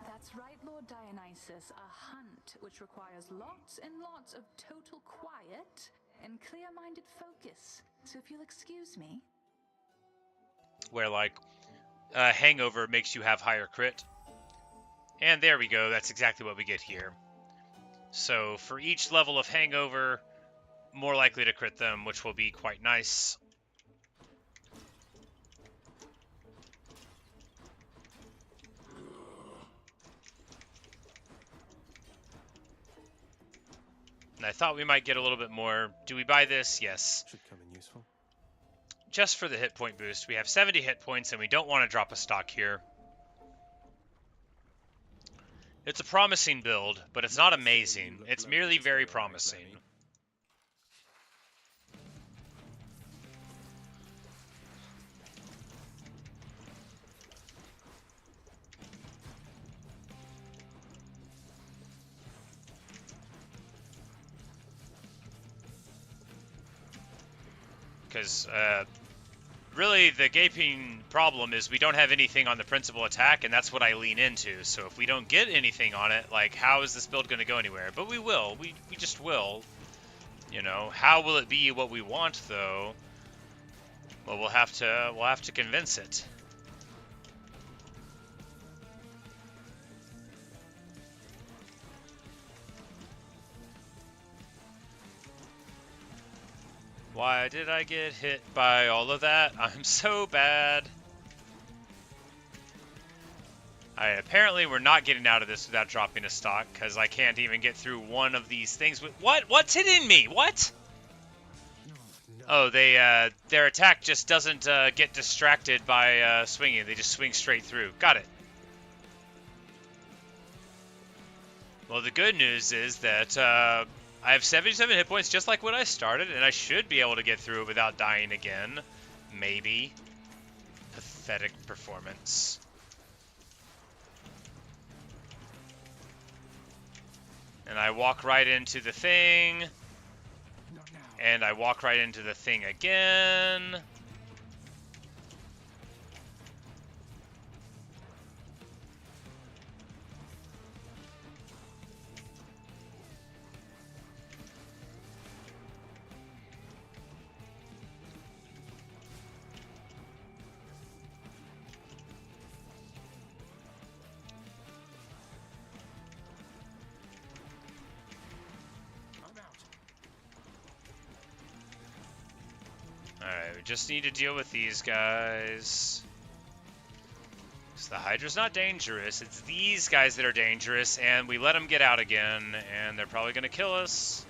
That's right, Lord Dionysus. A hunt, which requires lots and lots of total quiet and clear-minded focus. So if you'll excuse me. Where, like, Hangover makes you have higher crit. And there we go, that's exactly what we get here. So for each level of Hangover, more likely to crit them, which will be quite nice. And I thought we might get a little bit more. Do we buy this? Yes. Should come in useful. Just for the hit point boost. We have 70 hit points, and we don't want to drop a stock here. It's a promising build, but it's not amazing. It's merely very promising. Because, really, the gaping problem is we don't have anything on the principal attack, and that's what I lean into. So if we don't get anything on it, like, how is this build going to go anywhere? But we will. We just will. You know, how will it be what we want, though? Well, we'll have to convince it. Why did I get hit by all of that? I'm so bad. Alright, apparently we're not getting out of this without dropping a stock, because I can't even get through one of these things with— What? What's hitting me? What? Oh, their attack just doesn't get distracted by swinging. They just swing straight through. Got it. Well, the good news is that I have 77 hit points just like when I started, and I should be able to get through it without dying again. Maybe. Pathetic performance. And I walk right into the thing. And I walk right into the thing again. Alright, we just need to deal with these guys. Because the Hydra's not dangerous. It's these guys that are dangerous, and we let them get out again, and they're probably going to kill us.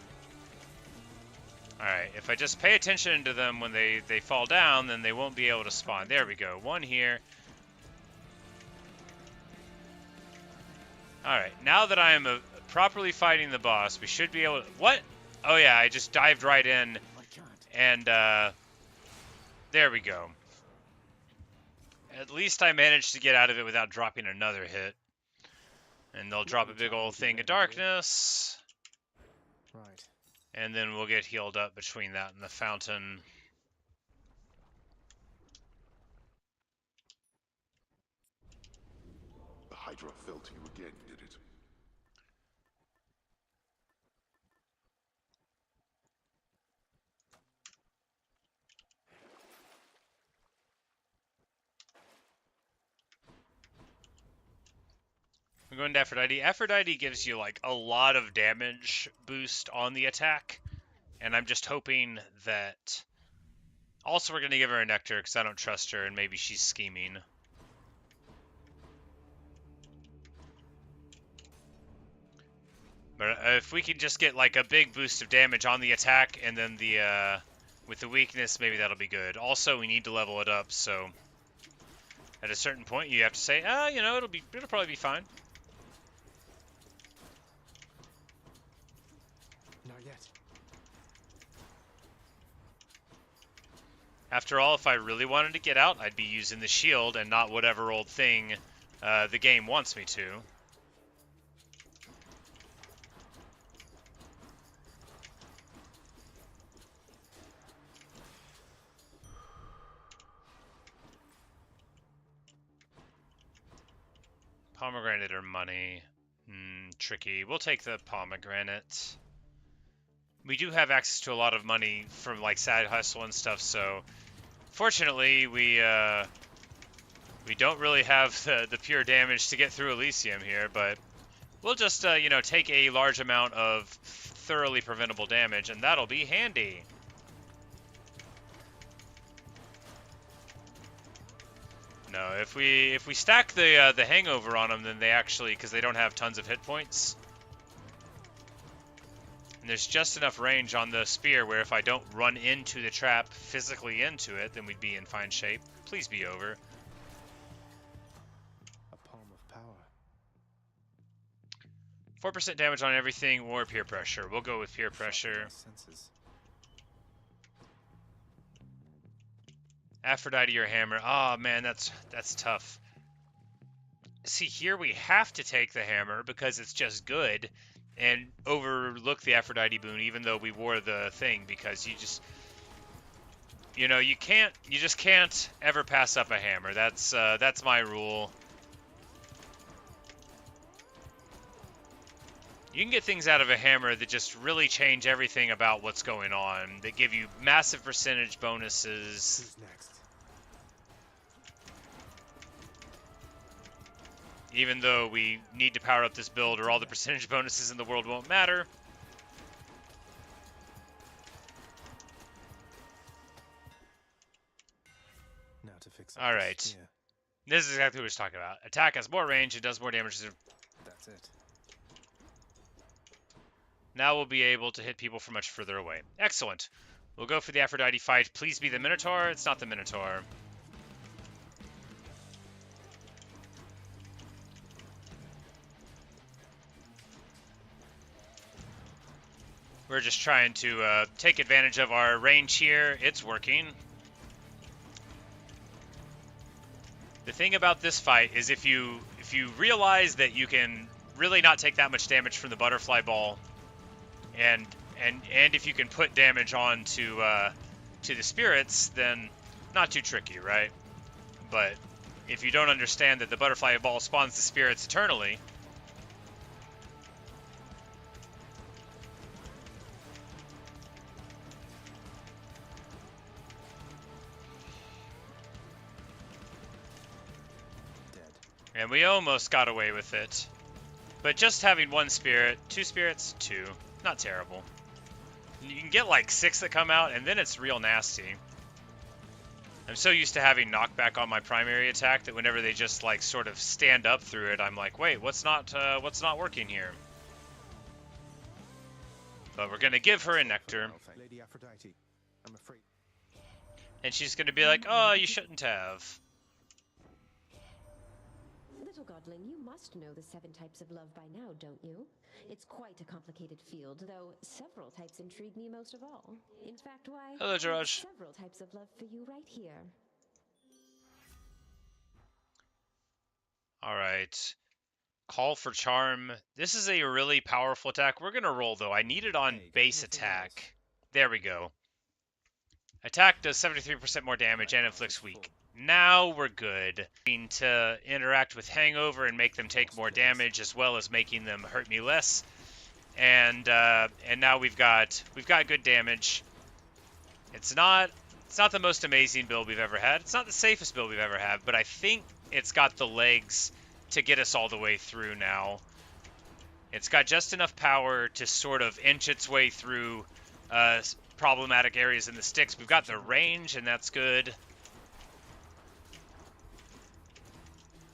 Alright, if I just pay attention to them when they fall down, then they won't be able to spawn. There we go. One here. Alright, now that I am properly fighting the boss, we should be able to— What? Oh yeah, I just dived right in, and there we go. At least I managed to get out of it without dropping another hit. And they'll drop a big old thing of darkness. Right. And then we'll get healed up between that and the fountain. The Hydra fell to you again, did it? We're going to Aphrodite. Aphrodite gives you like a lot of damage boost on the attack. And I'm just hoping that... Also, we're going to give her a Nectar because I don't trust her and maybe she's scheming. But if we can just get like a big boost of damage on the attack and then the with the weakness, maybe that'll be good. Also, we need to level it up, so at a certain point you have to say, you know, it'll probably be fine. Not yet. After all, if I really wanted to get out, I'd be using the shield and not whatever old thing the game wants me to. Pomegranate or money? Tricky. We'll take the pomegranate. We do have access to a lot of money from like side hustle and stuff, so fortunately we don't really have the pure damage to get through Elysium here, but we'll just you know, take a large amount of thoroughly preventable damage, and that'll be handy. No, if we stack the hangover on them, then they actually, because they don't have tons of hit points, and there's just enough range on the spear where if I don't run into the trap physically into it, then we'd be in fine shape. Please be over. A palm of power. 4% damage on everything or peer pressure. We'll go with peer pressure. Senses. Aphrodite or hammer. Oh man, that's tough. See, here we have to take the hammer because it's just good, and overlook the Aphrodite boon even though we wore the thing, because you know, you just can't ever pass up a hammer. That's my rule. You can get things out of a hammer that just really change everything about what's going on. That give you massive percentage bonuses. Who's next? Even though we need to power up this build or all the percentage bonuses in the world won't matter. Now to fix up All this right. spear. This is exactly what we was talking about. Attack has more range, it does more damage. That's it. Now we'll be able to hit people from much further away. Excellent. We'll go for the Aphrodite fight. Please be the Minotaur. It's not the Minotaur. We're just trying to take advantage of our range here. It's working. The thing about this fight is if you realize that you can really not take that much damage from the butterfly ball, and if you can put damage on to the spirits, then not too tricky, right? But if you don't understand that the butterfly ball spawns the spirits eternally, and we almost got away with it. But just having one spirit, 2 spirits, 2, not terrible. You can get like 6 that come out, and then it's real nasty. I'm so used to having knockback on my primary attack that whenever they just like sort of stand up through it, I'm like, wait, what's not working here? But we're gonna give her a nectar, Lady Aphrodite, I'm afraid. and she's gonna be like, oh, you shouldn't have. Little godling, you must know the 7 types of love by now, don't you? It's quite a complicated field, though several types intrigue me most of all. In fact, why, Hello, I have Jiraj. several types of love for you right here. Alright. Call for Charm. This is a really powerful attack. We're gonna roll, though. I need it on base attack. There we go. Attack does 73% more damage and inflicts weak. Now we're good. To interact with Hangover and make them take more damage, as well as making them hurt me less. And now we've got good damage. It's not the most amazing build we've ever had. It's not the safest build we've ever had, but I think it's got the legs to get us all the way through now. It's got just enough power to sort of inch its way through problematic areas in the sticks. We've got the range, and that's good.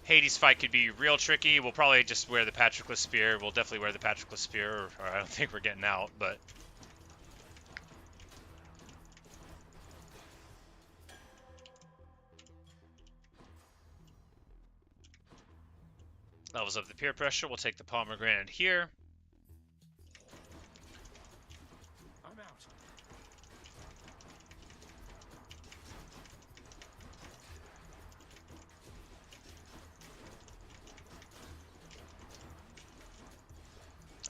Hades' fight could be real tricky. We'll probably just wear the Patroclus Spear. We'll definitely wear the Patroclus Spear, or I don't think we're getting out, but... Levels of the peer pressure. We'll take the pomegranate here. I'm out.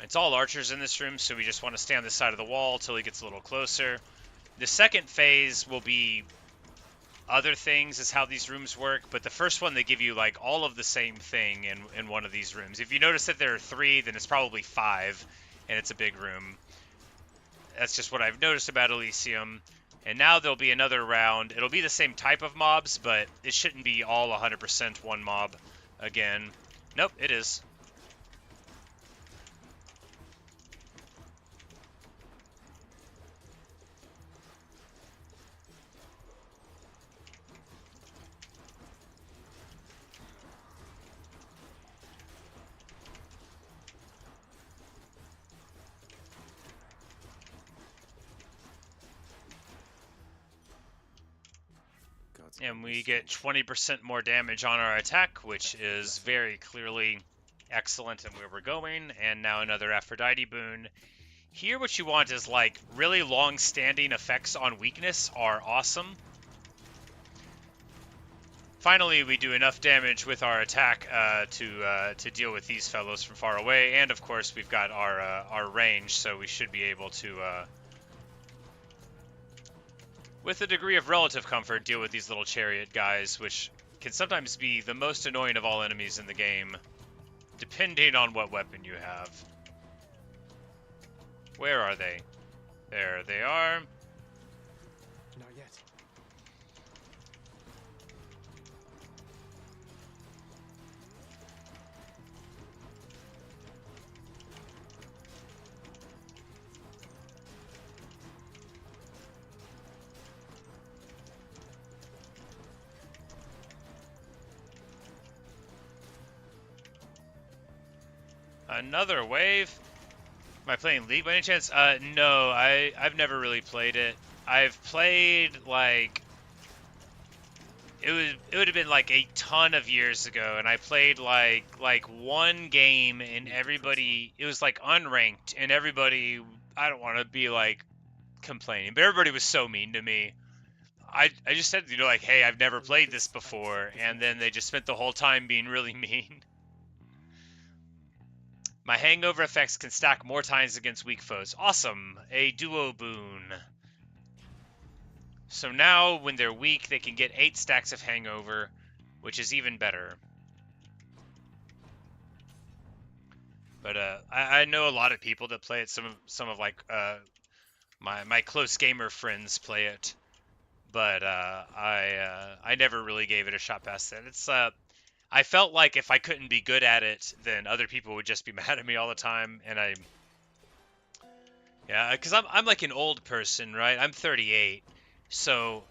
It's all archers in this room, so we just want to stay on this side of the wall until he gets a little closer. The second phase will be other things, is how these rooms work, but the first one, they give you like all of the same thing in one of these rooms. If you notice that there are 3, then it's probably 5, and it's a big room. That's just what I've noticed about Elysium. And now there'll be another round. It'll be the same type of mobs, but it shouldn't be all 100% one mob again. Nope, it is. And we get 20% more damage on our attack, which is very clearly excellent in where we're going. And now another Aphrodite boon. Here what you want is like really long-standing effects on weakness are awesome. Finally, we do enough damage with our attack to deal with these fellows from far away. And of course, we've got our range, so we should be able to... with a degree of relative comfort, deal with these little chariot guys, which can sometimes be the most annoying of all enemies in the game, depending on what weapon you have. Where are they? There they are. Not yet. Another wave. Am I playing League by any chance? No, I've never really played it. I've played like it would have been like a ton of years ago, and I played like one game, and everybody, it was like unranked, and everybody, I don't want to be like complaining, but everybody was so mean to me. I just said, you know, like, hey, I've never played this before, and then they just spent the whole time being really mean. My hangover effects can stack more times against weak foes. Awesome! A duo boon. So now, when they're weak, they can get 8 stacks of hangover, which is even better. But I know a lot of people that play it. Some of like my close gamer friends play it, but I never really gave it a shot past that. It's I felt like if I couldn't be good at it, then other people would just be mad at me all the time, and because I'm like an old person, right? I'm 38, so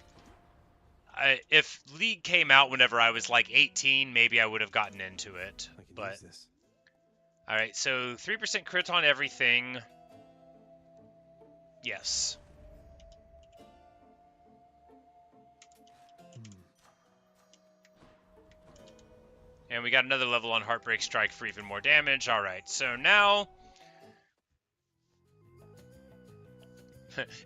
if League came out whenever I was like 18, maybe I would have gotten into it. But all right, so 3% crit on everything. Yes. And we got another level on Heartbreak Strike for even more damage. All right, so now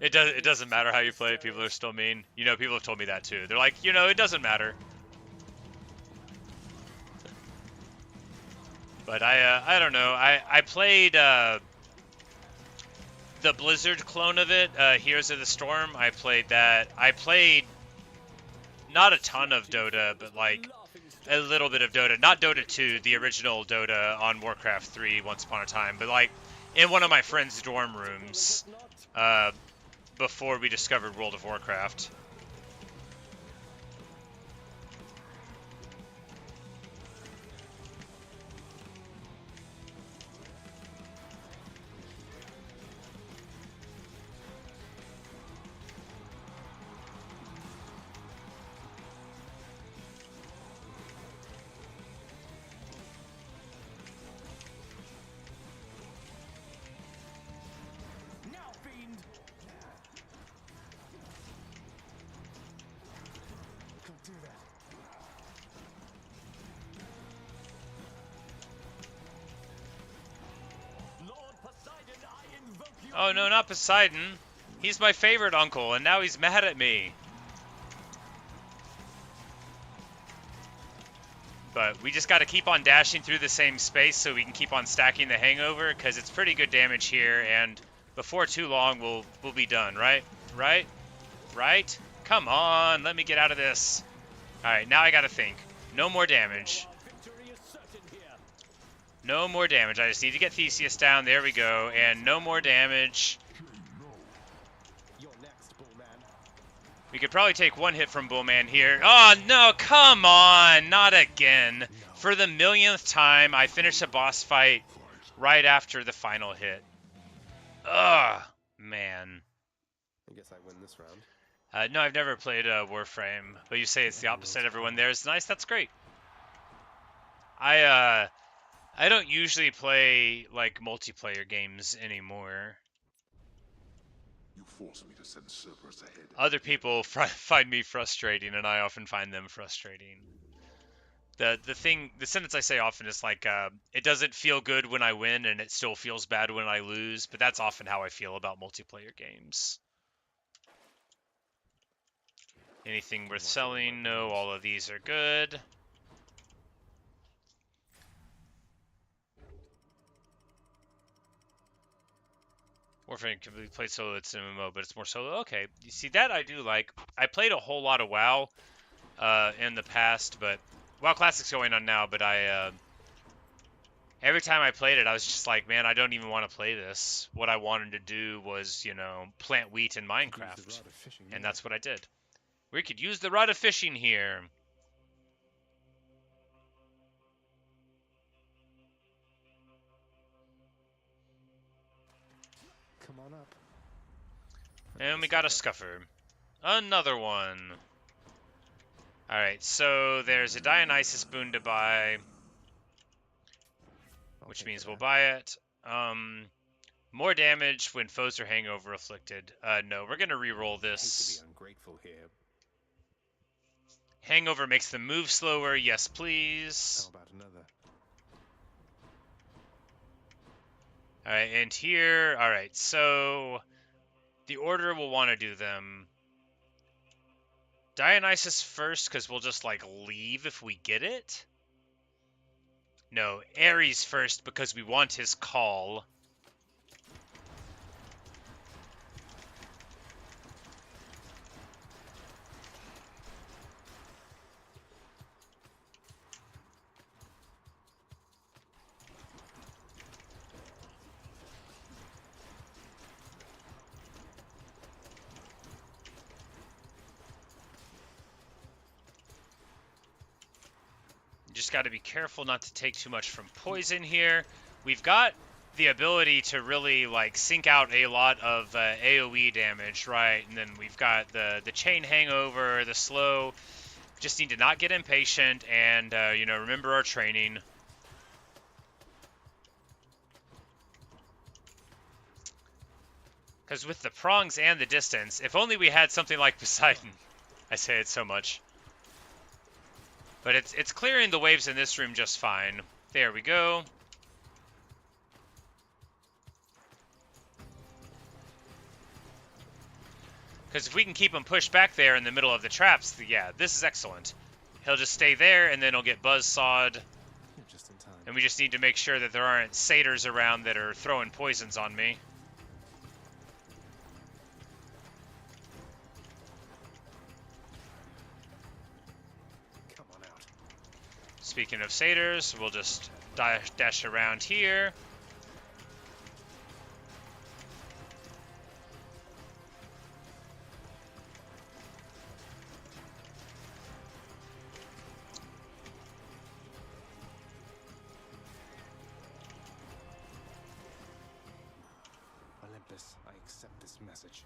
it doesn't matter how you play. People are still mean. You know, people have told me that too. They're like, you know, it doesn't matter. But I don't know. I played the Blizzard clone of it, Heroes of the Storm. I played that. I played not a ton of Dota, but like a little bit of Dota. Not Dota 2, the original Dota on Warcraft 3 once upon a time, but like in one of my friend's dorm rooms before we discovered World of Warcraft. Oh no, not Poseidon. He's my favorite uncle, and now he's mad at me. But we just got to keep on dashing through the same space so we can keep on stacking the hangover, because it's pretty good damage here, and before too long we'll be done, right? Right? Right? Come on, let me get out of this. Alright, now I gotta think. No more damage. No more damage. I just need to get Theseus down. There we go. And no more damage. We could probably take one hit from Bullman here. Oh, no. Come on. Not again. For the millionth time, I finished a boss fight right after the final hit. Ugh. Man. I guess I win this round. No, I've never played Warframe. But you say it's the opposite. Everyone there is nice. That's great. I don't usually play, like, multiplayer games anymore. You force me to send Cerberus ahead. Other people find me frustrating, and I often find them frustrating. The sentence I say often is like, it doesn't feel good when I win, and it still feels bad when I lose, but that's often how I feel about multiplayer games. Anything worth selling? No, all of these are good. Warframe can be played solo, it's an MMO, but it's more solo. Okay, you see, that I do like. I played a whole lot of WoW in the past, but WoW Classic's going on now, but I Every time I played it, I was just like, man, I don't even want to play this. What I wanted to do was, plant wheat in Minecraft. And that's what I did. We could use the rod of fishing here. Come on up. And we got a scuffer. Another one. Alright, so there's a Dionysus boon to buy, which means we'll buy it. More damage when foes are hangover afflicted. No, we're gonna re-roll this. I hate to be ungrateful here. Hangover makes them move slower. Yes, please. How about another? Alright, and here... Alright, so... The order we'll want to do them... Dionysus first, because we'll just, leave if we get it? No, Ares first, because we want his call. Just got to be careful not to take too much from poison here. We've got the ability to really sink out a lot of AoE damage, right? And then we've got the chain hangover, the slow. Just need to not get impatient and remember our training. Because with the prongs and the distance, if only we had something like Poseidon. I say it so much. But it's clearing the waves in this room just fine. There we go. Because if we can keep him pushed back there in the middle of the traps, yeah, this is excellent. He'll just stay there, and then he'll get buzzsawed. Just in time. And we just need to make sure that there aren't satyrs around that are throwing poisons on me. Speaking of satyrs, we'll just dash around here. Olympus, I accept this message.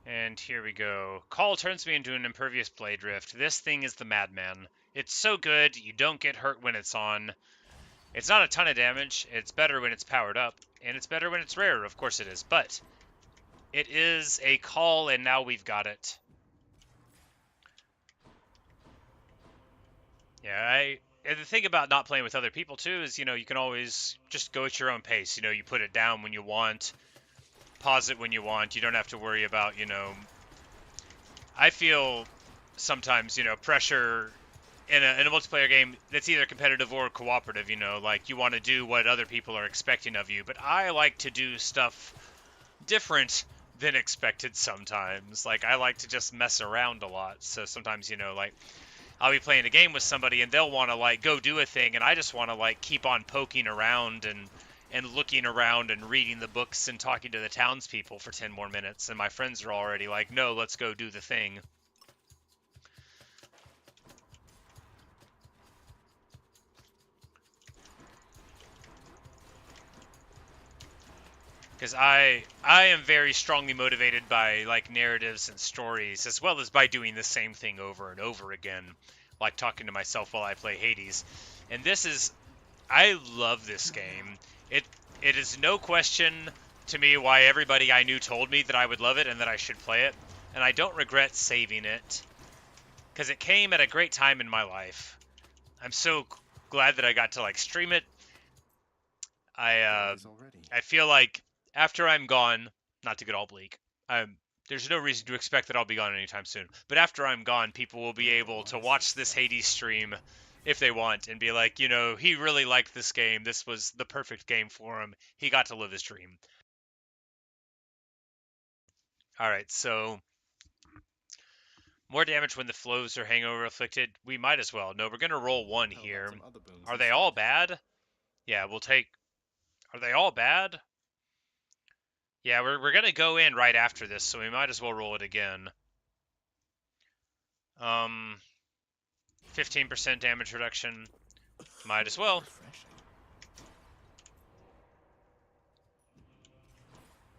And here we go. Call turns me into an impervious blade rift. This thing is the madman. It's so good, you don't get hurt when it's on. It's not a ton of damage. It's better when it's powered up. And it's better when it's rare, of course it is. But it is a call, and now we've got it. Yeah, and the thing about not playing with other people, too, is, you can always just go at your own pace. You put it down when you want. Pause it when you want. You don't have to worry about, I feel sometimes, pressure in a multiplayer game that's either competitive or cooperative, you want to do what other people are expecting of you. But I like to do stuff different than expected sometimes. I like to just mess around a lot. So sometimes, I'll be playing a game with somebody and they'll want to, go do a thing, and I just want to, keep on poking around and looking around and reading the books and talking to the townspeople for 10 more minutes. And my friends are already like, no, let's go do the thing. Because I am very strongly motivated by, narratives and stories, as well as by doing the same thing over and over again, like talking to myself while I play Hades. And this is... I love this game. It is no question to me why everybody I knew told me that I would love it and that I should play it. And I don't regret saving it, because it came at a great time in my life. I'm so glad that I got to, stream it. I feel like after I'm gone, not to get all bleak, there's no reason to expect that I'll be gone anytime soon. But after I'm gone, people will be able to watch this Hades stream if they want and be like, he really liked this game. This was the perfect game for him. He got to live his dream. All right, so more damage when the flows are hangover afflicted. We might as well. No, we're going to roll one here. Are they all bad? Yeah, we'll take... Are they all bad? Yeah, we're going to go in right after this, so we might as well roll it again. 15% damage reduction. Might as well.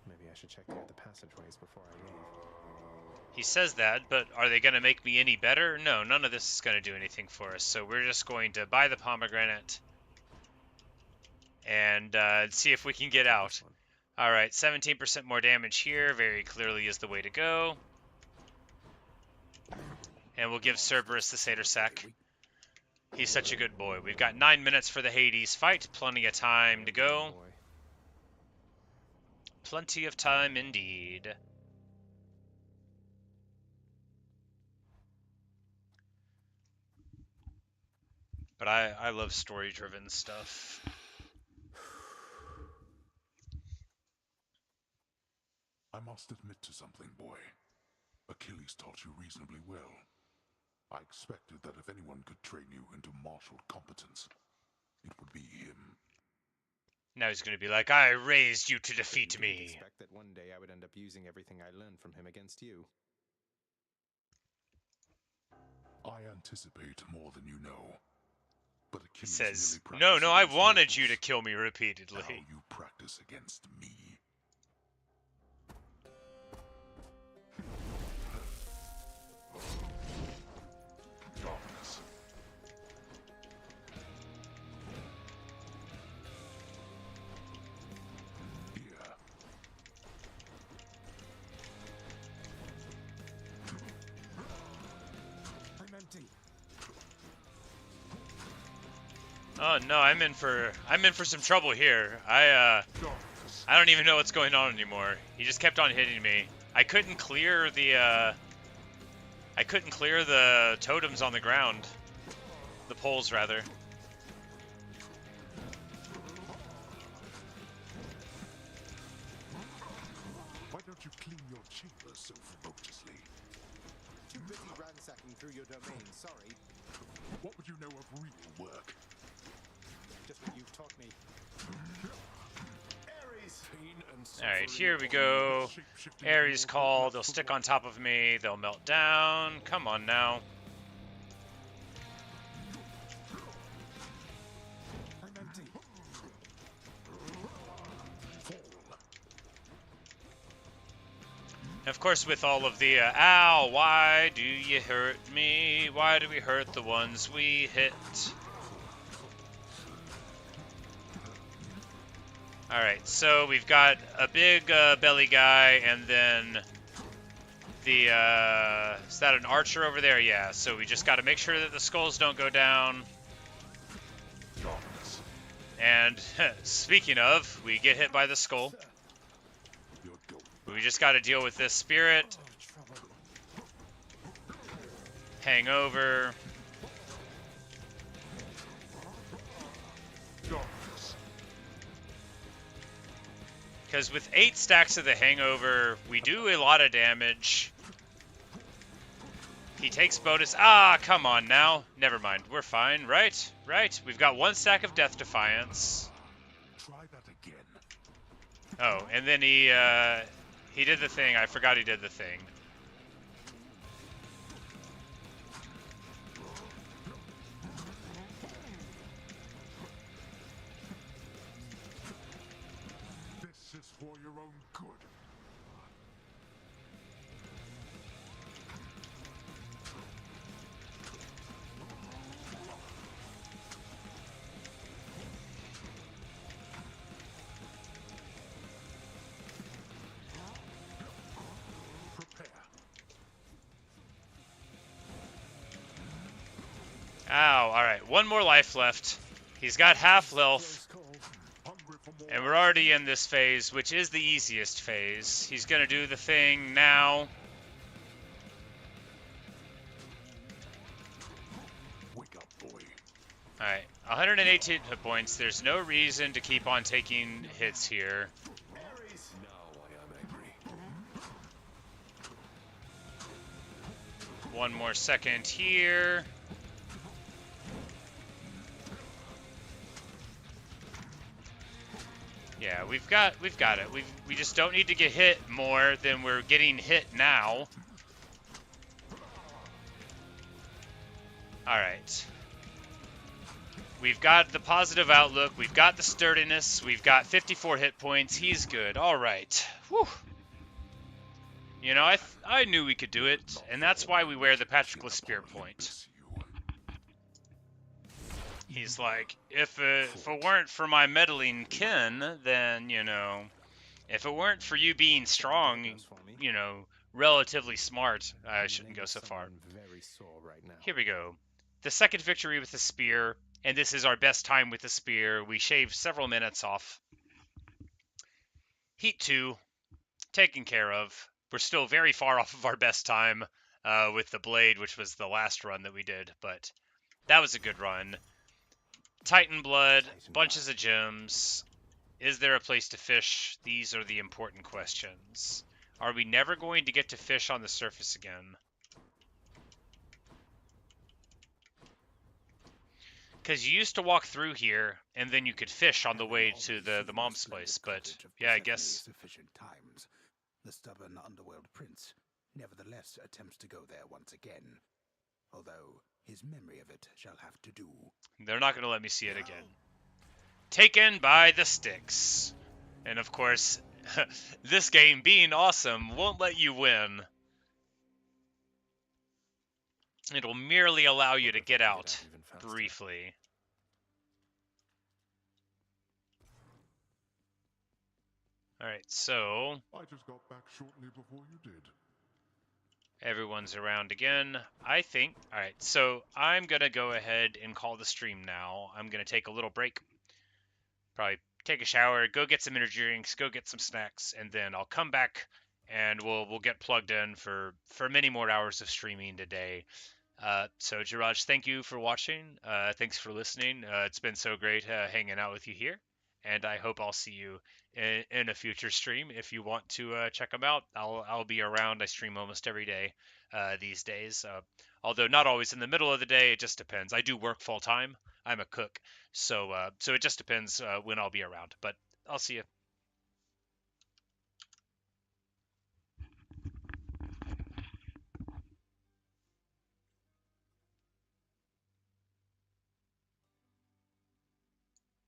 Maybe I should check the other passageways before I leave. He says that, but are they going to make me any better? No, none of this is going to do anything for us. So we're just going to buy the pomegranate and see if we can get out. All right, 17% more damage here very clearly is the way to go. And we'll give Cerberus the Satyr Sack. He's such a good boy. We've got 9 minutes for the Hades fight. Plenty of time to go. Plenty of time indeed. But I love story-driven stuff. I must admit to something, boy. Achilles taught you reasonably well. I expected that if anyone could train you into martial competence, it would be him. Now he's going to be like, I raised you to defeat I me. expect that one day I would end up using everything I learned from him against you. I anticipate more than you know. But Achilles He says, merely no, I wanted you to kill me repeatedly. Now you practice against me. Darkness. Here. I'm empty. Oh no, I'm in for some trouble here. I don't even know what's going on anymore. He just kept on hitting me. I couldn't clear the totems on the ground. The poles rather. Why don't you clean your chambers so ferociously? Too busy ransacking through your domain, sorry. What would you know of real work? Just what you've taught me. Alright, here we go. Ares call. They'll stick on top of me. They'll melt down. Come on now. I'm empty. Of course, with all of the, ow, why do you hurt me? Why do we hurt the ones we hit? Alright, so we've got a big belly guy, and then the, is that an archer over there? Yeah, so we just got to make sure that the skulls don't go down. And, speaking of, we get hit by the skull. We just got to deal with this spirit. Hangover. Because with 8 stacks of the hangover, we do a lot of damage. He takes bonus. Ah, come on now. Never mind. We're fine, right? Right. We've got 1 stack of Death Defiance. Try that again. Oh, and then he did the thing. I forgot he did the thing. This is for your own good. Ow, alright. 1 more life left. He's got half health. And we're already in this phase, which is the easiest phase. He's gonna do the thing now. Wake up, boy. Alright, 118 hit points. There's no reason to keep on taking hits here. Now I am angry. 1 more second here. we've got it. We just don't need to get hit more than we're getting hit now. All right. We've got the positive outlook. We've got the sturdiness. We've got 54 hit points. He's good. All right. Whew. You know, I knew we could do it, and that's why we wear the Patroclus Spear Point. He's like, if it weren't for my meddling kin, then, you know, if it weren't for you being strong, you know, relatively smart, I shouldn't go so far. Very sore right now. Here we go. The second victory with the spear, and this is our best time with the spear. We shaved several minutes off. Heat 2, taken care of. We're still very far off of our best time with the blade, which was the last run that we did, but that was a good run. Titan blood, bunches of gems. Is there a place to fish? These are the important questions. Are we never going to get to fish on the surface again? Because you used to walk through here, and then you could fish on the way to the mom's place, but yeah, I guess... Sufficient times. The stubborn underworld prince nevertheless attempts to go there once again, although his memory of it shall have to do. They're not going to let me see it again. Taken by the sticks. And of course, this game being awesome won't let you win. It'll merely allow you to get out briefly. Alright, so... I just got back shortly before you did. Everyone's around again, I think. Alright, so I'm going to go ahead and call the stream now. I'm going to take a little break. Probably take a shower, go get some energy drinks, go get some snacks, and then I'll come back and we'll get plugged in for many more hours of streaming today. So Jiraj, thank you for watching. Thanks for listening. It's been so great hanging out with you here, and I hope I'll see you in a future stream. If you want to check them out, I'll be around. I stream almost every day these days, although not always in the middle of the day. It just depends. I do work full time. I'm a cook, so it just depends when I'll be around. But I'll see you.